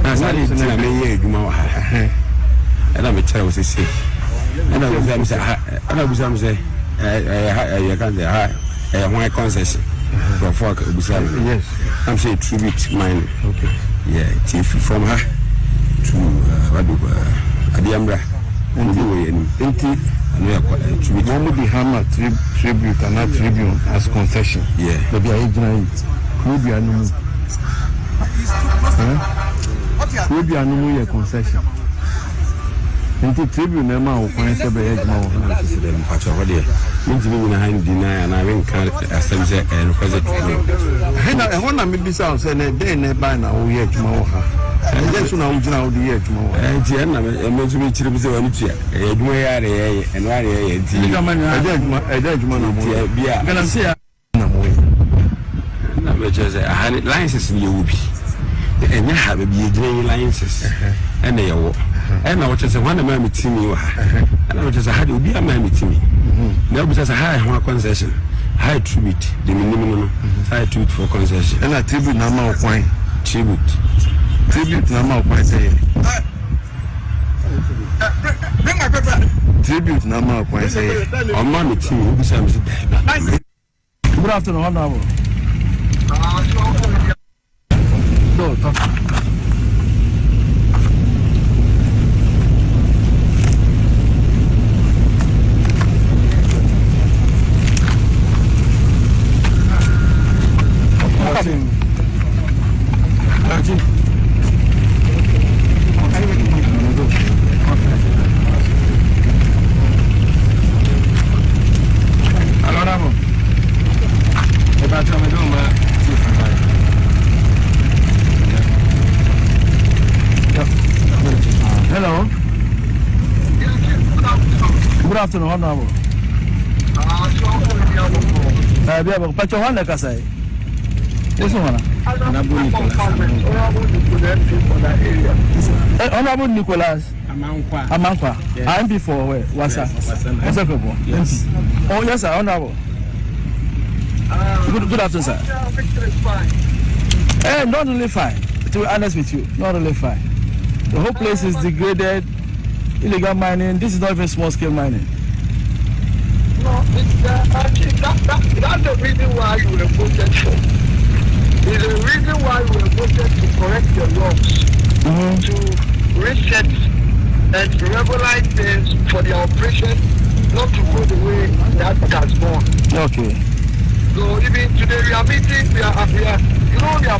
E: I may adwuma wa ha ela me tell we say ela we say ela we say you can say ha one concession for fuck we say yes I'm say tribute mine okay yeah chief from her to Adiambra and the way enti and tribute no be hammer tribute and not tribute as concession yeah but be ignorant could be anu we be anu concession nti tribune na ma wo kwan se be yegma wo na se dem pacho ho de nti bi na hand deny na we nka asem se no kwase tribune he na me bisa se na den na ba na wo yegma wo ha Agent na ujina odi ye tuma wa.
F: Nti na me so me chiri bi se wani tua. Edwuma ya re ye, eno are ye nti.
E: Agent na mo
F: bia.
E: Kana se ya na mo.
F: Na me jese ahani licenses ni ye bi. Enya ha be bi ye licenses. Ena ye wo. Ena wo chese wana ma mitimi wa. Ena wo chese ha de obi ama mitimi. Na obi chese ha ho concession. High tribute, the minimum high tribute for concession.
E: And a tribute number of coin.
F: Tribute
E: number of coin say. Tribute number of coin say.
F: On my team,
E: Good afternoon, honorable. No, talk. Hello. Good afternoon, honorable. Biya ba pacho wanda ka sai. This one. Honorable Nicholas. Amankwa. I'm before where? Wasa. Yes. Oh yes, sir. Honorable. Good afternoon, sir. Not really fine. To be honest with you, not really fine. The whole place is degraded. Illegal mining. This is not even small scale mining.
G: No, it's actually that's the reason why you were voted for. It's the reason why we were voted to correct the laws, to reset and regularize things for the operation, not to go the way that has gone.
E: Okay.
G: So even today we are meeting, we are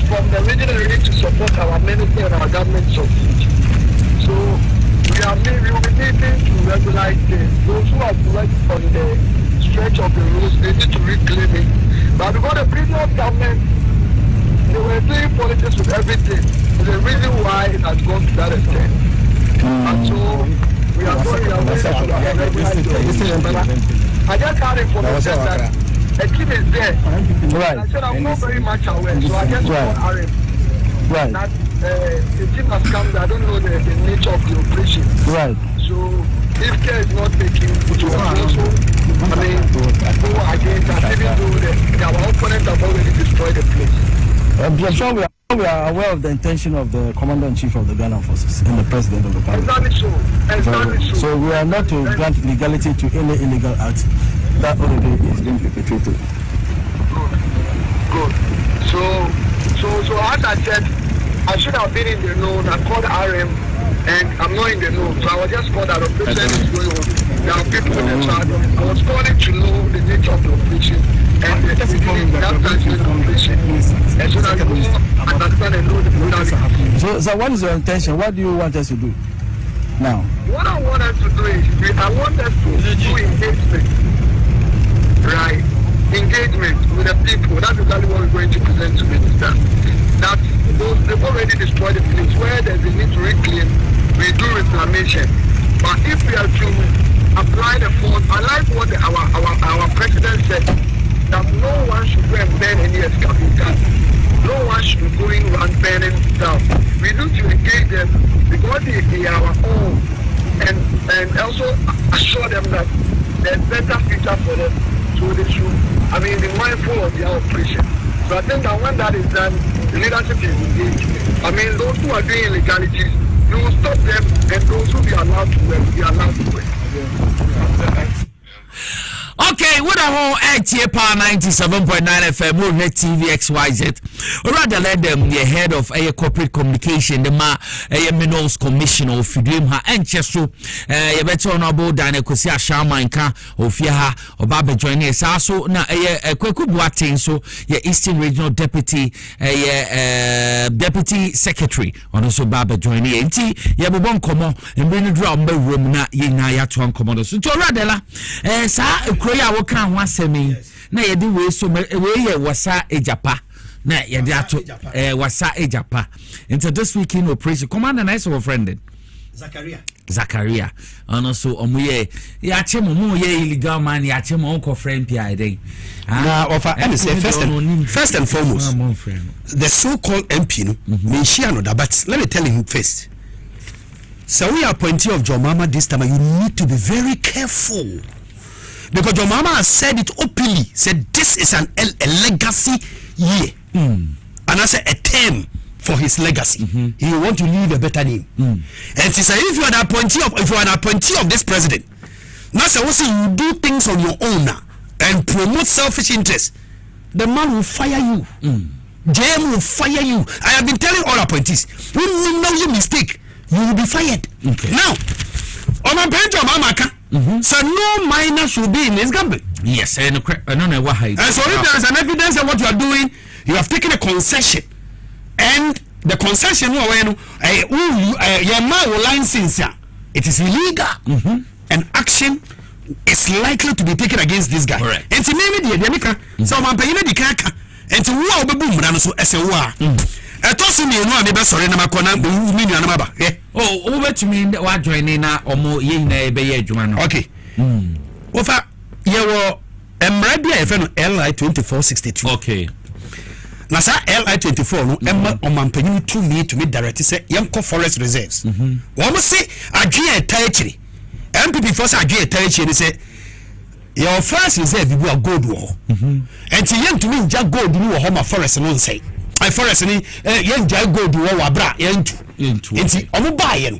G: from the regional area to support our ministry and our government subsidy. So we will be meeting to regularize things. Those who have worked on the stretch of the roads, they need to reclaim it. But because the previous government, they were doing politics with everything. The reason why it has gone to that extent. And so we are going to I just had information that a team is there.
E: Right.
G: I said I'm not very much aware, so I just called RM.
E: Right.
G: That the team has come. I don't know the nature of the operation.
E: Right.
G: So if care is not taken, it will also, go against us, even though our opponents have already destroyed the place.
E: I'm sure we are aware of the intention of the Commander-in-Chief of the Ghana Forces and the President of the Republic.
G: Exactly so.
E: So we are not to grant legality to any illegal act that already is being perpetrated.
G: Good. So as I said, I should have been in the know. I called RM, and I'm not in the know. So I was just called that operation is going on. There are people in the chat. I was calling to know the nature of the operation and the operation. And so that you understand and know the product.
E: So what is your intention? What do you want us to do now?
G: What I want us to do is, I want us to do engagement. Right? Engagement with the people. That's exactly what we're going to present to Minister. That they've already destroyed the place where there's a need to reclaim, we do reclamation. But if we are to apply the force, I like what our president said, that no one should go and burn any excavator. No one should be going around burning stuff. We need to engage them because they are our own, and also assure them that there's better future for them. So they should, be mindful of their operation. So I think that when that is done, the leadership is engaged. Those who are doing illegalities, you will stop them, and those who be allowed to work, will be allowed to work.
H: Okay, what a whole Power 97.9 FM, we'll TV XYZ. Or rather, let them the head of a corporate communication, the Minerals Commissioner of Fidrimha and Chesu, a better honorable than a Kosia Shamanka of Yaha or Baba joining us. Also, now a Kwaku Boating, so your Eastern Regional Deputy, Deputy Secretary, and also Baba joining NT, Yabon Como, and bring a drum room, not Yinaya to Uncommodus. So, Radella, Sa. Koya woka ho asemi na ye de we so we ye wasa ejapa na ye de ato wasa ejapa into this week in operation commander nice our friend Zakaria and also omuye ya chemo mu ye illegal man ya chemo unko friend pia dey
C: na offer first and foremost the so-called MP no me share no but let me tell him first. So we are appointee of John Mama this time, you need to be very careful. Because John Mama has said it openly, said this is a legacy year. And I said a term for his legacy. He want to leave a better name. And she said, if you are an appointee of this president, now say you do things on your own now and promote selfish interests, the man will fire you. JM will fire you. I have been telling all appointees, when you know your mistake, you will be fired. Okay. Now, on my bench of Amaka, so no minor should be in this government.
H: Yes, and so if there is an evidence of what you are doing, you have taken a concession, and the concession it is illegal, and action is likely to be taken against this guy. Correct. And to name it, so I'm paying the kaka, and to wow, boom, so as a war. Etosu mi enu abi be sori na makona mi nua na maba
C: over to me wa join na omo ye na ebe ye adwuma no okay ofa ye wo emra bia ye fe no LI 2462 okay na sa LI 24 no emma omampanyin to me direct say yemko forest reserves wo mo se adwe etachiri MPP force adwe etachiri ni say your forest reserve bi gold wo enti yentumi nja gold ni wo homa forest no nsai I forest ni yen jai gold wo wa bra yentu enti omo ba ye no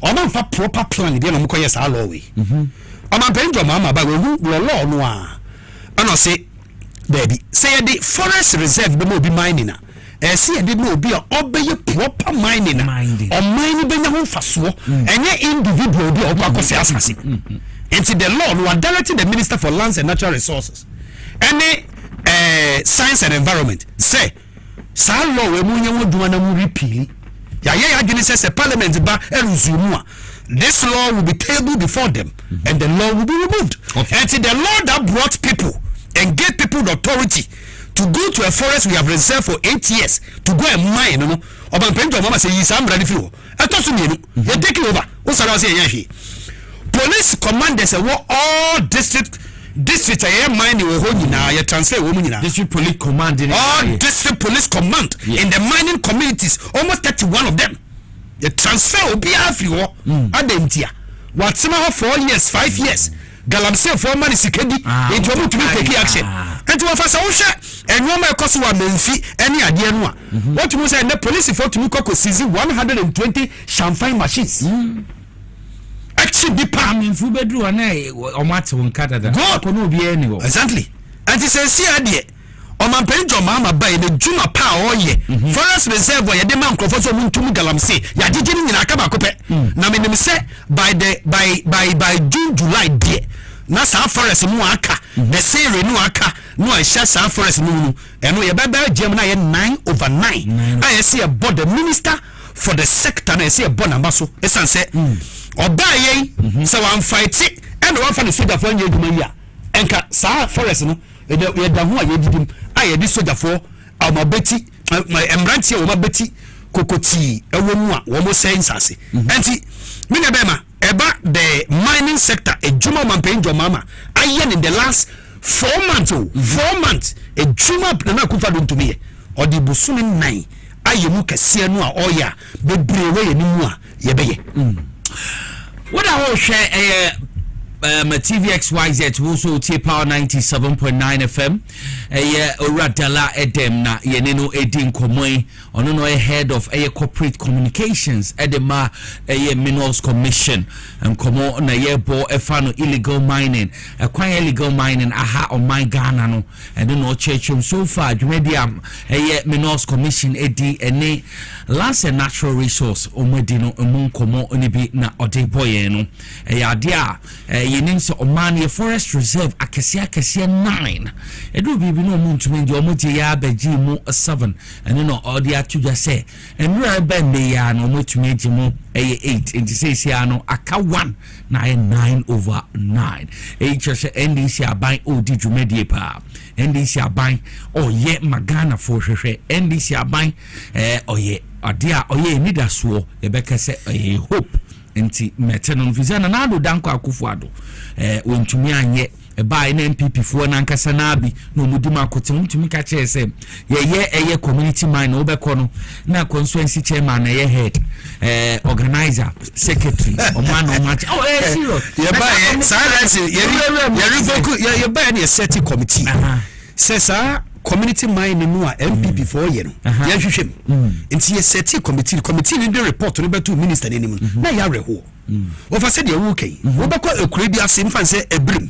C: omo fa proper plan bi na mo koye sa law we omo penjo mama ba we law no a ana say baby say the forest reserve be mo bi mining na say the no bi a obeye proper mining na o mining be nya ho faso enye individual bi obakose asase enti the law no directing the minister for lands and natural resources any science and environment say sa law we munye woduma na mu repeal ya agini say parliament ba eruzumu a this law will be tabled before them and the law will be removed. Okay. And the law that brought people and gave people the authority to go to a forest we have reserved for 8 years to go and mine no oban pento mama say yisa ambrani fi ho etosu mienu you take it over o sara say yan police commanders say all district mine we ho nyina ya transfer wo nyina
H: district police command
C: all district police command in the mining communities almost 31 of them the transfer obi afi ho adentia watsema ho 4 years 5 years galamse for man sikedi into omo to take action enti wo fasa wo hwe enwoma ekoso wa menfi ene ade no a what you say the police for to ko seize 120 champagne machines actually be palm
H: in fu bedru na omo ate won kada da
C: ko no obi eni wo exactly anti say see ade oman penjo mama ba the juma pa oye forest reserve ye de man krofo so muntum galamse ya jijiri nyina aka ba kope na menim say by June July de na sa forest mu aka the sere nu aka no a sha sa forest nu eno ye baba gem na ye 9/9 I see about the minister for the sector na see about number so esan say oba ye so wan fight and wan fa the soldier for nye duma ya enka sa forest no ye da ho a ye didim aye di soldier for amabeti emrantie o mabeti kokoti ewo mu a wo mo sense ase enti me na be ma eba the mining sector ejuma mampenjo mama aye in the last 4 months 4 months ejuma na kufa do ntumi ye odi busumi 9 aye mu kase no a oya bebrewe ye nimu a ye beye
H: what I will share TVXYZ also T Power 97.9 FM Oradala Edem na yeneno edin komoi ono no head of corporate communications edema minerals commission and komo na yebo efano illegal mining akwan illegal mining aha on my Ghana no and no churchum so far dwediam minerals commission edi ene lands and natural resource omedi no emun komo oni bi na odeboye no ade a yenim se oman ye forest reserve akese 9 edu bibi no mu ntumi ndi omoje ya abaji mu 7 ene no odi atuja se enura ba ne ya no motumi ajimu eye 8 enti se sia no aka 1 na 9/9 chese NDC aban odi dwumedie pa NDC aban oye magana fo hwehwe NDC aban oye adia oye nidaso yebeka se hope enti meteno mfizana na ado danko akufuado wontumi anye by na MPP fo na nkasa na abi no mudima akote mutumi ka chese ye community mind obekọ no na constituency chairman na ye head organizer secretary omano match serious
C: ye by silence ye revoke ye by na set committee sesa community mind no a MPP for ye no ye hwehwem nti ye set committee ni the report no beto minister nenim na ya reho ofa said ye okay obekọ ekure bi ase mfa se ebrim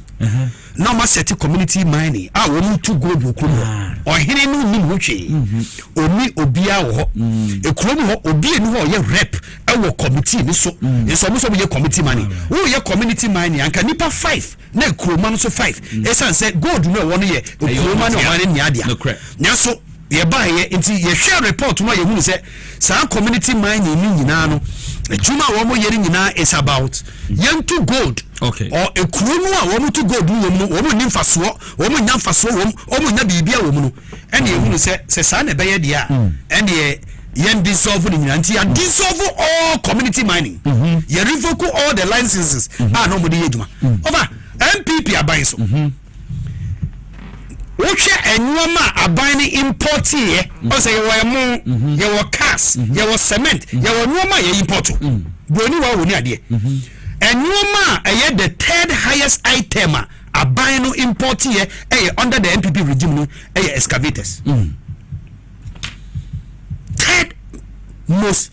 C: na ma set community mining a wo to go do kuno ohene no nim hotwe omi obia wo ho ekrom ho obi eni ho ye rep e wo committee ni so so mo ye committee mining wo ye community mining anka nipa 5 na ekroma no so 5 esan say gold no wo no ye ekroma no mane ni adia na so ye ba ye nti ye share report no ye hunu say sa community mining ni nyina no ejuma wo mo ye nyina is about yen to gold
H: okay
C: or ekromu a wo mo to gold wo mo ni mfaso wo mo nya mfaso wo mo nya bibia wo mo no ene ye hunu say sa na be ye dia ene ye yen dissolve ni nyina nti ya dissolve all community mining ye revoke all the licenses no mo de ejuma over MPP aban so wohwe enwoma aban ni import ye o say ye wo cars ye wo cement ye wo nwoma ye import boni wa woni ade enwoma ye the third highest item aban no import ye under the MPP regime no excavators third most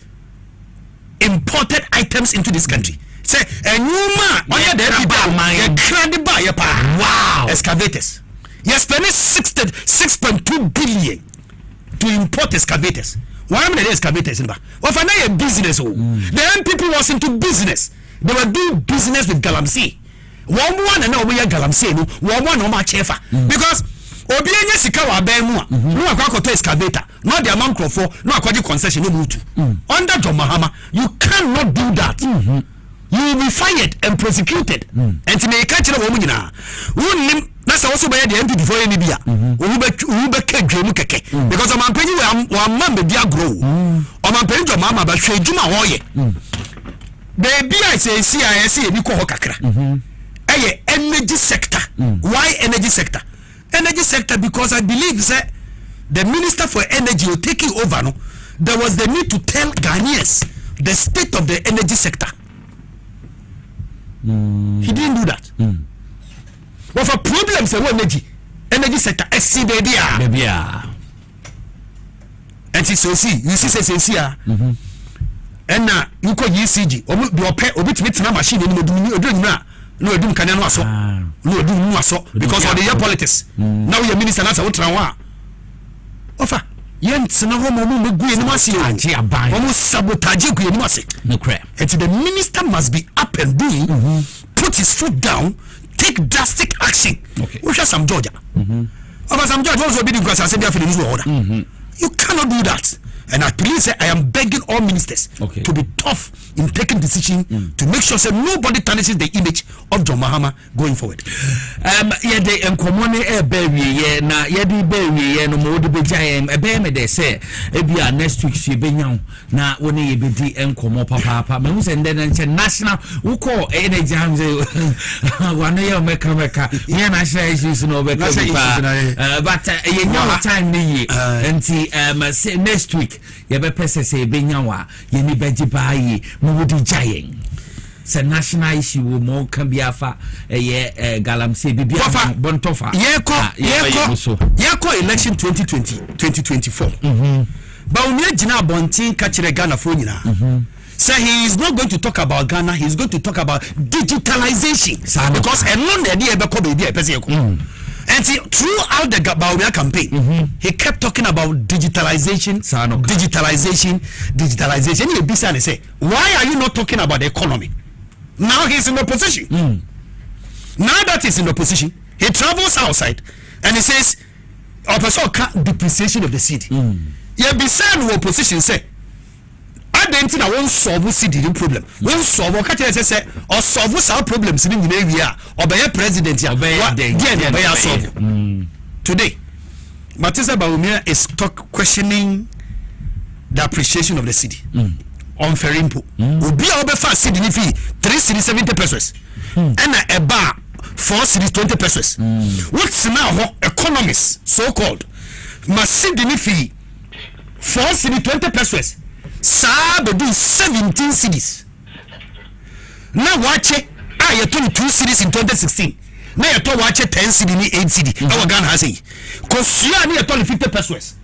C: imported items into this country say enwoma under the MPP ye credible ye pa wow excavators. You're spending 6.2 billion to import excavators. Why am I excavators? Well, for now, business. The MPP was into business. They were doing business with Galamsey. One and now we are Galamsey. One no much ever because Obianya Sikawa Bemua, no Akako excavator, not the amount of no Akwaji concession. Under John Mahama, you cannot do that. You will be fired and prosecuted. And to make a woman now. That's also by the MPP for any beer. Ube kejemu keke. Because I'm paying you one man be grow. I'm paying your mama but she juma hoye. The beer say CIC ni ko kakra. Energy sector. Why energy sector? Energy sector because I believe that the Minister for Energy will take it over. No, there was the need to tell Ghanaians the state of the energy sector. He didn't do that. But for problems energy sector exceeded there. And so see, you see and now you call ECG or bit machine no do can no so because of the year politics. Now your minister na sa offer yent na ho mo gu enu ase o sabotage gu enu ase
H: no crap.
C: And the minister must be up and doing, put his foot down, take drastic action.
H: Okay.
C: We have some Georgia. Some Georgia also be because I said they finish order. You cannot do that. And I please say I am begging all ministers to be tough in taking decision to make sure that nobody tarnishes the image of John Mahama going forward.
H: Yeah, the common bury na yadi bury no more the bejayem me they say ebia next week she be now na woni ye be di enkomo papa me hu say then national we call energy one year meka yeah national issues no be but ye no time ni enti say next week ye be pese say be nyawa ye ni beji bayi mo wodi jayen se national issue wo mo kan biafa galamsey bibia bontofa
C: ye ko election 2024 but we need jina bontin ka kire Ghana for nyina so he is not going to talk about Ghana, he is going to talk about digitalization because alone the idea be ko be e pese ko. And see, throughout the Bawumia campaign, he kept talking about digitalization. He be saying, say, why are you not talking about the economy? Now he's in opposition. Now that is in opposition, he travels outside and he says, "Opposition can't depreciation of the city." You be saying no opposition say, "I don't think I won't solve the city problem. Won't solve. What can I say? Or solve some problems in the area. Or by a president here. By solve today." Matisa Baumia is questioning the appreciation of the city. On Ferimpo, Ubi Obefa city fee 3 cities 70 pesos, and a bar 4 cities 20 pesos. What's now economists so called? Must city fee 4 cities 20 pesos. Sab do 17 cities. Now watch it. I told 2 cities in 2016. Now you told watch it 10 cities 8 cities. Our gun has it. Cause you are near 50 pesos.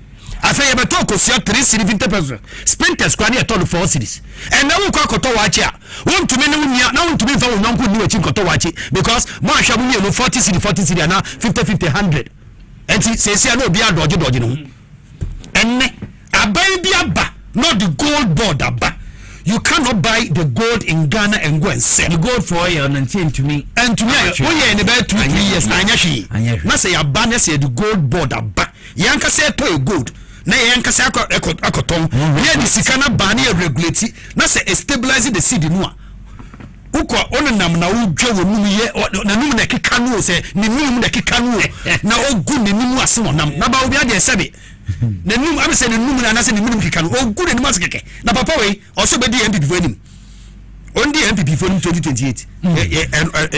C: I say about talk of 3 cities 50 pesos. Sprinters can near 4 cities. And now we call Koto watch ya. Want to many now to be found non good new Koto watch it because Marsha will know 40 cities and now 50 100. And says no be a dodgy no. And a baby abba, not the gold board abba. You cannot buy the gold in Ghana and go and sell. The gold for you and to me. And to me, in about 2 3 years, I say a banner say the gold board abba. Yanka say to gold. Na yanka say akoton. Here the Sikana banner regulate. Na say stabilize the city no. Uko onenam na udwe wo num ye na num na keka no say ni num na keka no na ogu ni num ase wonam na ba obi ade sebe na num am say ni num na say ni num keka no ogu ni num ase keke na papa we also be di MPP for nim on the MPP for 2028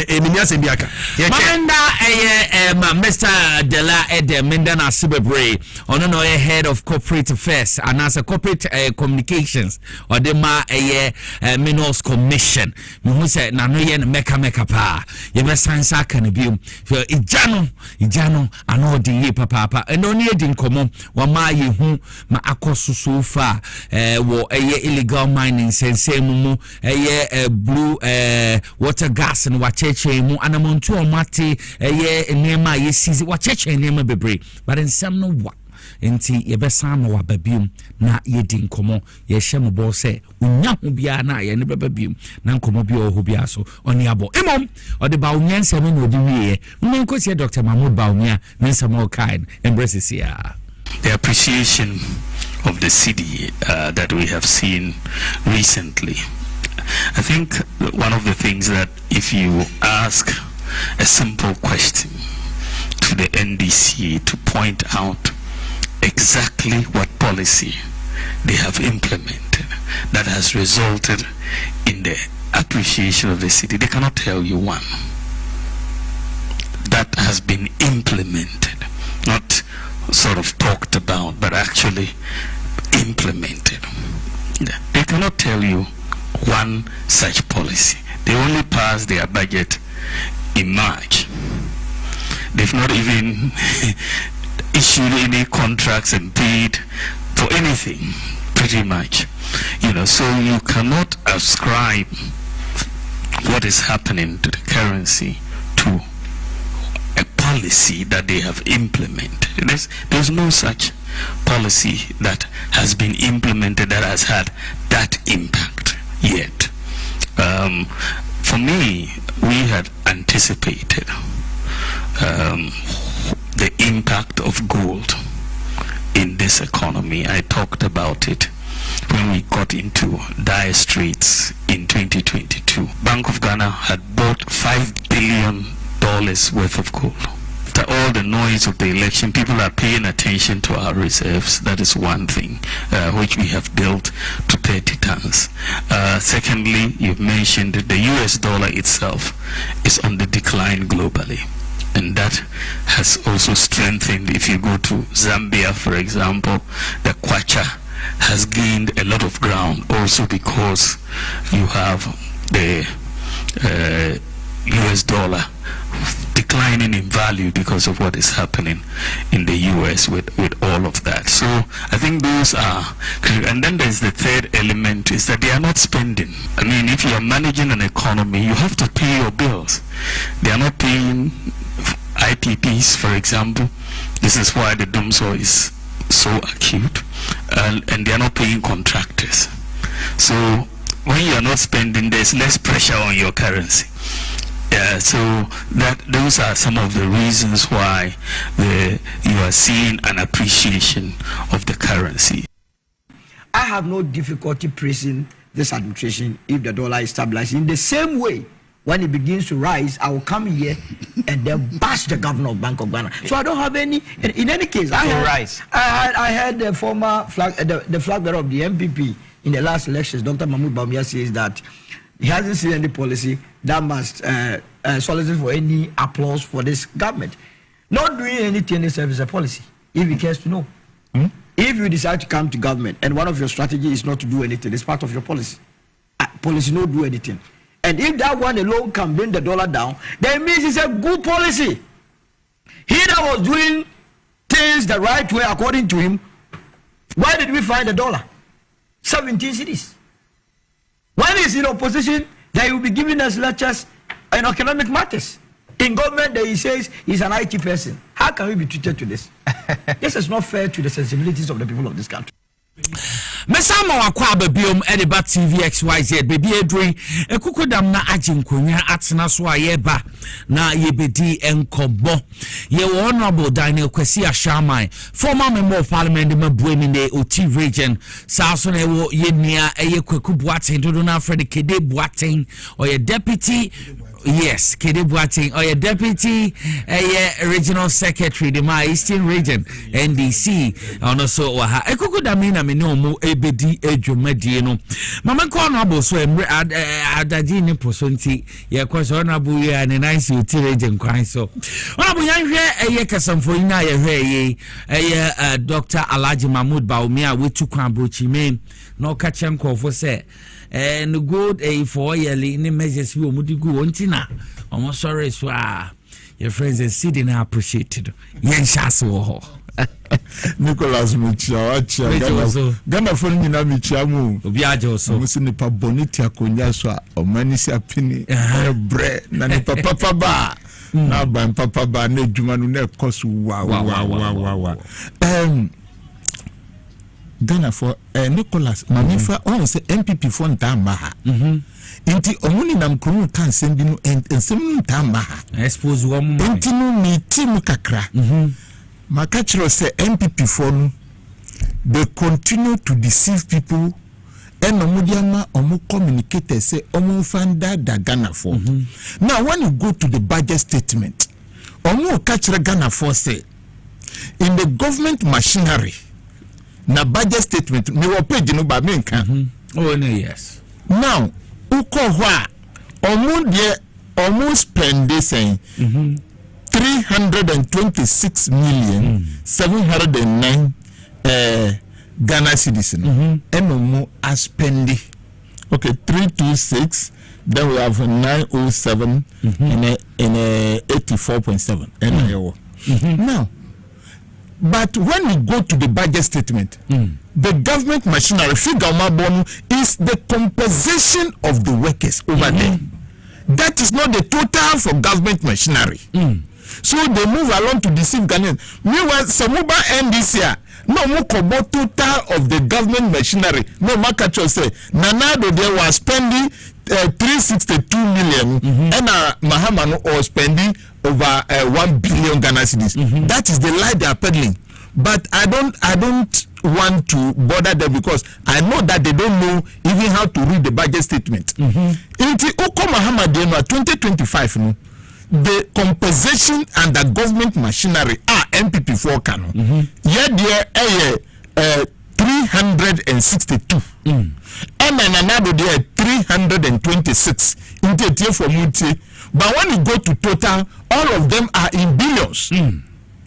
C: eminia se biaka
H: Manda Mr. Dela Ede Mendana Sibebre ono no head of corporate affairs and as a corporate communications or the ma minerals commission me hu say na no ye meka pa ye be sansa kan biom ijano ano de ye papa and oni edi nkomo wa ma ye hu ma akososo fa wo illegal mining sense mu blue water gas and wacheche mu anamontu omate enema yesizi wacheche enema bebre but in some no wa enti yebesa ma wa babium na yedi nkomo ye hyem bo se unya ho bia na ye ne babium na nkomo bia o ho bia so oni abo emom ode ba unyansa me no odi wiye mo nkosi Dr. Mahmoud Baumia nsa mo kind embraces here
D: the appreciation of the city that we have seen recently. I think one of the things that if you ask a simple question to the NDC to point out exactly what policy they have implemented that has resulted in the appreciation of the city, they cannot tell you one that has been implemented, not sort of talked about, but actually implemented. They cannot tell you one such policy. They only pass their budget in March. They've not even issued any contracts and paid for anything, pretty much. So you cannot ascribe what is happening to the currency to a policy that they have implemented. There's no such policy that has been implemented that has had that impact yet. For me, we had anticipated the impact of gold in this economy. I talked about it when we got into dire straits in 2022. Bank of Ghana had bought $5 billion worth of gold. After all the noise of the election, people are paying attention to our reserves. That is one thing, which we have built to 30 tons. Secondly, you've mentioned that the US dollar itself is on the decline globally. And that has also strengthened. If you go to Zambia, for example, the kwacha has gained a lot of ground also because you have the US dollar declining in value because of what is happening in the US with all of that. So I think those are, and then there's the third element is that they are not spending. I mean, if you are managing an economy, you have to pay your bills. They are not paying IPPs, for example. This is why the doomsday is so acute, and they are not paying contractors. So when you are not spending, there's less pressure on your currency. Yeah, so those are some of the reasons why you are seeing an appreciation of the currency.
I: I have no difficulty praising this administration if the dollar is stabilizing. In the same way, when it begins to rise, I will come here and then bash the governor of Bank of Ghana. So I don't have any. In any case, I had the former the flag bearer of the MPP in the last elections, Dr. Mahmoud Bawumia, says that he hasn't seen any policy that must solicit for any applause for this government. Not doing anything is a policy, if he cares to know. If you decide to come to government and one of your strategy is not to do anything, it's part of your policy. Policy not do anything. And if that one alone can bring the dollar down, then it means it's a good policy. He that was doing things the right way according to him, why did we find the dollar? 17 cities. When he's in opposition, they will be giving us lectures in economic matters. In government, he says he's an IT person. How can we be treated to this? This is not fair to the sensibilities of the people of this country.
H: Mesama wakwa babiom ediba TV XYZ baby edri ekukodam na ajinkonya atena so ayeba na yebedi enkobo ye honorable Daniel Kwesi Ashamai former member of parliament Mabuemi ne Oti region saso na wo yenia eye Kwaku Boateng dodo na Fred Kede Boateng or your deputy. Yes, Kede Boateng or your deputy regional secretary the my Eastern region NDC and also waha ekukodamina me no mo ebedi edwumadi no mama ko no abo so emre adaji ni posonti ye kwaso na bu ye ne nice uti region kwan so ona bu yan hwe kasamfo ina ye hwe Dr. Alhaji Mahmoud Bawumia wetu kwan brochi men no ka chenkofo se no good for yearly ni measures we omudigu ontina omo sorry so your friends and see they appreciated yen shaso ho
V: Nicholas Muchia Ghana for nyina michia mu
H: obi ajo so
V: musi ni pa boniti akonya so omani si apini bre na ni papa ba na ban papa ba na edwuma no na ekoso wa Ghana for Nicholas Manifa on say MPP for ntamba ha inti omuni na mkuru kan sembi no ensem ntamba ha
H: I suppose wo mu
V: inti no mi team kakra makachiro say MPP for no they continue to deceive people and omudiama omu communicate say omu fanda da Ghana for now when you go to the budget statement omu kachira Ghana for say in the government machinery na budget statement me wo page no ba me nka
H: oh no yes
V: now uko hwa almost spend this 326 million 709 Ghana cedis enomo a spendi okay 326 then we have 907 in a 84.7 now but when we go to the budget statement, the government machinery figure is the compensation of the workers over there. That is not the total for government machinery. So they move along to deceive Ghanaians. Meanwhile, Samuba NDC, no more total of the government machinery. No Makacho say, Nanado they were spending 362 million and Mahamano was spending over 1 billion Ghana cedis. That is the lie they are peddling. But I don't want to bother them because I know that they don't know even how to read the budget statement. In the Oko Muhammad 2025, no, the compensation and the government machinery are MPP4 canon. Yet there 362. And another there 326 in the tier for multi. But when you go to total, all of them are in billions.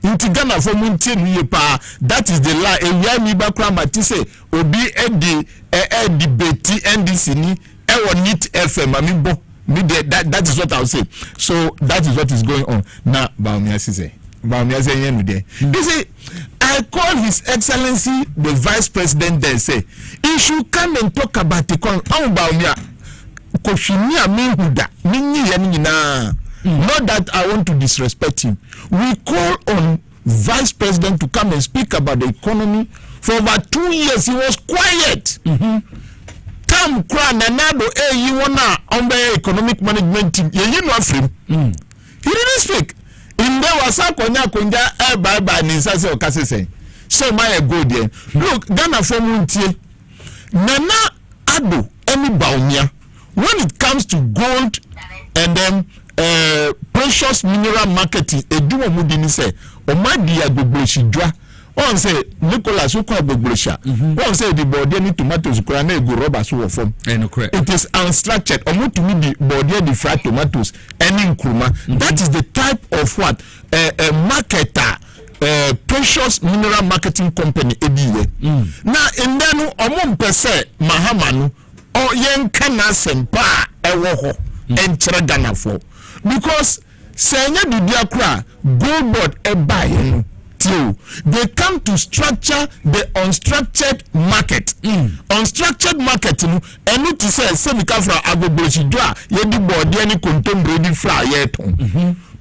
V: Inti Ghana for multi that is the lie. And where me background say obi edi debate NDC ni ewo NIT FM amibo. That is what I'll say. So that is what is going on. Now, Bawumia say they say, I call His Excellency the Vice President there say, he should come and talk about the Bawumia. Not that I want to disrespect him. We call on Vice President to come and speak about the economy. For over 2 years, he was quiet.
J: tam kra na nado eyi wona on be economic management team ye no afrim he didn't speak in there was a konja bye ni sase o kasese so my go there look Ghana for muntie nana ado emi baumia when it comes to gold and then precious mineral marketing edumo mudini say o madi agbogboshi dwa on say Nicholas who call Bogbrosha. On say the body any tomatoes na go rubber so form. It is unstructured. Or to me the body the fried tomatoes any nkruma. That is the type of what a marketer precious mineral marketing company ediye. Now in then omon pese mahamanu or yen kana sempa ewo ho enchre Ghana for because senya bibia kra gold board e buy they come to structure the unstructured market. Unstructured market and to say semika fra agbogboshi dwa ye di board any contemporary fra yeton.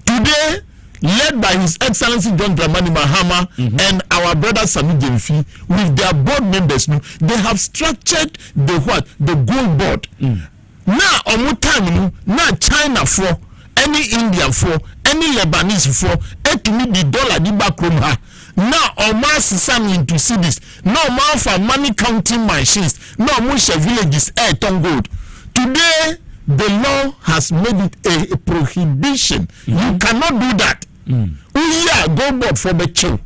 J: Today led by His Excellency John Dramani Mahama and our brother Sami Jemfi with their board members, they have structured the gold board. Now omu time now China for any Indian for any Lebanese for to me the dollar di back room ha now almost some into cities no more for money counting machines no more villages ton gold today the law has made it a prohibition. You cannot do that. We are gold board for the chill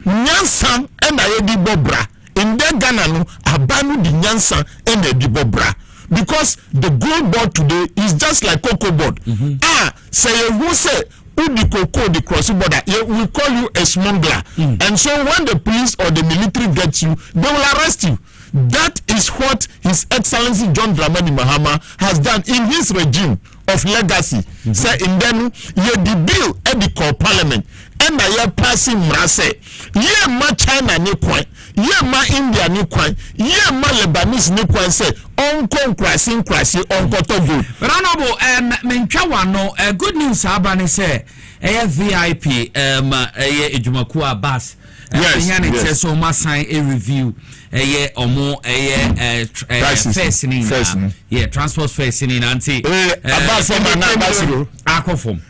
J: nyansan and I bobra in the Ghana no abanu di nyansan and the bobra because the gold board today is just like cocoa board. Say who say the cocoa the crossing border, we call you a smuggler. And so when the police or the military gets you, they will arrest you. That is what His Excellency John Dramani Mahama has done in his regime of legacy. Say in then ye the bill at the core parliament and I passing mrase ye ma China ni kwan ye ma India ni kwan ye ma Lebanese ni kwan say onko krasi onko togo
H: Honorable mentwa wano good news abane say VIP ejumaku Abbas yes so ma sign a review omo first transport first in anti
J: Abbas na
H: akofom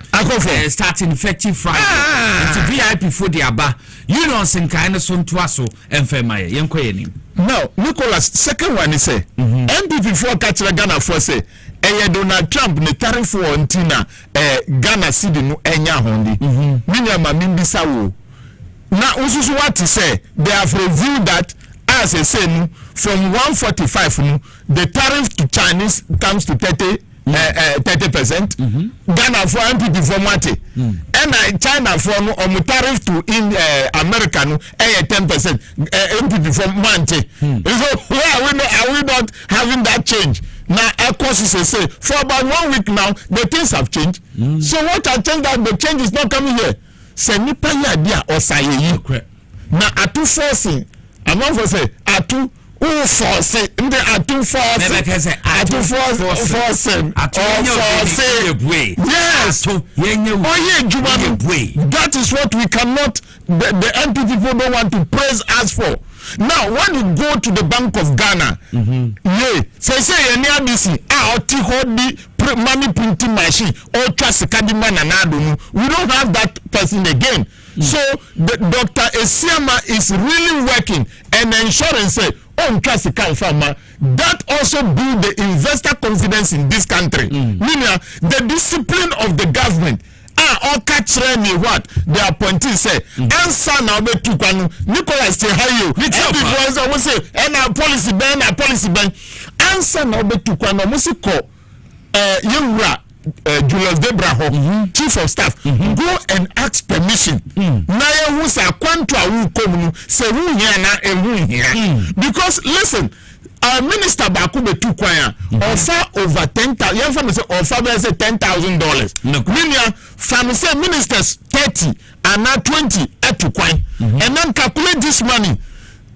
H: starting effective Friday into VIP for the Abba you know some kind of son twaso enfema yenkoye ni
J: now Nicholas second one is say MPP for catch Ghana for say Donald Trump ne tariff for antina Ghana cedi no enya hondi minya ma mimbisa wo na ususu what to say they have reviewed that as a say from 145 the tariff to Chinese comes to 30%. Ghana for MPP for Mate and China for no tariff to in America no 10% MPP for Mate. So where are we not having that change? Now of course say for about 1 week now the things have changed. So what I think that the change is not coming here. Se nipa ya dia osayeyi na atu forcing among for say atu force ndi atu force yes that is what we cannot the MP people don't want to praise us for. Now when you go to the Bank of Ghana say any ABC oti hold money printing machine or trust academy we don't have that person again. So the Dr. Esiama is really working and ensuring say trust account farmer that also build the investor confidence in this country. Meaning the discipline of the government all catch me what the appointee say answer now be to kwanu Nicholas say how you because I will say and our policy ban answer now be to kwanu musiko yura Julius Debraho chief of staff go and ask permission na ye hu sa kwanto awu komu say hu hia na ehu hia because listen our minister baku be tu kwan offer over 10,000 you from say offer be say $10,000 meaning from say ministers 30 and now 20 at tu kwan and then calculate this money.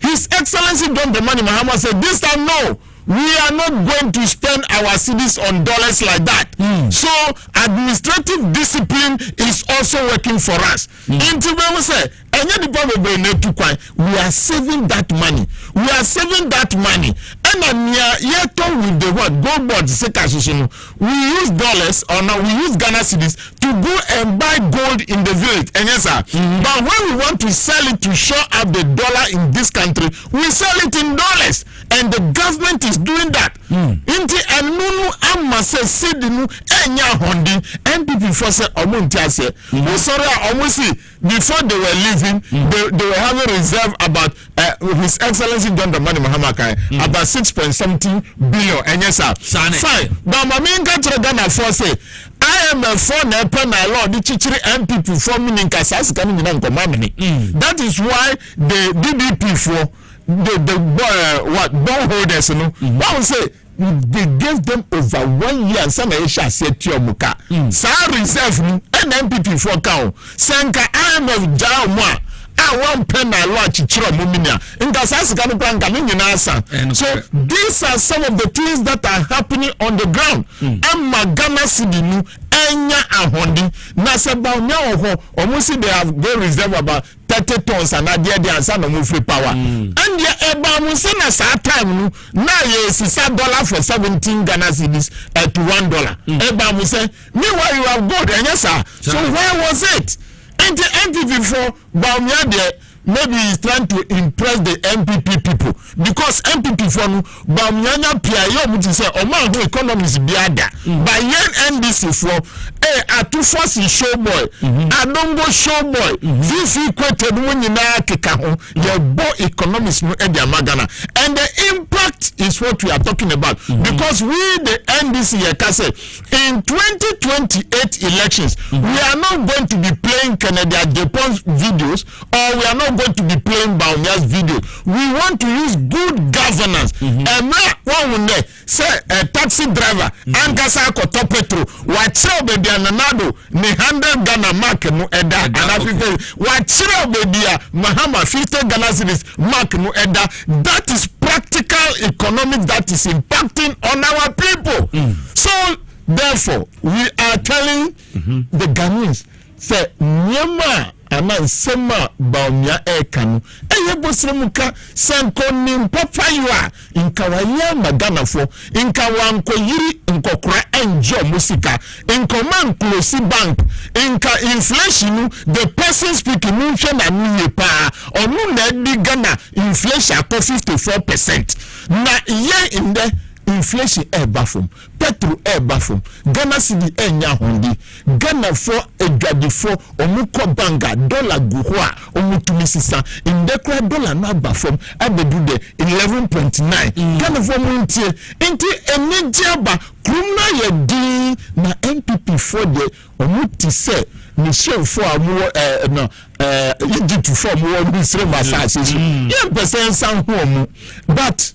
J: His Excellency John Dramani Mahama said this time no, we are not going to spend our cedis on dollars like that. So administrative discipline is also working for us. We are saving that money. We are saving that money. and yeto with the what gold board we use dollars or now we use Ghana cedis to go and buy gold in the village. And yes, sir. But when we want to sell it to show up the dollar in this country, we sell it in dollars, and the government is doing that. Inti enunu amase sidinu enya hondi NPP for say omuntiase. We sorry almost before they were leaving, they were having reserve about His Excellency John Dramani Mahama about 6.something billion. And yes, sir. Fine. But my main country Ghana for say IMF for na pen na law the chichiri MPP for meaning kasas coming in that is why the DDP for the bondholders what say they gave them over 1 year and some Asia said to muka sa reserve and MPP for count senka IMF jaw mo one pen na law chichiro muminia nkasas kan planka ni nyina san. So these are some of the things that are happening on the ground. Amma Ghana sidinu enya ahondi na se ba nya oho almost they have go reserve about 30 tons and there and some of free power. And the eba mu se na sa time nu na ye sisa dollar for 17 Ghana cedis at $1. Eba mu se meanwhile you have gold and yes sir. So where was it? And the MPP for Baumia there maybe he's trying to impress the MPP people because MPP for Baumia Pia you say Oman who economies biada by yen NDC for a two force show boy I don't go show boy this equated when you na keka ho your bo economics no e dia magana and the impact is what we are talking about because we the NDC say in 2028 elections we are not going to be playing Kennedy Japan's videos or we are not going to be playing Baumia's video. We want to use good governance. And now one say a taxi driver and kasa ko top petro wachira baby ananado ni 100 Ghana mark no eda and people wachira baby Mahama 50 Ghana cedis mark no eda. That is practical economics that is impacting on our people. So therefore we are telling the Ghanaians say nyama ama sema Baumia ekanu eye bosremuka sanko nim papa yiwa inkawaya magana fo inkawa nko yiri nkokora enjo musika inkoman close bank inka inflation the person speaking munche na niye pa onu na di Ghana inflation ko 54% na ye in the inflation bafum petro bafum Ghana cedi enya hondi Ghana for edwade for omuko banga dollar guhwa omutumisisa indekra dollar na bafum abedu de 11.9 Ghana for muntie enti enejaba krumna ye di na MPP for de omuti se ni show for amu no Egypt for amu bisre masase ye person san ho but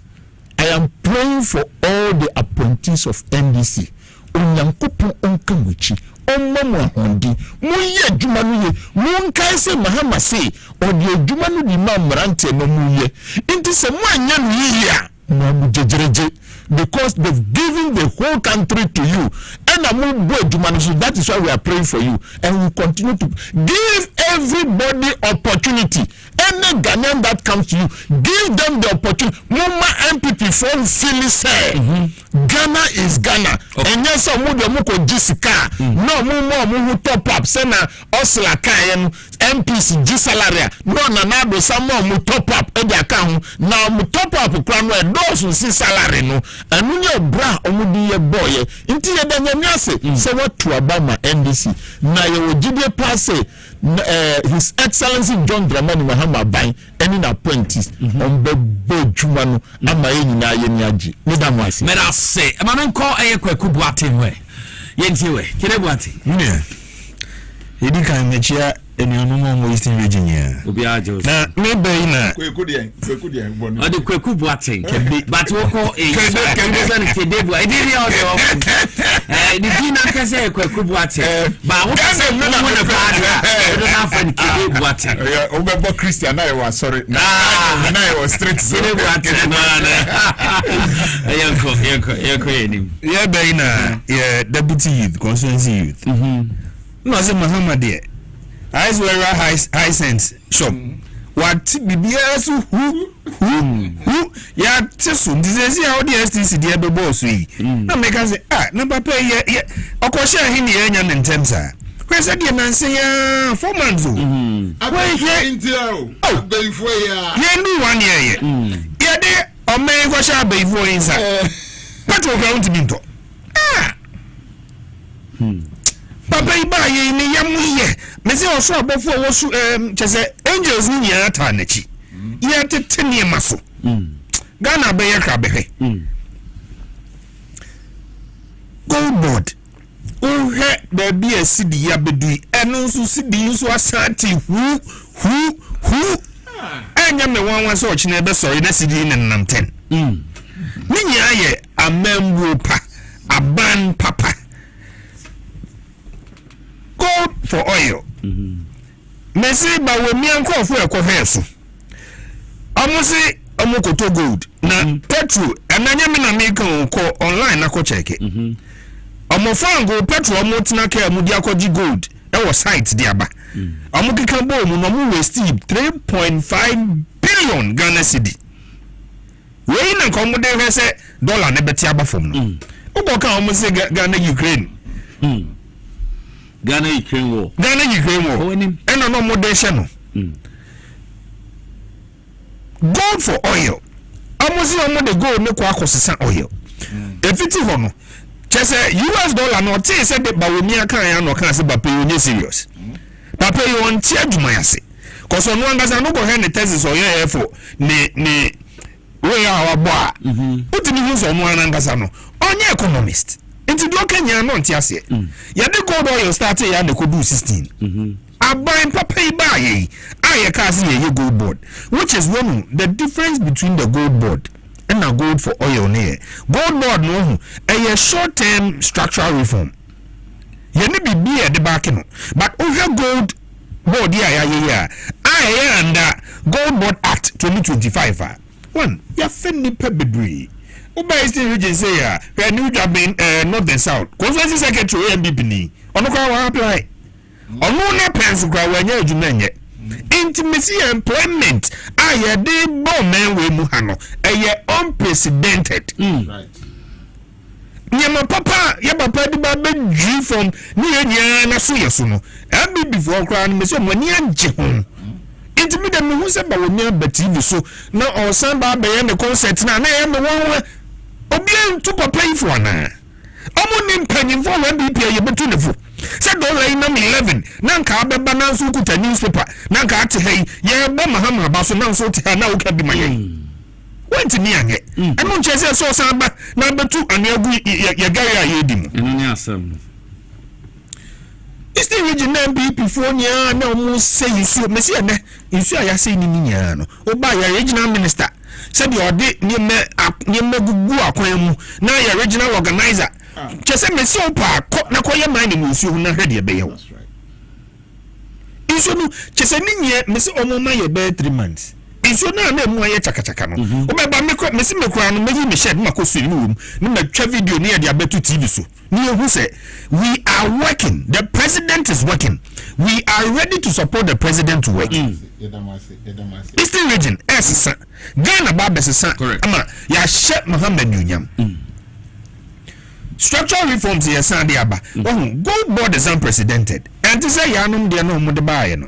J: I am praying for all the appointees of NDC. Onyankopon onkamuchi, omamo hondi, muye adwuma no ye, munkai se Mahama se, odi adwuma no di ma mrante no muye. Inti se mo anya no yia, na mujejereje because they've given the whole country to you. And so that is why we are praying for you. And we continue to give everybody opportunity. Any Ghanaian that comes to you, give them the opportunity. Muma MPP from Philly say Ghana is Ghana. And yes, muko Jessica. No, mumu top up. Sena Osla Kayan MPC G salaria. No, nanado samo mu top up. Edi account. Now mu top up kranwe those see salary no. And munye bra omudi ye boy. Inti ye danye say what to Obama NDC. Na ye ojide pass His Excellency John Dramani Mahama Bain any appointees on bebo juma no ama ye nyina ye niaji. Madam wasi.
H: Mera say amame ko Kwaku Boateng we. Yenti we. Kire Boateng.
B: Ne. Edi kan mechia enuanu mo Eastern region ya.
H: Obi ajo.
B: Na maybe na
U: Kwaku de bonu.
H: Odi Kwaku Boateng. But wo ko kende san kede bo. Edi ri o de the Dina kase Kwaku Boateng. Ba wo kase no na do na fan kede Boateng.
U: Obebo Christian na you sorry. Na you straight
H: kede Boateng man. Yanko yenim.
B: Yeah be na deputy youth, constituency youth. No say Mahama there. I swear high sense shop.
J: what bibia so who ya tesu dizezi how the STC dey be boss yi na make say na papa ye okosha hi ne anya ne ntemsa kwese de nanse ya 4 months o
U: ye intio abeifo ya
J: ye ndu 1 year ye ye de o me kwasha abeifo insa pato ground binto papa iba ye ni yamuye me se oso abofo wo su chese angels ni ya ta na chi ye tete ne maso Ghana be ye krabehe gold board o he da bi asidi ya bedui eno nso sidi nso asante hu anya me wanwa so chi na be sori na sidi ne nam 10 ni nya ye amambu pa aban papa gold for oil mesi ba we mi ankofo ekoheso amusi amukoto gold na petrol ananya me na make ko online na ko check amofango petrol amotina ka amudi akoji gold e wo site dia ba amukika bo mu no mu waste 3.5 billion Ghana cedi we na ko mu de hwese dollar ne beti aba fom no ugo ka amusi Ghana Ukraine
H: Ghana Ukraine war
J: eno no mo de hye no gold for oil almost no the gold ne kwa akosesa oil efiti ho no chese US dollar no te se de bawoni aka ya no kan se ba pay onye serious ba pay on ti adwuma yase koso no angasa no go he ne thesis oil efo ne we ya wabo a utini hu so no angasa no onye economist nti do Kenya no nti ase ya de gold oil start ya ne ko do 16 aban papa iba ye aye ka se ye gold board, which is one the difference between the gold board and a gold for oil ne gold board no a short term structural reform ye ne bibi e de back no but over gold board ya aye under gold board act 2025 one ya fenni pebedri Uba Eastern region say ya new job in north and south constituency secretary MBP ni ono kwa wa apply ono na pensu kwa wanya adwumenye intimacy employment aye de bommen we mu ha no eye unprecedented right nyama papa ya papa di ba be from ni enya na so yeso no MBP before kwa no me se mo ni anje ho intimida me hu se ba wo nya bativi so na o san ba be ye me concert na ya me won obien tu papa ifo na omo ni mpanyimfo wa MBP ye betu ne fo se dollar na 11 na nka abeba na nso kuta newspaper na nka ate hei ye ba mahama ba so na nso te na woka bi maye wenti ni anye eno nchese so san ba na betu aniagu ye gari aye di mu
H: eno ni asem
J: Eastern region na MPP fo nya na omo say isu mesi ene isu aya say ni nya no oba ya regional minister said the ode nyeme gugu akwan mu na ya regional organizer chese mesi opa na koye mine mu isu na hwede be yewo isu no chese ni nye mesi omo ma ye be 3 months isu na mu aye chakachaka no obeba mesi mekura no meyi me shed makosu ni wom ni matwa video ni ya de abetu TV so ni ehu se we are working, the president is working, we are ready to support the president to work. Eastern region sir Ghana ba sir ama ya she Mohammed Nyam structural reforms here sand aba gold board is unprecedented and to say ya no de no mo de bae no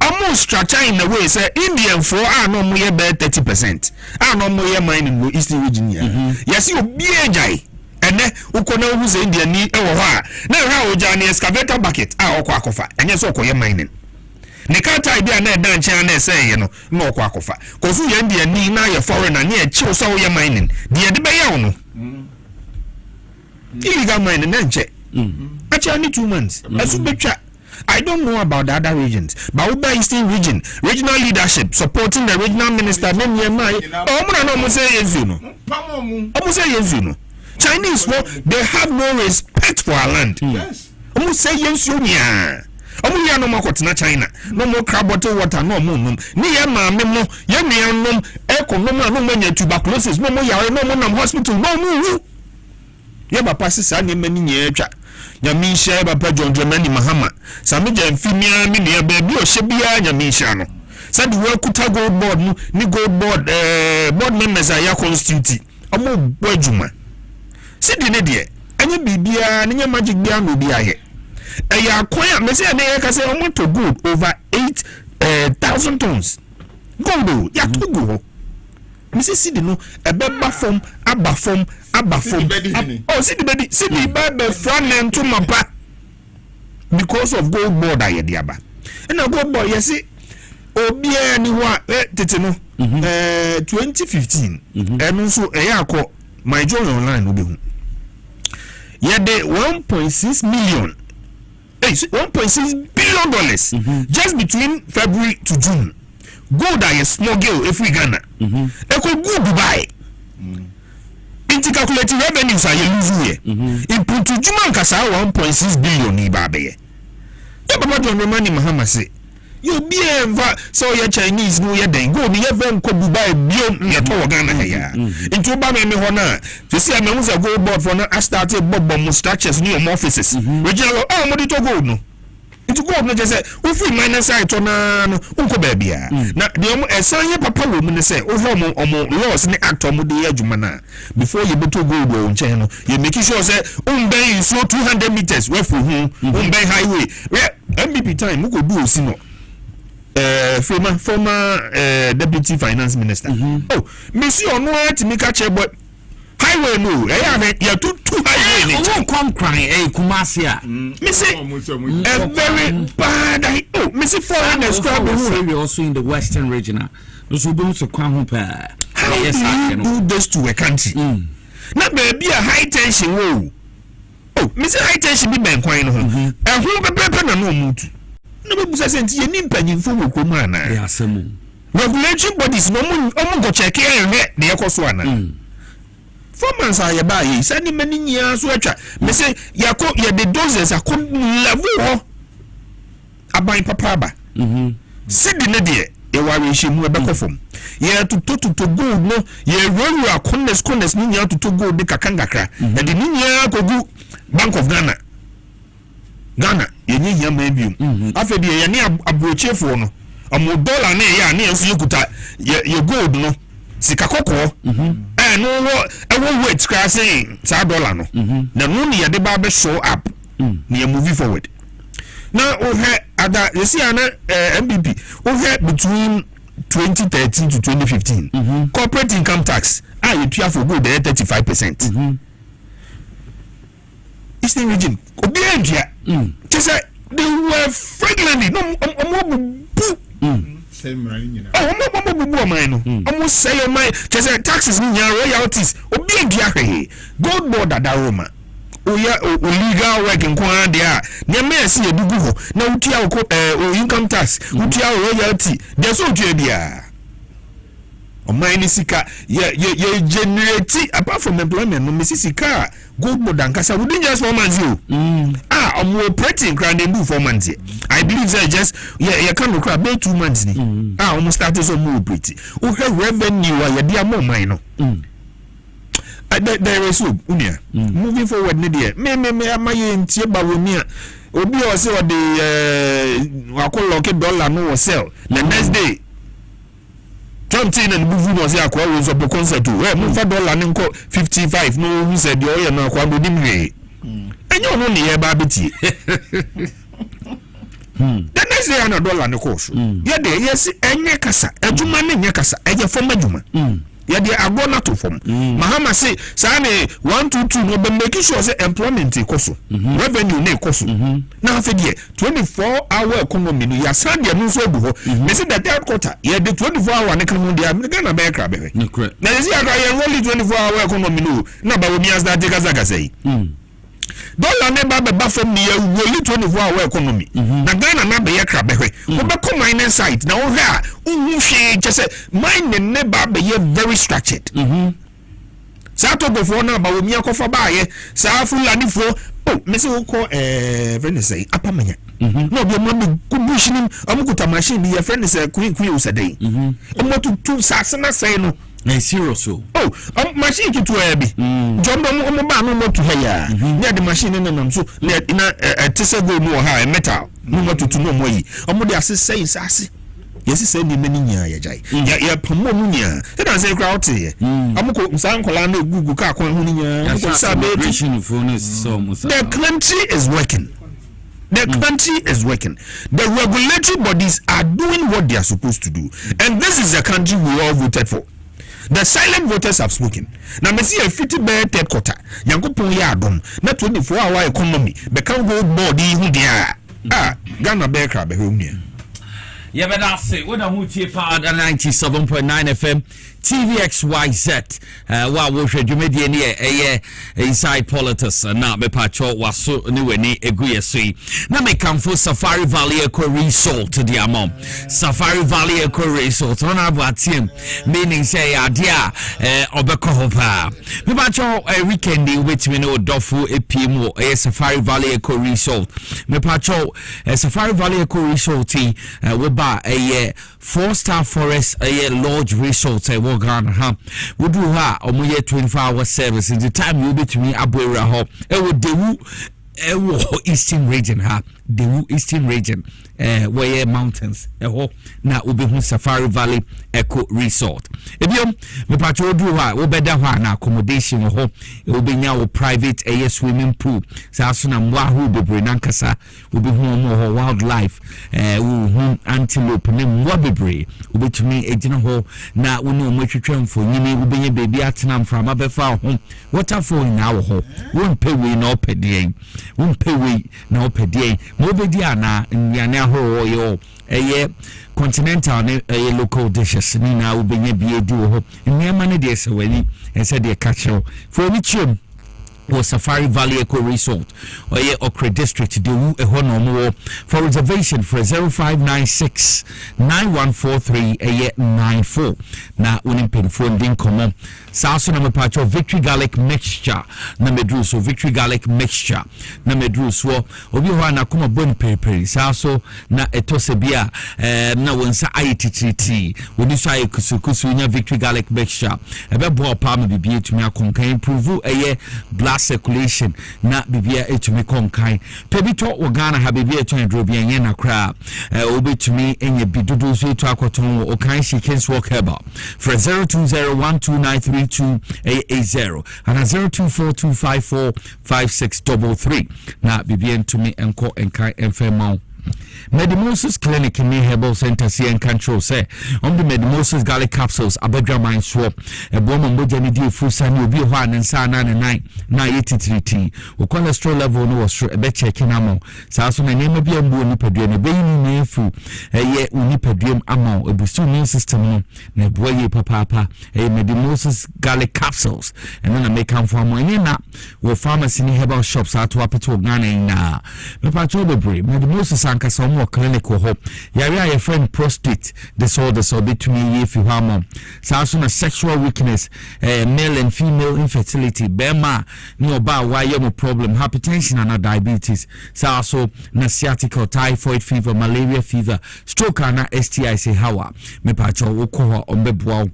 J: almost structure in a way say Indian for no mo ye be 30% no mo ye mining no Eastern region here yes you be ejai ene ukona hu say Indian ni e wo ho a na ha oja ni excavator bucket okwa akofa enye so okoye mining ne kata idea na dan chan na say ye no na okwa akofa kozu ye Indian ni na ye foreigner ni e chi so wo ye mining de de be ye no illegal mining na nche actually 2 months asu betwa I don't know about the other regions, but Uba Eastern region, regional leadership supporting the regional minister. Chinese, they have no respect for our land. Yes. No more China, no more crab bottle water, no more. Near mamma, young no tuberculosis, no more hospital, no more. Yaba passes many years. Nyamisha baba John Dramani Mahama Samija mfimia mini ya baby o shebia nyamisha no said the work kuta gold board no ni gold board board members are ya constitute omo bojuma see the ne anya bibia ne magic bia no bia ye ya kwan me say na ka say omo to gold over 8,000 tons gold ya to go me say see the no ebeba form aba form oh see the bedi see the baba front end to mapa because of gold board aye dia ba and na gold board yes obia ni wa tete no 2015 eno so akọ my journal online obi hu ye de 1.6 million 1.6 billion dollars just between February to June gold aye small girl if we Ghana e ko go Dubai inti calculating revenues are lose here input to Juma nkasa 1.6 billion ni ba be ye baba don money Mahama say you be so your Chinese no ye den go ni ye ven ko Dubai biom ye to Ghana ya into ba me ho na to see me use go board for na started bob structures new offices regional mo di to go no into go no just say we free minus side to na no unko ba bia na de omo esan ye papa wo mu ne say o ho omo laws ni act omo de adwuma na before you beto go do nchen no you make sure say umben so 200 meters we for hu umben highway MBP time mu go do osi no former deputy finance minister oh me see ono atimika chebo highway no ya two highway ni
H: won come crying Kumasi a
J: me say a very bad oh me see foreigners crowd
H: also in the western region so be so kwan ho pa
J: yes I do this to a country na baby a high tension wo oh me say high tension bi ben kwan no ho ehun pepepe na no mutu no be busa senti ye ni mpanyimfo wo komu ana
H: ya asemu
J: regulatory bodies no omo go check here de yekoso ana formans are ba yi sani mani nya so atwa me say yako ye the doses akon level ho aban papa ba sidi ne de ye ware hyimu e be kofom ye to gold no ye ruru akonnes ni nya to gold de kakangakra e de ni nya kogu Bank of Ghana ye nyi hia ma biom afedi ye ne abrochefo no omo dollar na ye na enso yekuta ye gold no sika kokko no wo wait crashing sa dollar no na no ne ye de ba be show up ne ye move forward now we had ada you see ana MBP we had between 2013 to 2015 corporate income tax you tua for gold 35%. Eastern region obiandia just say they were fragrantly no
U: same right
J: almost say my just say taxes ni royalties obiandia hwe gold board adaroma oya illegal work in kwan dia na me see edugu ho na utia income tax utia royalty there so utia dia Omani sika ye generate apart from employment no misisika gold board ankasa within just 4 months you I'm operating crowd and do 4 months I believe that just you can crowd be 2 months ni almost started so more pretty o have revenue ya dia more mine no there is so unia moving forward ne dia me amaye ntie ba woni a obi o se o de akoloke dollar no o sell the next day something and buvu no say akwa we so be concert we mo fa dollar ne nko 55 no who said the oil no akwa do dimwe enyo no ne ye ba beti the next day na dollar ne course ye de yes enye kasa adwuma ne nye kasa eye form adwuma ye de agona to form Mahama say say ne 122 no be make sure say employment ikoso revenue ne ikoso na afi de 24-hour economy no ya san de no so bu ho me say the third quarter ye de 24-hour ne kan ho de Ghana be kra be na ye see aga ye only 24-hour economy no na ba woni as that gaza say dollar ne ba from me only 24-hour economy na Ghana na be ye kra be hwe wo be come mining site na wo hwe a unhwe just say mining ne ba be ye very structured sa to go for na ba wo mi akofa ba ye sa fulani fo me say wo ko friend say apamanya no be mo ku bushini amukuta machine bi ye friend say queen usadai mo to sasana say no
H: na serious so
J: machine kitu bi jombo mo ba no mo to haya ne the machine no nam so na tese go no ha metal no mo tutu no mo yi omo de asese sase yes send the many nya ya ya pomo mu nya e na say crowd ye amko msan kola na gugu ka kon hu nya the country is working. The country is working. The regulatory bodies are doing what they are supposed to do. And this is the country we all voted for. The silent voters have spoken. Now, me see a 50 bear third quarter. Yankopon ya adom. Na 24-hour economy. Become gold body who there. Ghana bear crab home here.
H: Yeah, but that's it. What I'm here for 97.9 FM. TVXYZ. Wa wo hwe dwumedie ne inside politics na me pacho waso ne weni eguye sui na me kamfo Safari Valley Eco Resort to the amom Safari Valley Eco Resort on abatiem meaning say adia obeko hopa me pacho weekend wetimi no dofo epiem Safari Valley Eco Resort me pacho Safari Valley Eco Resort we ba 4-star forest lodge resort Ghana ha we do ha omoye 24-hour service in the time you between aboera ho e wo dewu eastern region ha dewu eastern region where mountains ho na obehu Safari Valley Eco Resort ebiom me pacho do ha wo beda ho na accommodation ho e obenya wo private swimming pool sa so na mwa ho bebre nankasa obehu mo ho wildlife wo antelope ne mwa bebre obetumi ejina ho na wo ne mo twetwe mfonyini obenya baby atena mframa befa ho waterfall na wo ho won pewe na opedien mo bedi ana nyane ahoro yo continental ne local dishes ni na obenya bie di wo ho nyama ne de se wani ense de catch for me chim was Safari Valley Eco Resort or Okre District do for reservation for 0596 9143 94 na unimpin funding common Saso na mapacho Victory Garlic Mixture na medru so Victory Garlic Mixture na medru so obi ho na kuma bon pepper saso na etosebia na wonsa ayitititi woni so ayekusukusu nya Victory Garlic Mixture ebebo pa ma bibie tumi akonkan improve blood circulation na bibia etumi konkan pebito Ghana ha bibia etun drobia yen na kra obetumi enye bidudu so etu akoton o kan shikens work heba for 0201293280 and 0242545633 na bibia ntumi enko enkan enfema Medimosis Clinic in Herbal Center CN control say on the Medimosis garlic capsules abadwa man swap e bomo moja ni di fusani obi ho anensa na 83T o cholesterol level no was e be check na mo sa so na nyema bia mbu ni padua ne beyin ni efu ye uni paduam ama ebusu immune system no na boye papa Medimosis garlic capsules and then make am for mo ni na wo pharmacy ni herbal shops ato apeto Ghana na me pa chobebre Medimosis ankasa more clinical hope your friend prostate disorder so between if you have so sexual weakness male and female infertility bema no ba why your problem hypertension and diabetes so na sciatica typhoid fever malaria fever stroke and STI say how me pa cho wo ko ombeboa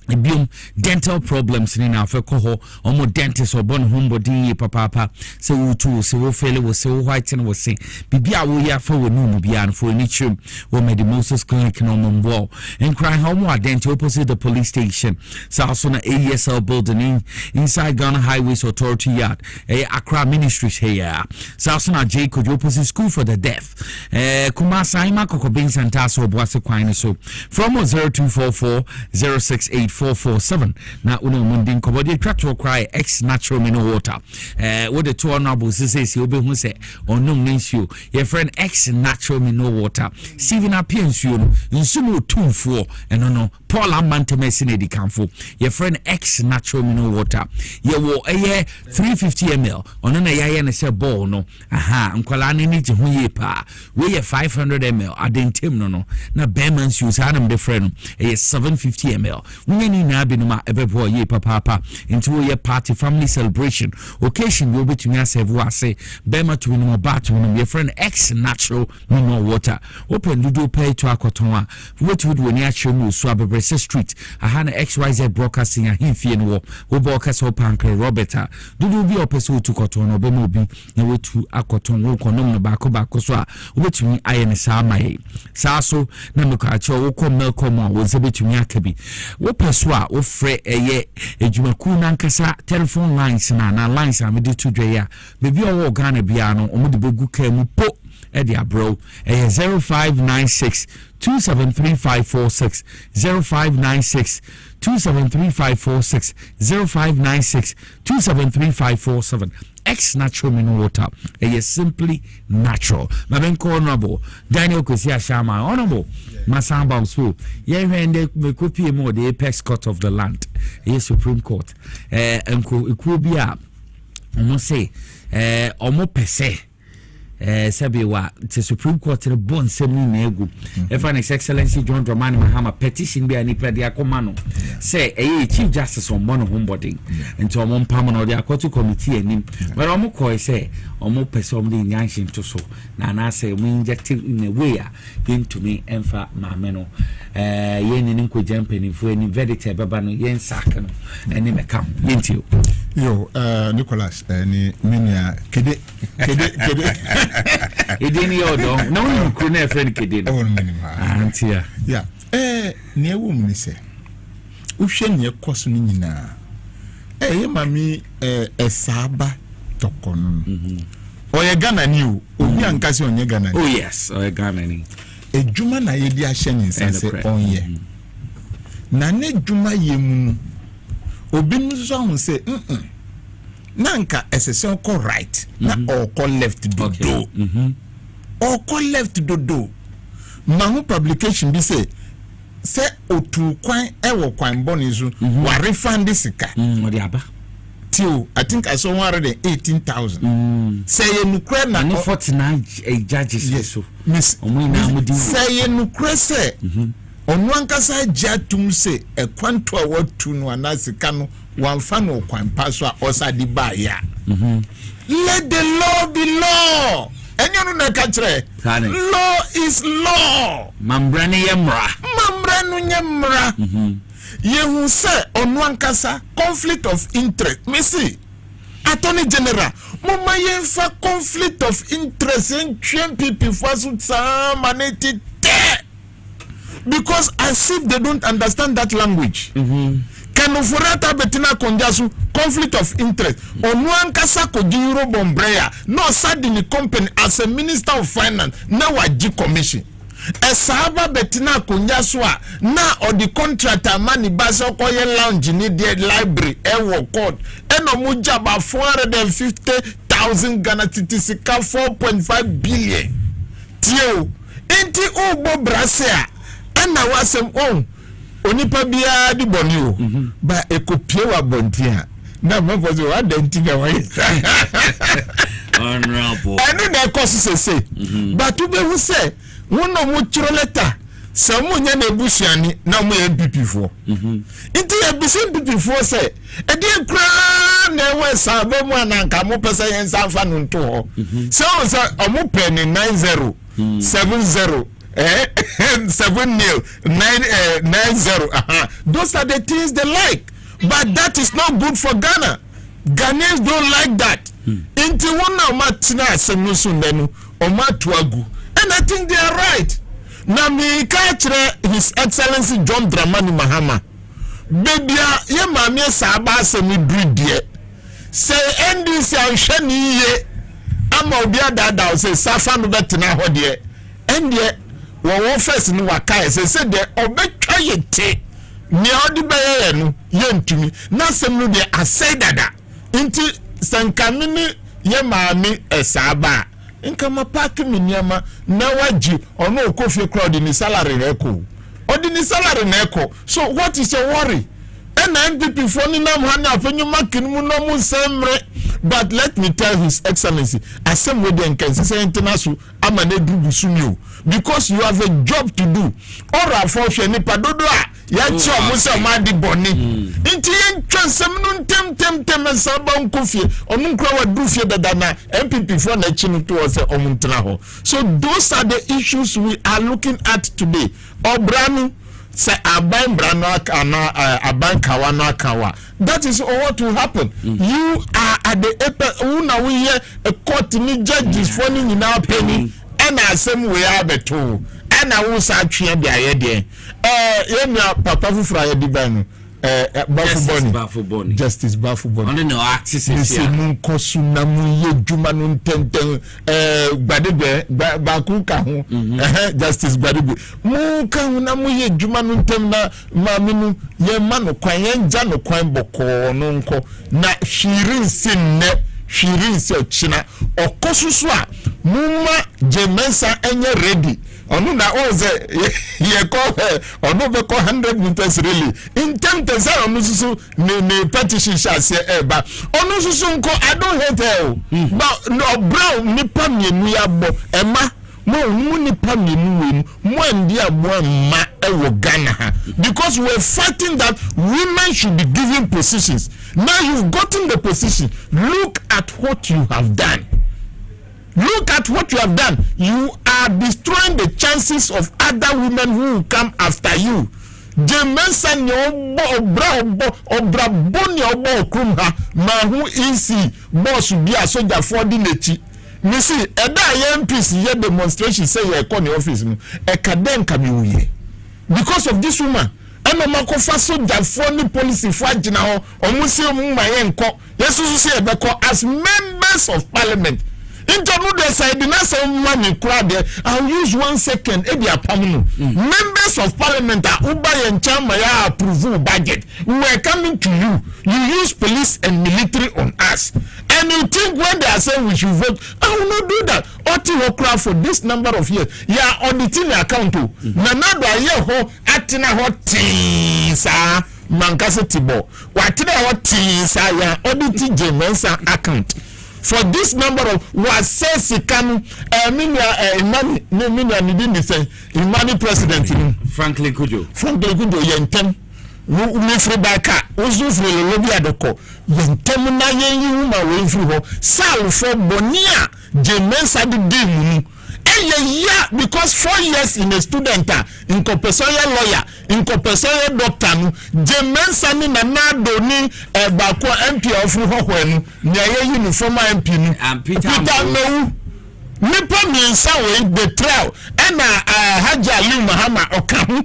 H: biom dental problems ni na afeko ho omo dentist obon homebody papa se wutu se wo fele wo se wo white na wo se bibia wo ya fa wo nu bia for any chim wo Medimosis Clinic no mbo and cry home identity opposite the police station so na ASL building inside Ghana Highways Authority yard Accra Ministries here so na J could opposite school for the deaf kuma saima kokobin santaso boase kwan so from 0244 068 447 na uno mundin kobodi twato cry ex natural mineral water with the two honorable says you be hu say onum nsuo your friend ex natural mineral water Steven Apiensuo no nsumo tumfuo eno no Paul Amantemesi ne di kanfo your friend ex natural mineral water ye wo 350 ml ono na yaye ne se ball no aha nkwala ne ni je hu ye pa we 500 ml adentem no na Beman shoes anam de friend 750 ml many na binuma ebebo ye papa into your party family celebration occasion will be to me as I say bema to no bat when your friend X natural mineral water open ludo pay to akotonwa what would when you actually so abebrese street ahana XYZ broadcasting a himfie no wo broadcast opanke Roberta dudu bi opeso to koton obema obi na wetu akoton wo konom no baako so a obetumi aye ne saa mai saa so na me ka che wo kom melkom a wo zebetumi akabi wo peso a wo frɛ eye ejumaku nankasa telephone lines na lines a me de to dwa ya bebi owo Ghana bia no omo de begu ka mu po Eddie Abro 0596 273546 0596 273546 0596 273547 X natural mineral water is simply natural. Mabenko honorable Daniel Kosia Shama honorable Masamba Usu ye hwende me copy more the apex court of the land Supreme Court enko bi a omo say omo pese Sabiwa the Supreme Court in bon semi nego if an excellency John Dramani Mahama petition be any pedia comano say Chief Justice on one homebody into a mon permanent the court committee and him but omo say omo person the nyanshin to so na say we injecting in a way into me emfa mameno yen in ko jumping for any verdict baba no yen sack no any me come into
J: yo Nicholas ni minia kede
H: edeni odo na wonu kru na friend kede no antia
J: ya ne ewu mni se uhwe ne koso no nyina ye mami esaba tokono oye Ghana ni o obi ankase onye Ghana
H: oh yes oye Ghana ni
J: ejuma na ye di ahye ni nsanse onye na ne juma ye mu obi nso ahun se nanka esese ko right na ko left dodo ko left dodo mahu publication bi say otu kwan ewo kwan bonizu wa refund sika
H: odi aba
J: till I think I saw 118,000 say you nukre na
H: 49 judges
J: yes miss omina mudi say you nukre say onu ankasa jatum say e kwanto a watu no anasika no wamfa no kwan paso a osadi ba ya let the law be law enyo no na ka kire law is law
H: mambranu
J: nyemra yehu se onu ankasa conflict of interest me see attorney general mama yenfa conflict of interest in people for so manage because as if they don't understand that language kanufurata betina konjasu conflict of interest onu ankasa ko euro bombrea no sad in the company as a minister of finance na waji commission esaba betina konjasu a na or the contractor mani baso koye lounge ni the library ewo court eno mu jaba 450,000 Ghana titisika 4.5 billion tio enti ubo brasia ana wasem onipa bia di boni o ba ekopie wa bontia na mafo so adantiga wa
H: honorable
J: anu na ekosu sese but ube hu se wono mu chiro letter se mu nya na ebusuani na mu MPP fo nti e bisi MPP fo se e di kra na we sabo mu ananka mu pese yen sanfa no nto ho se o se omu pe ni 9070 7-0-9-0 those are the things they like but that is not good for Ghana. Ghanaians don't like that into one now matina semusundenu or matuagu and I think they are right na mi kachre His Excellency John Dramani Mahama bebia ye mami saba semi bridie say NDC anhwani ye ama obi adada say safa no betina ho de endie wo first ni wakai say de obetwa yete ni odi beye no yentumi na sem no de asai dada inti sankamini ye maami esaba nkama park miniama na waji ono okofie crowd ni salary reko odi ni salary na eko so what is your worry and NPP for ni nam hana afenyu makin mu no mu semre but let me tell His Excellency asem we den kan say international amane dubu sumio because you have a job to do ora for hwe ni padodo a ya chi omo se ma di boni nti yen twansem no ntem saba nkofie omo nkra wa dufie dada na MPP for na chi no to se omo ntra ho. So those are the issues we are looking at today. Obranu say aban brano aban kawa no akawa. That is what will happen. You are at the una we hear a court ni judges for ni nyina penny and asem we are beto and I will sa twa dia ye de yemia papa fufura ye di ban Justice Bafuboni.
H: On no access is here.
J: Mun kosu na mu ye djuma no ntenten gbadebe baku ka ho Justice Gbadebe mu ka ho na mu ye djuma no ntem na maminu ye ma no kwan ye nja no kwan boko no nko na hwirin se china okosusu a mumma jemensa enye ready onu na oze ye ko onu be ko 100 meters really in terms of onu susu ne petition sha se eba onu susu nko I don't hate her but no brown nipa mienu ya bo ema mo nipa mienu wenu mo ndi abo ma ewo Ghana because we're fighting that women should be given positions. Now you've gotten the position. Look at what you have done. Look at what you have done. You are destroying the chances of other women who will come after you. Jemensa ni obra boni obo krumha ma hu isi boss bi asoja for di lechi. Me see eda MPs here demonstration say you call the office no e kaden ka mi wuye because of this woman. Eno makofa soja for ni policy for agina ho omu se omu ma ye nko yesusu se ebeko as members of parliament. Interview the side na say money crowd there. I'll use 1 second e be apamuno. Members of parliament are uba yen chama ya approve budget. We are coming to you. You use police and military on us. And you think when they are saying we should vote, I will not do that. Oti Hokra for this number of years. Yeah, auditing the account. Nanado ye ho atina ho tinsa mankase tibo. Watina ho tinsa ya auditing Jemensa account. For this number of was says can Imani president
H: Franklin Kujo
J: yentem we free baka ozu free lobi adoko yentem na yen ma we free ho sal for bonia Jemensa di demu yeah, because 4 years in a student, in compulsory lawyer, in compulsory doctor, Jemensa ni nanado ni bako MP of Ruhowen, niye uniform MP
H: and Peter
J: Mewu. Nipa miensa we the trial, ena Haji Ali Mahama okahu,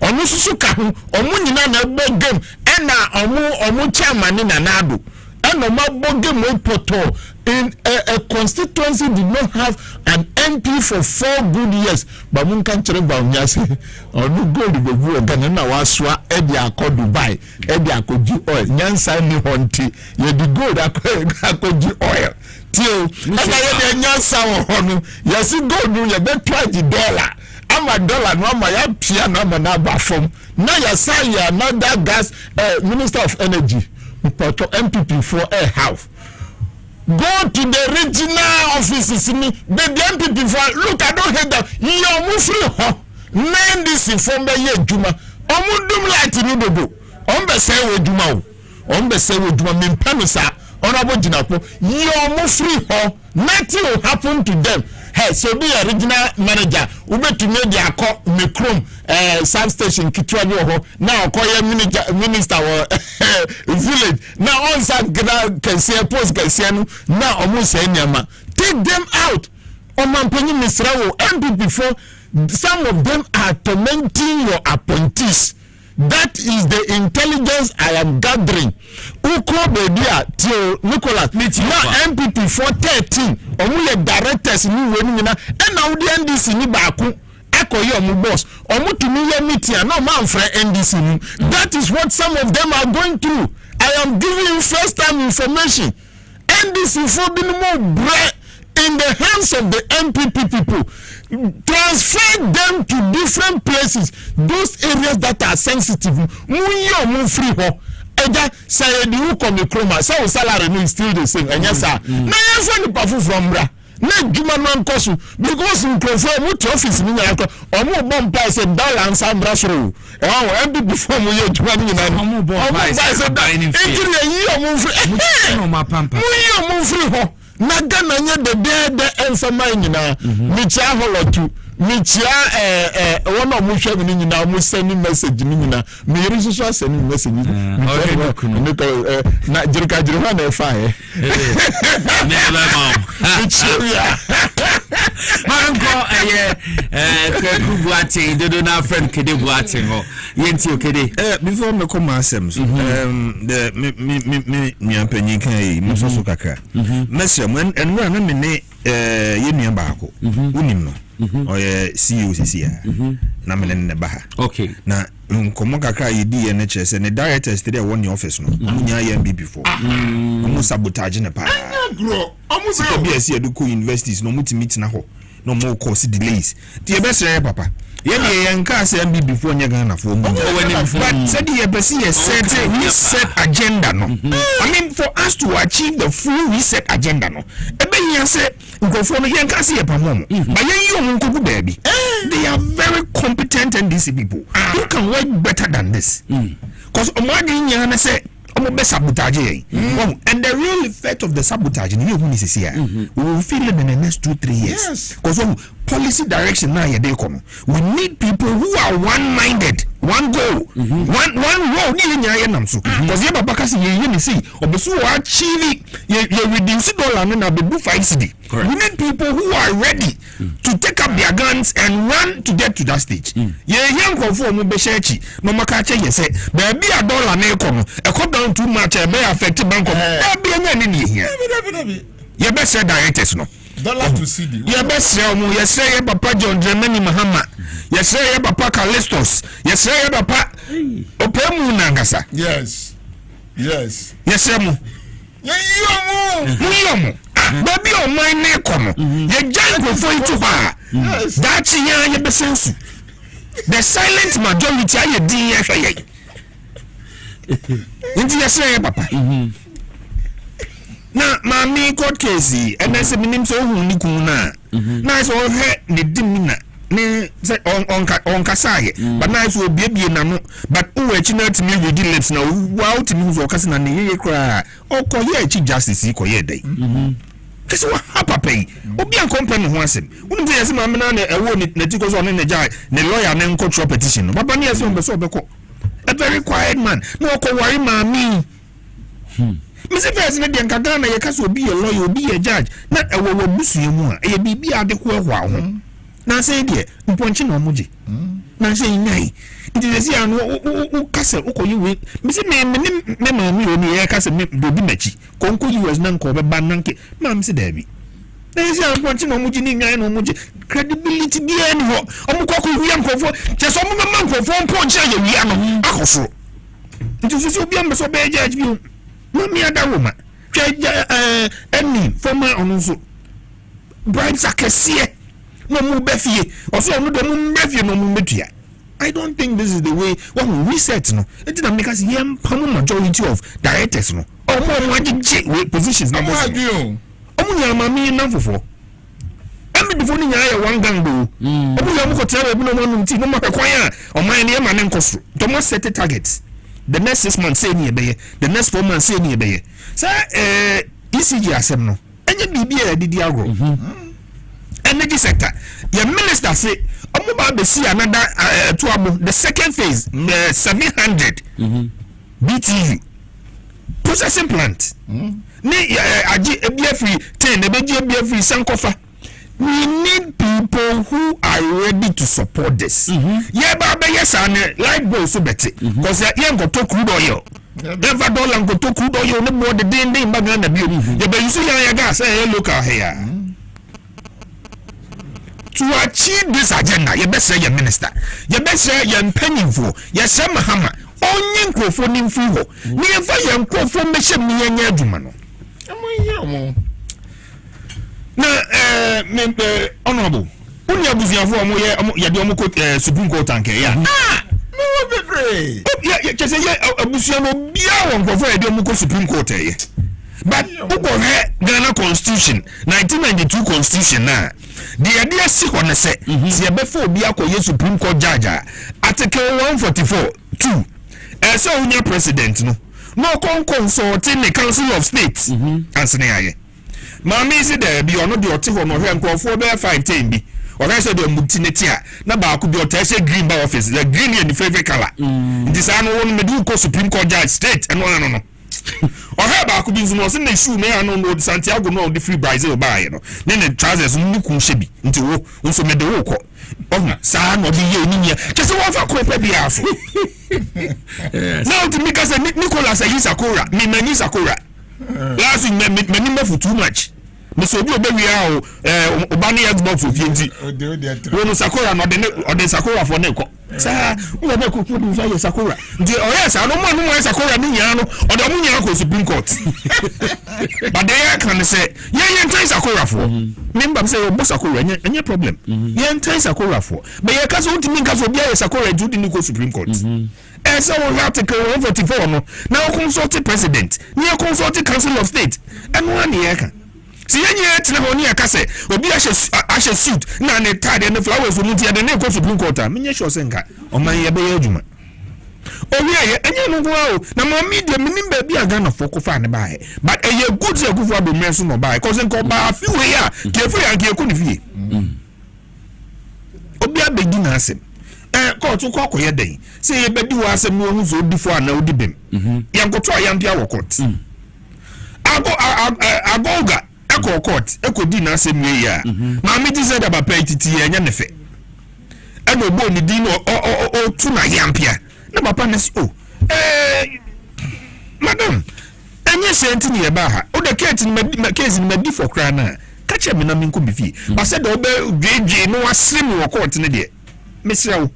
J: omu susu kahu, omu nina na bo game, ena omu chairman ni nanado. And no matter game we poto in a constituency did not have an MP for 4 good years. But mun kan chere ba nyase onu gold be bu Ghana na waswa e dia akọ Dubai e dia akọji oil nyansa ni honti ye di gold akọji oil tio e na ye de nyansa wo hono ye si gold no ye be $20 ama dollar no ama ya pia no ama na ba fom na ya say ya another gas minister of energy MPP for a half. Go to the regional offices. The MPP for look, I don't hate that. You move free. Nine this inform ye Juma. Omudum light in the Ombe say we Juma. Ombe say we Juma min Pamisa. Honorable Jinapo. You move free. Nothing will happen to them. Hey, so be a regional manager. Ube to media call me chrome substation kitwani ho. Now call your minister or village. Now on that can say post can say now almost say nyama. Take them out. Omanpenyi Misrawo MP before some of them are tormenting your appointees. That is the intelligence I am gathering. Uko bedia till Nicholas. Now MPP for 13. Omu directors ni weni na. And now the NDC ni baku. Eko ye omu boss. Omu tumiye meeting. No man for NDC ni. That is what some of them are going through. I am giving you first time information. NDC for binimo bread in the hands of the MPP people. Transfer them to different places, those areas that are sensitive. Munyo mu free ho. Eja say the who come the chroma, so salary no is still the same. And yes sir. Na yes ni pafu from bra. na dwuma no nkoso because nkrofo mu to office ni nyaka omo bomb price dollar and some brasro every before mu ye dwuma ni nyina
H: omo bomb price
J: entire yi omo free
H: no ma pampa
J: mu yi omo free ho na Ghana nya de ensama nyina mi chia holotu mi chia one of mu hwe ni nyina mu send message ni nyina mi yiri so send message ni na jirika jirika na fa
H: Manko Kweku Buate dodo na friend Kede Buate ho yenti okede
B: before me come asem the me nyampanyin kan yi mo so kakra mesem enwa na me ne ye nua baako unim no oye CEO sisia na me ne ba ha
H: okay
B: na nkomo kakra yedi ye ne chese ne directors dey one office no munya ye mb before mo sabotage ne pa omo be esi eduko universities no mutimit na ho no more course delays the best papa ye be yanka say mb before nya Ghana for mo but said ye be see set agenda no I mean for us to achieve the full reset agenda no ebe nya say nkofo no yanka say pa mo but ye yo nkogu baby they are very competent and these people who can work better than this cause omadi nya na say sabotage and the real effect of the sabotage we will feel it in the next 2-3 years because policy direction now we need people who are one-minded, one goal, one role because you have a see achieve reduce dollar and do 5 cedi. We need people who are ready to take up their guns and run to get to that stage. Young conform no makache say baby a dollar na down too much may affect the bank of be here. You best say directors no.
J: Dollar to CD.
B: You best say you say Papa John Dramani Mahama. You say Papa Callistos. You say Papa Opemu Nangasa.
J: Yes. Yes
B: say mu. Mu baby on my neck you jank for you to her. That's you be sense. The silent majority are you DFA. Into you say Papa. Na mami court case and I say minim so hu ni kun na na so he ne dimina ne say on kasaye but na so biebie na no but who echi na timi read lips na wow timi so kase na ne ye kra okoye echi justice koye dai kase wa hapa pay obi an company ho asem unu say yesi mami na ewo ne tiko so ne jai ne lawyer ne nko petition no baba ne yesi on be so obeko a very quiet man no ko worry mami Mr. President de Ghana ye kaso obi ye lawyer obi ye judge na ewo busuye mu a ye bibi ade ko ehwa ho na say de mponchi na omoje na say nyai nti say anu o kasa ukoyi we misi me mami oni ye kasa me dobi machi konko US na nko be bananke ma misi dabi na say mponchi na omoje ni nyai na omoje credibility bi ani ho omukoko wi ankofo che so mo ma nkofo mponchi ye wi ano akoso nti so obi am so be judge bi Mami adawoma any former onunso bribes akese no mu befie oso onu do mu befie no mu metua. I don't think this is the way when we reset no it na make us yem pam majority of directors no omo agije positions na boss omo nya mami na fofo emi before ni nya ya one gang do omo ya mu ko tell ebi no mo nti no makwan a oman ne ma ne nkoso to mo set targets. The next 6 months say ni ebeye, the next 4 months say ni ebeye. Sa ECG asem no. Enye bibi e didi agro. Energy sector. Your minister say omo ba be see another to abo the second phase 700 BTU processing plant. Ni aji ebia free 10 ebeji ebia free sankofa. We need people who are ready to support this. Yeah, but yes, and light bulb so better because you go to crude oil. Never dollar go to crude oil. No more the day in Bagana bill. Yeah, but you see your gas. Local here. To achieve this agenda, you best say your minister. You best say your penny for. Yes, sir, Mahama. Only microphone free ho. Never your microphone machine me and Yadumano. Na honorable uni abuziafo mo ye de omo Supreme Court anke ya no bebre ya chese ye abuziano bia won kofo ye de omo Supreme Court ye but ukore Ghana constitution 1992 constitution na the idea si hone se se before obi akoye Supreme Court judge article 144 2 so unya president no consulting the Council of State ansene aye maame isi there bi ono de ote ho no hwe nkrofo be 510 bi oga say de mutineti a na ba ko bi otese green by office the green in the favorite color this ano won medu ko Supreme Court judge state no oha ba ko bi nso no se na shoe na ano no Santiago no the free Brazil ba ye no ne trousers nuku shebi nti wo nso mede wo ko sa no bi ye ni nia kese wo fa ko pe bi aso now to make us Nicholas Sakura me mani Sakura last week me me too much me so bi obewia o obani Xbox ofienti wo Sakura no de Sakura for neko sa wo be kuku du ya Sakura ndi oyes anu mo Sakura ni nya no o de mo nya ko Supreme Court but they can say ye ntai Sakura for member say o Sakura nya problem ye ntai Sakura for but ye ka so ntimi ka so bia Sakura do di ni ko Supreme Court so we have to go 144 no now consult the president near consult the Council of State and one year can see any tina ho near kase obi ashe suit na ne tade ne flowers no tia de ne ko Supreme Court a menye sure senka o man ye be adwuma obi aye enye no go na mo media minim ba bi aga na foko fa ne ba he but eye good say go for do menso no ba cause nko ba fi we ya ke fu ya ke ko ni fie obi abegi na asem court ko koye den say ye bedi wa asem no hu so difo ana odi bem yankoto ayampia wo court agoga eko court eko di na asem we ya ma me di say da ba petiti enya ne fe eno bo ni di no o tu na yampia na papa ne o madam enye senti ne ba ha o de case ni medi for cry na ka che me na me nko bi fi ba say da obe dwedwe no asem wo court ne de mesrawo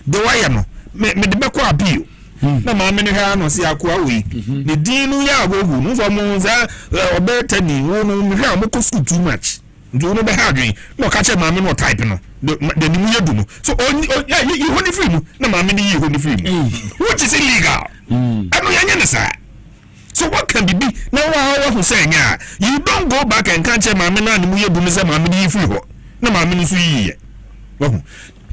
B: de waya no me de be ko appeal na ma me ne ha no se akwa we ne din no ya agogu no so mo za obe tani wo no me ha mo ko school too much do no be ha dwen no ka che ma me no type no de ni mu yedu no so you honey free no na ma me ni you honey free which is illegal ano yanya ne sa so what can be now what who say nya you don't go back and can't che ma me na ni mu yedu no say ma me ni free ho na ma me ni so yiye wo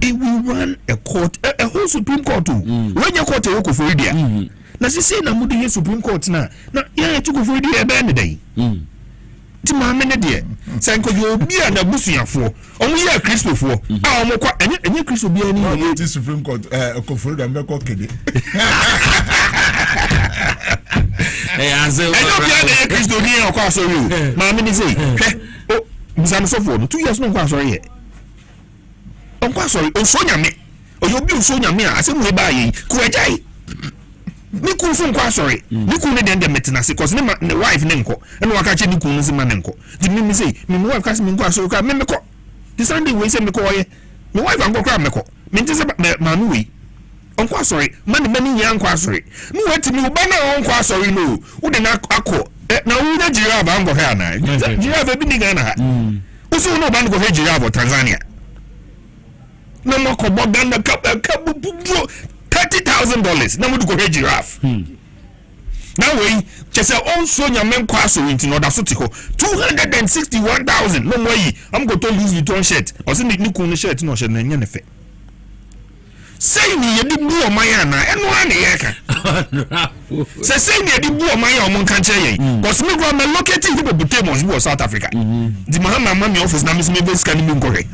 B: it will run a court, a whole Supreme Court too. When you court a for India, now she say na mudi Supreme Court na yeah to go for India band day. Ti ma me ne de, say nko you bi na busuafo, omo ye Christopher. Ah omo kwa enye Christo bi ani ye
J: the Supreme Court ko for India me ko kede.
B: Azel. I don't be na Christo ni o kwa sorry. Ma me ni say, hwe, o bisam so for 2 years no kwa sorry ye. Onko sorry onsonya me oyobi onsonya me a asemu e ba yi ku ejai ni ku so nko sorry ni ku ne den metina se cause ne wife ne nko ene waka che ni ku no se ma ne nko di me say me wife ka se me nko sorry ka me ko the Sunday we say me ko ye me wife anko kra me ko me ntse ma no we onko sorry man mani nya nko sorry me wati me uba na onko sorry no wo de na akọ na wo na giraffe anko ha na giraffe bi ni Ghana ha uso no ba nko he giraffe Tanzania no more kobo Ghana $30,000 na mudu ko he giraffe now we just also nyamen kwaso into no da so tiko 261,000 no more yi am go to lose return shirt o se ni ku no shirt no shirt na nya ne fe say ni ye di bu o man ya na eno a ne ye ka say ni ye di bu o man ya o mon kan che ye cause me go me locating people Butemos in South Africa the Mahama mami office na me se me be scan me nkore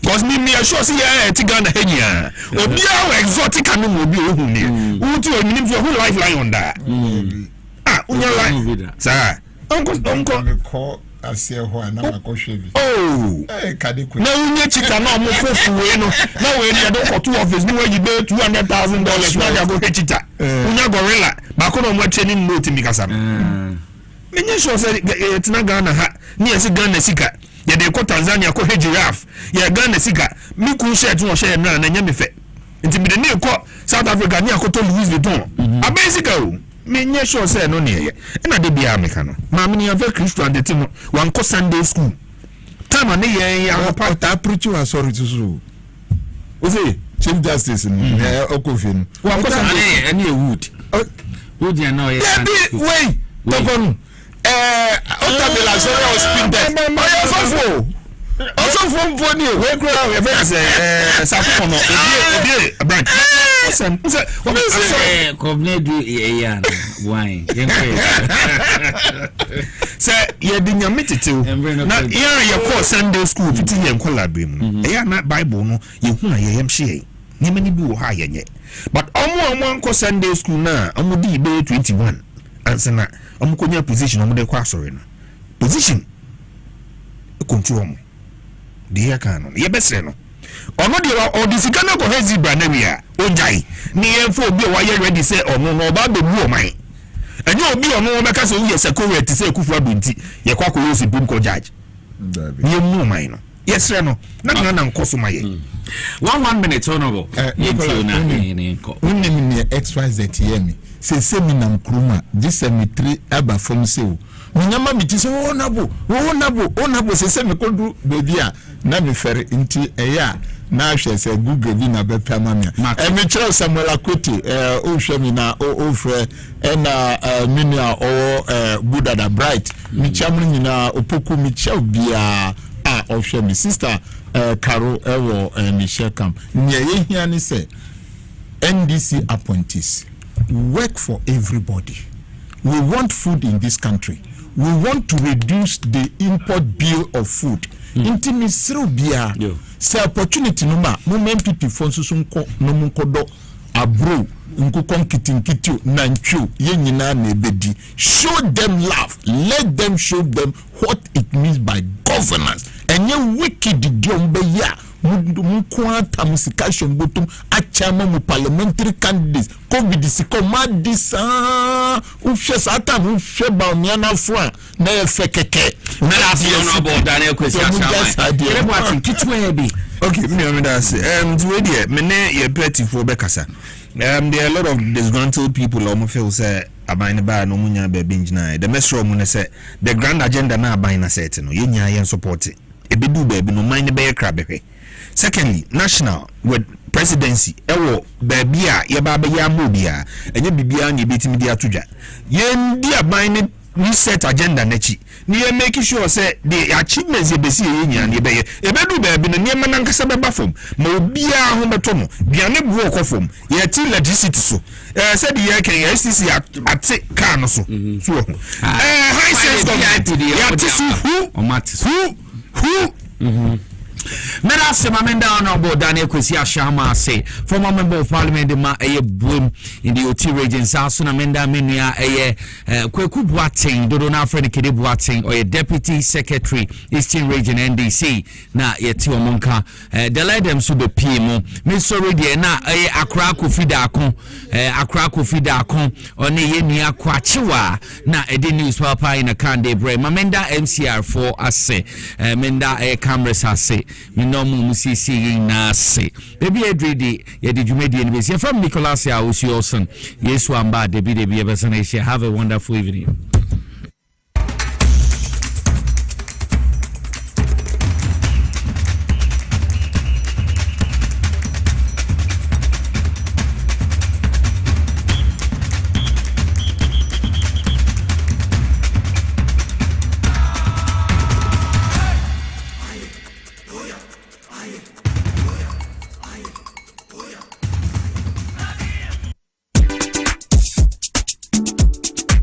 B: cause me sure say yeah ti Ghana henya obi a exotic anu mo bi ohun ni wo ti o minim so who lifeline on that unya line sir onko
J: ko asie ho ana makohwevi kade ku
B: na unya chita na mo fofu we no na we ni do to office ni we yibe $200,000 na ya go chita unya gorilla ba ko no mo training note mi kasam menye sure say tina Ghana ha ni esi Ghana sika ya de ko Tanzania ko he giraffe ya Ghana sika mi ku shirt wo share na nya me fe nti mi de ne ko South Africa ni akoto Louis Vuitton abesika o menye sure say no ne ye na de bia meka no ma me ni ave Christian de timo wan ko Sunday school time ne ye ya pa
J: ta preach wa sorry to so o say Chief Justice ni okofie no
B: wan ko Sunday
H: ani wood ya no ye
J: wait tokon Otabela sorry I was spin that. Oh, also from Bonnie, where grow up, Sapo, a branch.
H: Wine.
B: Sir, you didn't admit it too. Now, here you call Sunday school, 15 year collabim. They are not Bible, no, you who I am she. Nimani be higher yet. But one call Sunday school now, I'm with the 21. Answer na, I'm going your position on the quasorin. Position control. Dear canon, ye best no. Or this Ghana go hezi branewia. Ojai. Ni enfo bi wa ye ready say ono no ba be bu o man. Enye obi ono be ka so ye security say kufu abunti. Ye kwa ko yosi bim ko judge. Ye mu man no. Yes re no. Na nkoso maye.
H: 1 minute honorable.
J: Unni XYZ yemi. Se seminam kruma. This cemetery aba from seu. Munyama mi tise onabo se me kodu baby a na me fere nti eya na hwe se Google bi na bepa ma me me kire Samuel Akoti o hwe mi na o frɛ na mini a o Budada Bright mi chamru nyina opoku mi chew bia a o hwe mi sister Caro ewo mi shekam nye ye hia ni se NDC appointees work for everybody. We want food in this country. We want to reduce the import bill of food. Intimi srubia. Se opportunity numa MPP fonso sunko no munkodo abro nkukon kitinkitio nanchu ye nyina na ebedi. Show them love. Let them show them what it means by governance. Enye wicked diombe ya mukwa tamusikation botum achama mu parliamentary candidates covid sikoma disa ufye satan ufye ba miana fwa na efekeke
H: na honorable Daniel
B: okay me that's we there me ne ye petty for bekasa there are a lot of disgruntled people who feel say abine ba no munya be binjina the mesro mu ne say the grand agenda na abine na set no ye nya ye support e bedu ba bi no mind be kra behwe. Secondly, national with presidency ewo baby a ye ba be ya mobia enye bibia na ebetimi dia toja ye ndi aban ni set agenda nachi ni ye make sure say the achievements ye besi ye nya na be ye ebedu baby no niema nankasa be ba fom ma obia ho beto no bia ne bu okofom ye ti electricity so said ye can ye SCC at car no so so high sense government ya tisu who
H: Mera se mamenda honorable Daniel Kwesi Ashama say former member of parliament ma eye boom in the OT region South na menda menua eye Kweku Boateng dodo na friend Kede Boateng or deputy secretary Eastern Region NDC na yeti omonka the let them so be PM me sorry there na eye Accra Kofi Dakon oni ye nua kwachiwa na ede news papa in a kande bre mamenda MCR4 ase menda cameras ase me no mu sisi na se baby edredi ye di dwumedi ni be from Nicholas ya Yawsom Yesu amba de bi e be have a wonderful evening.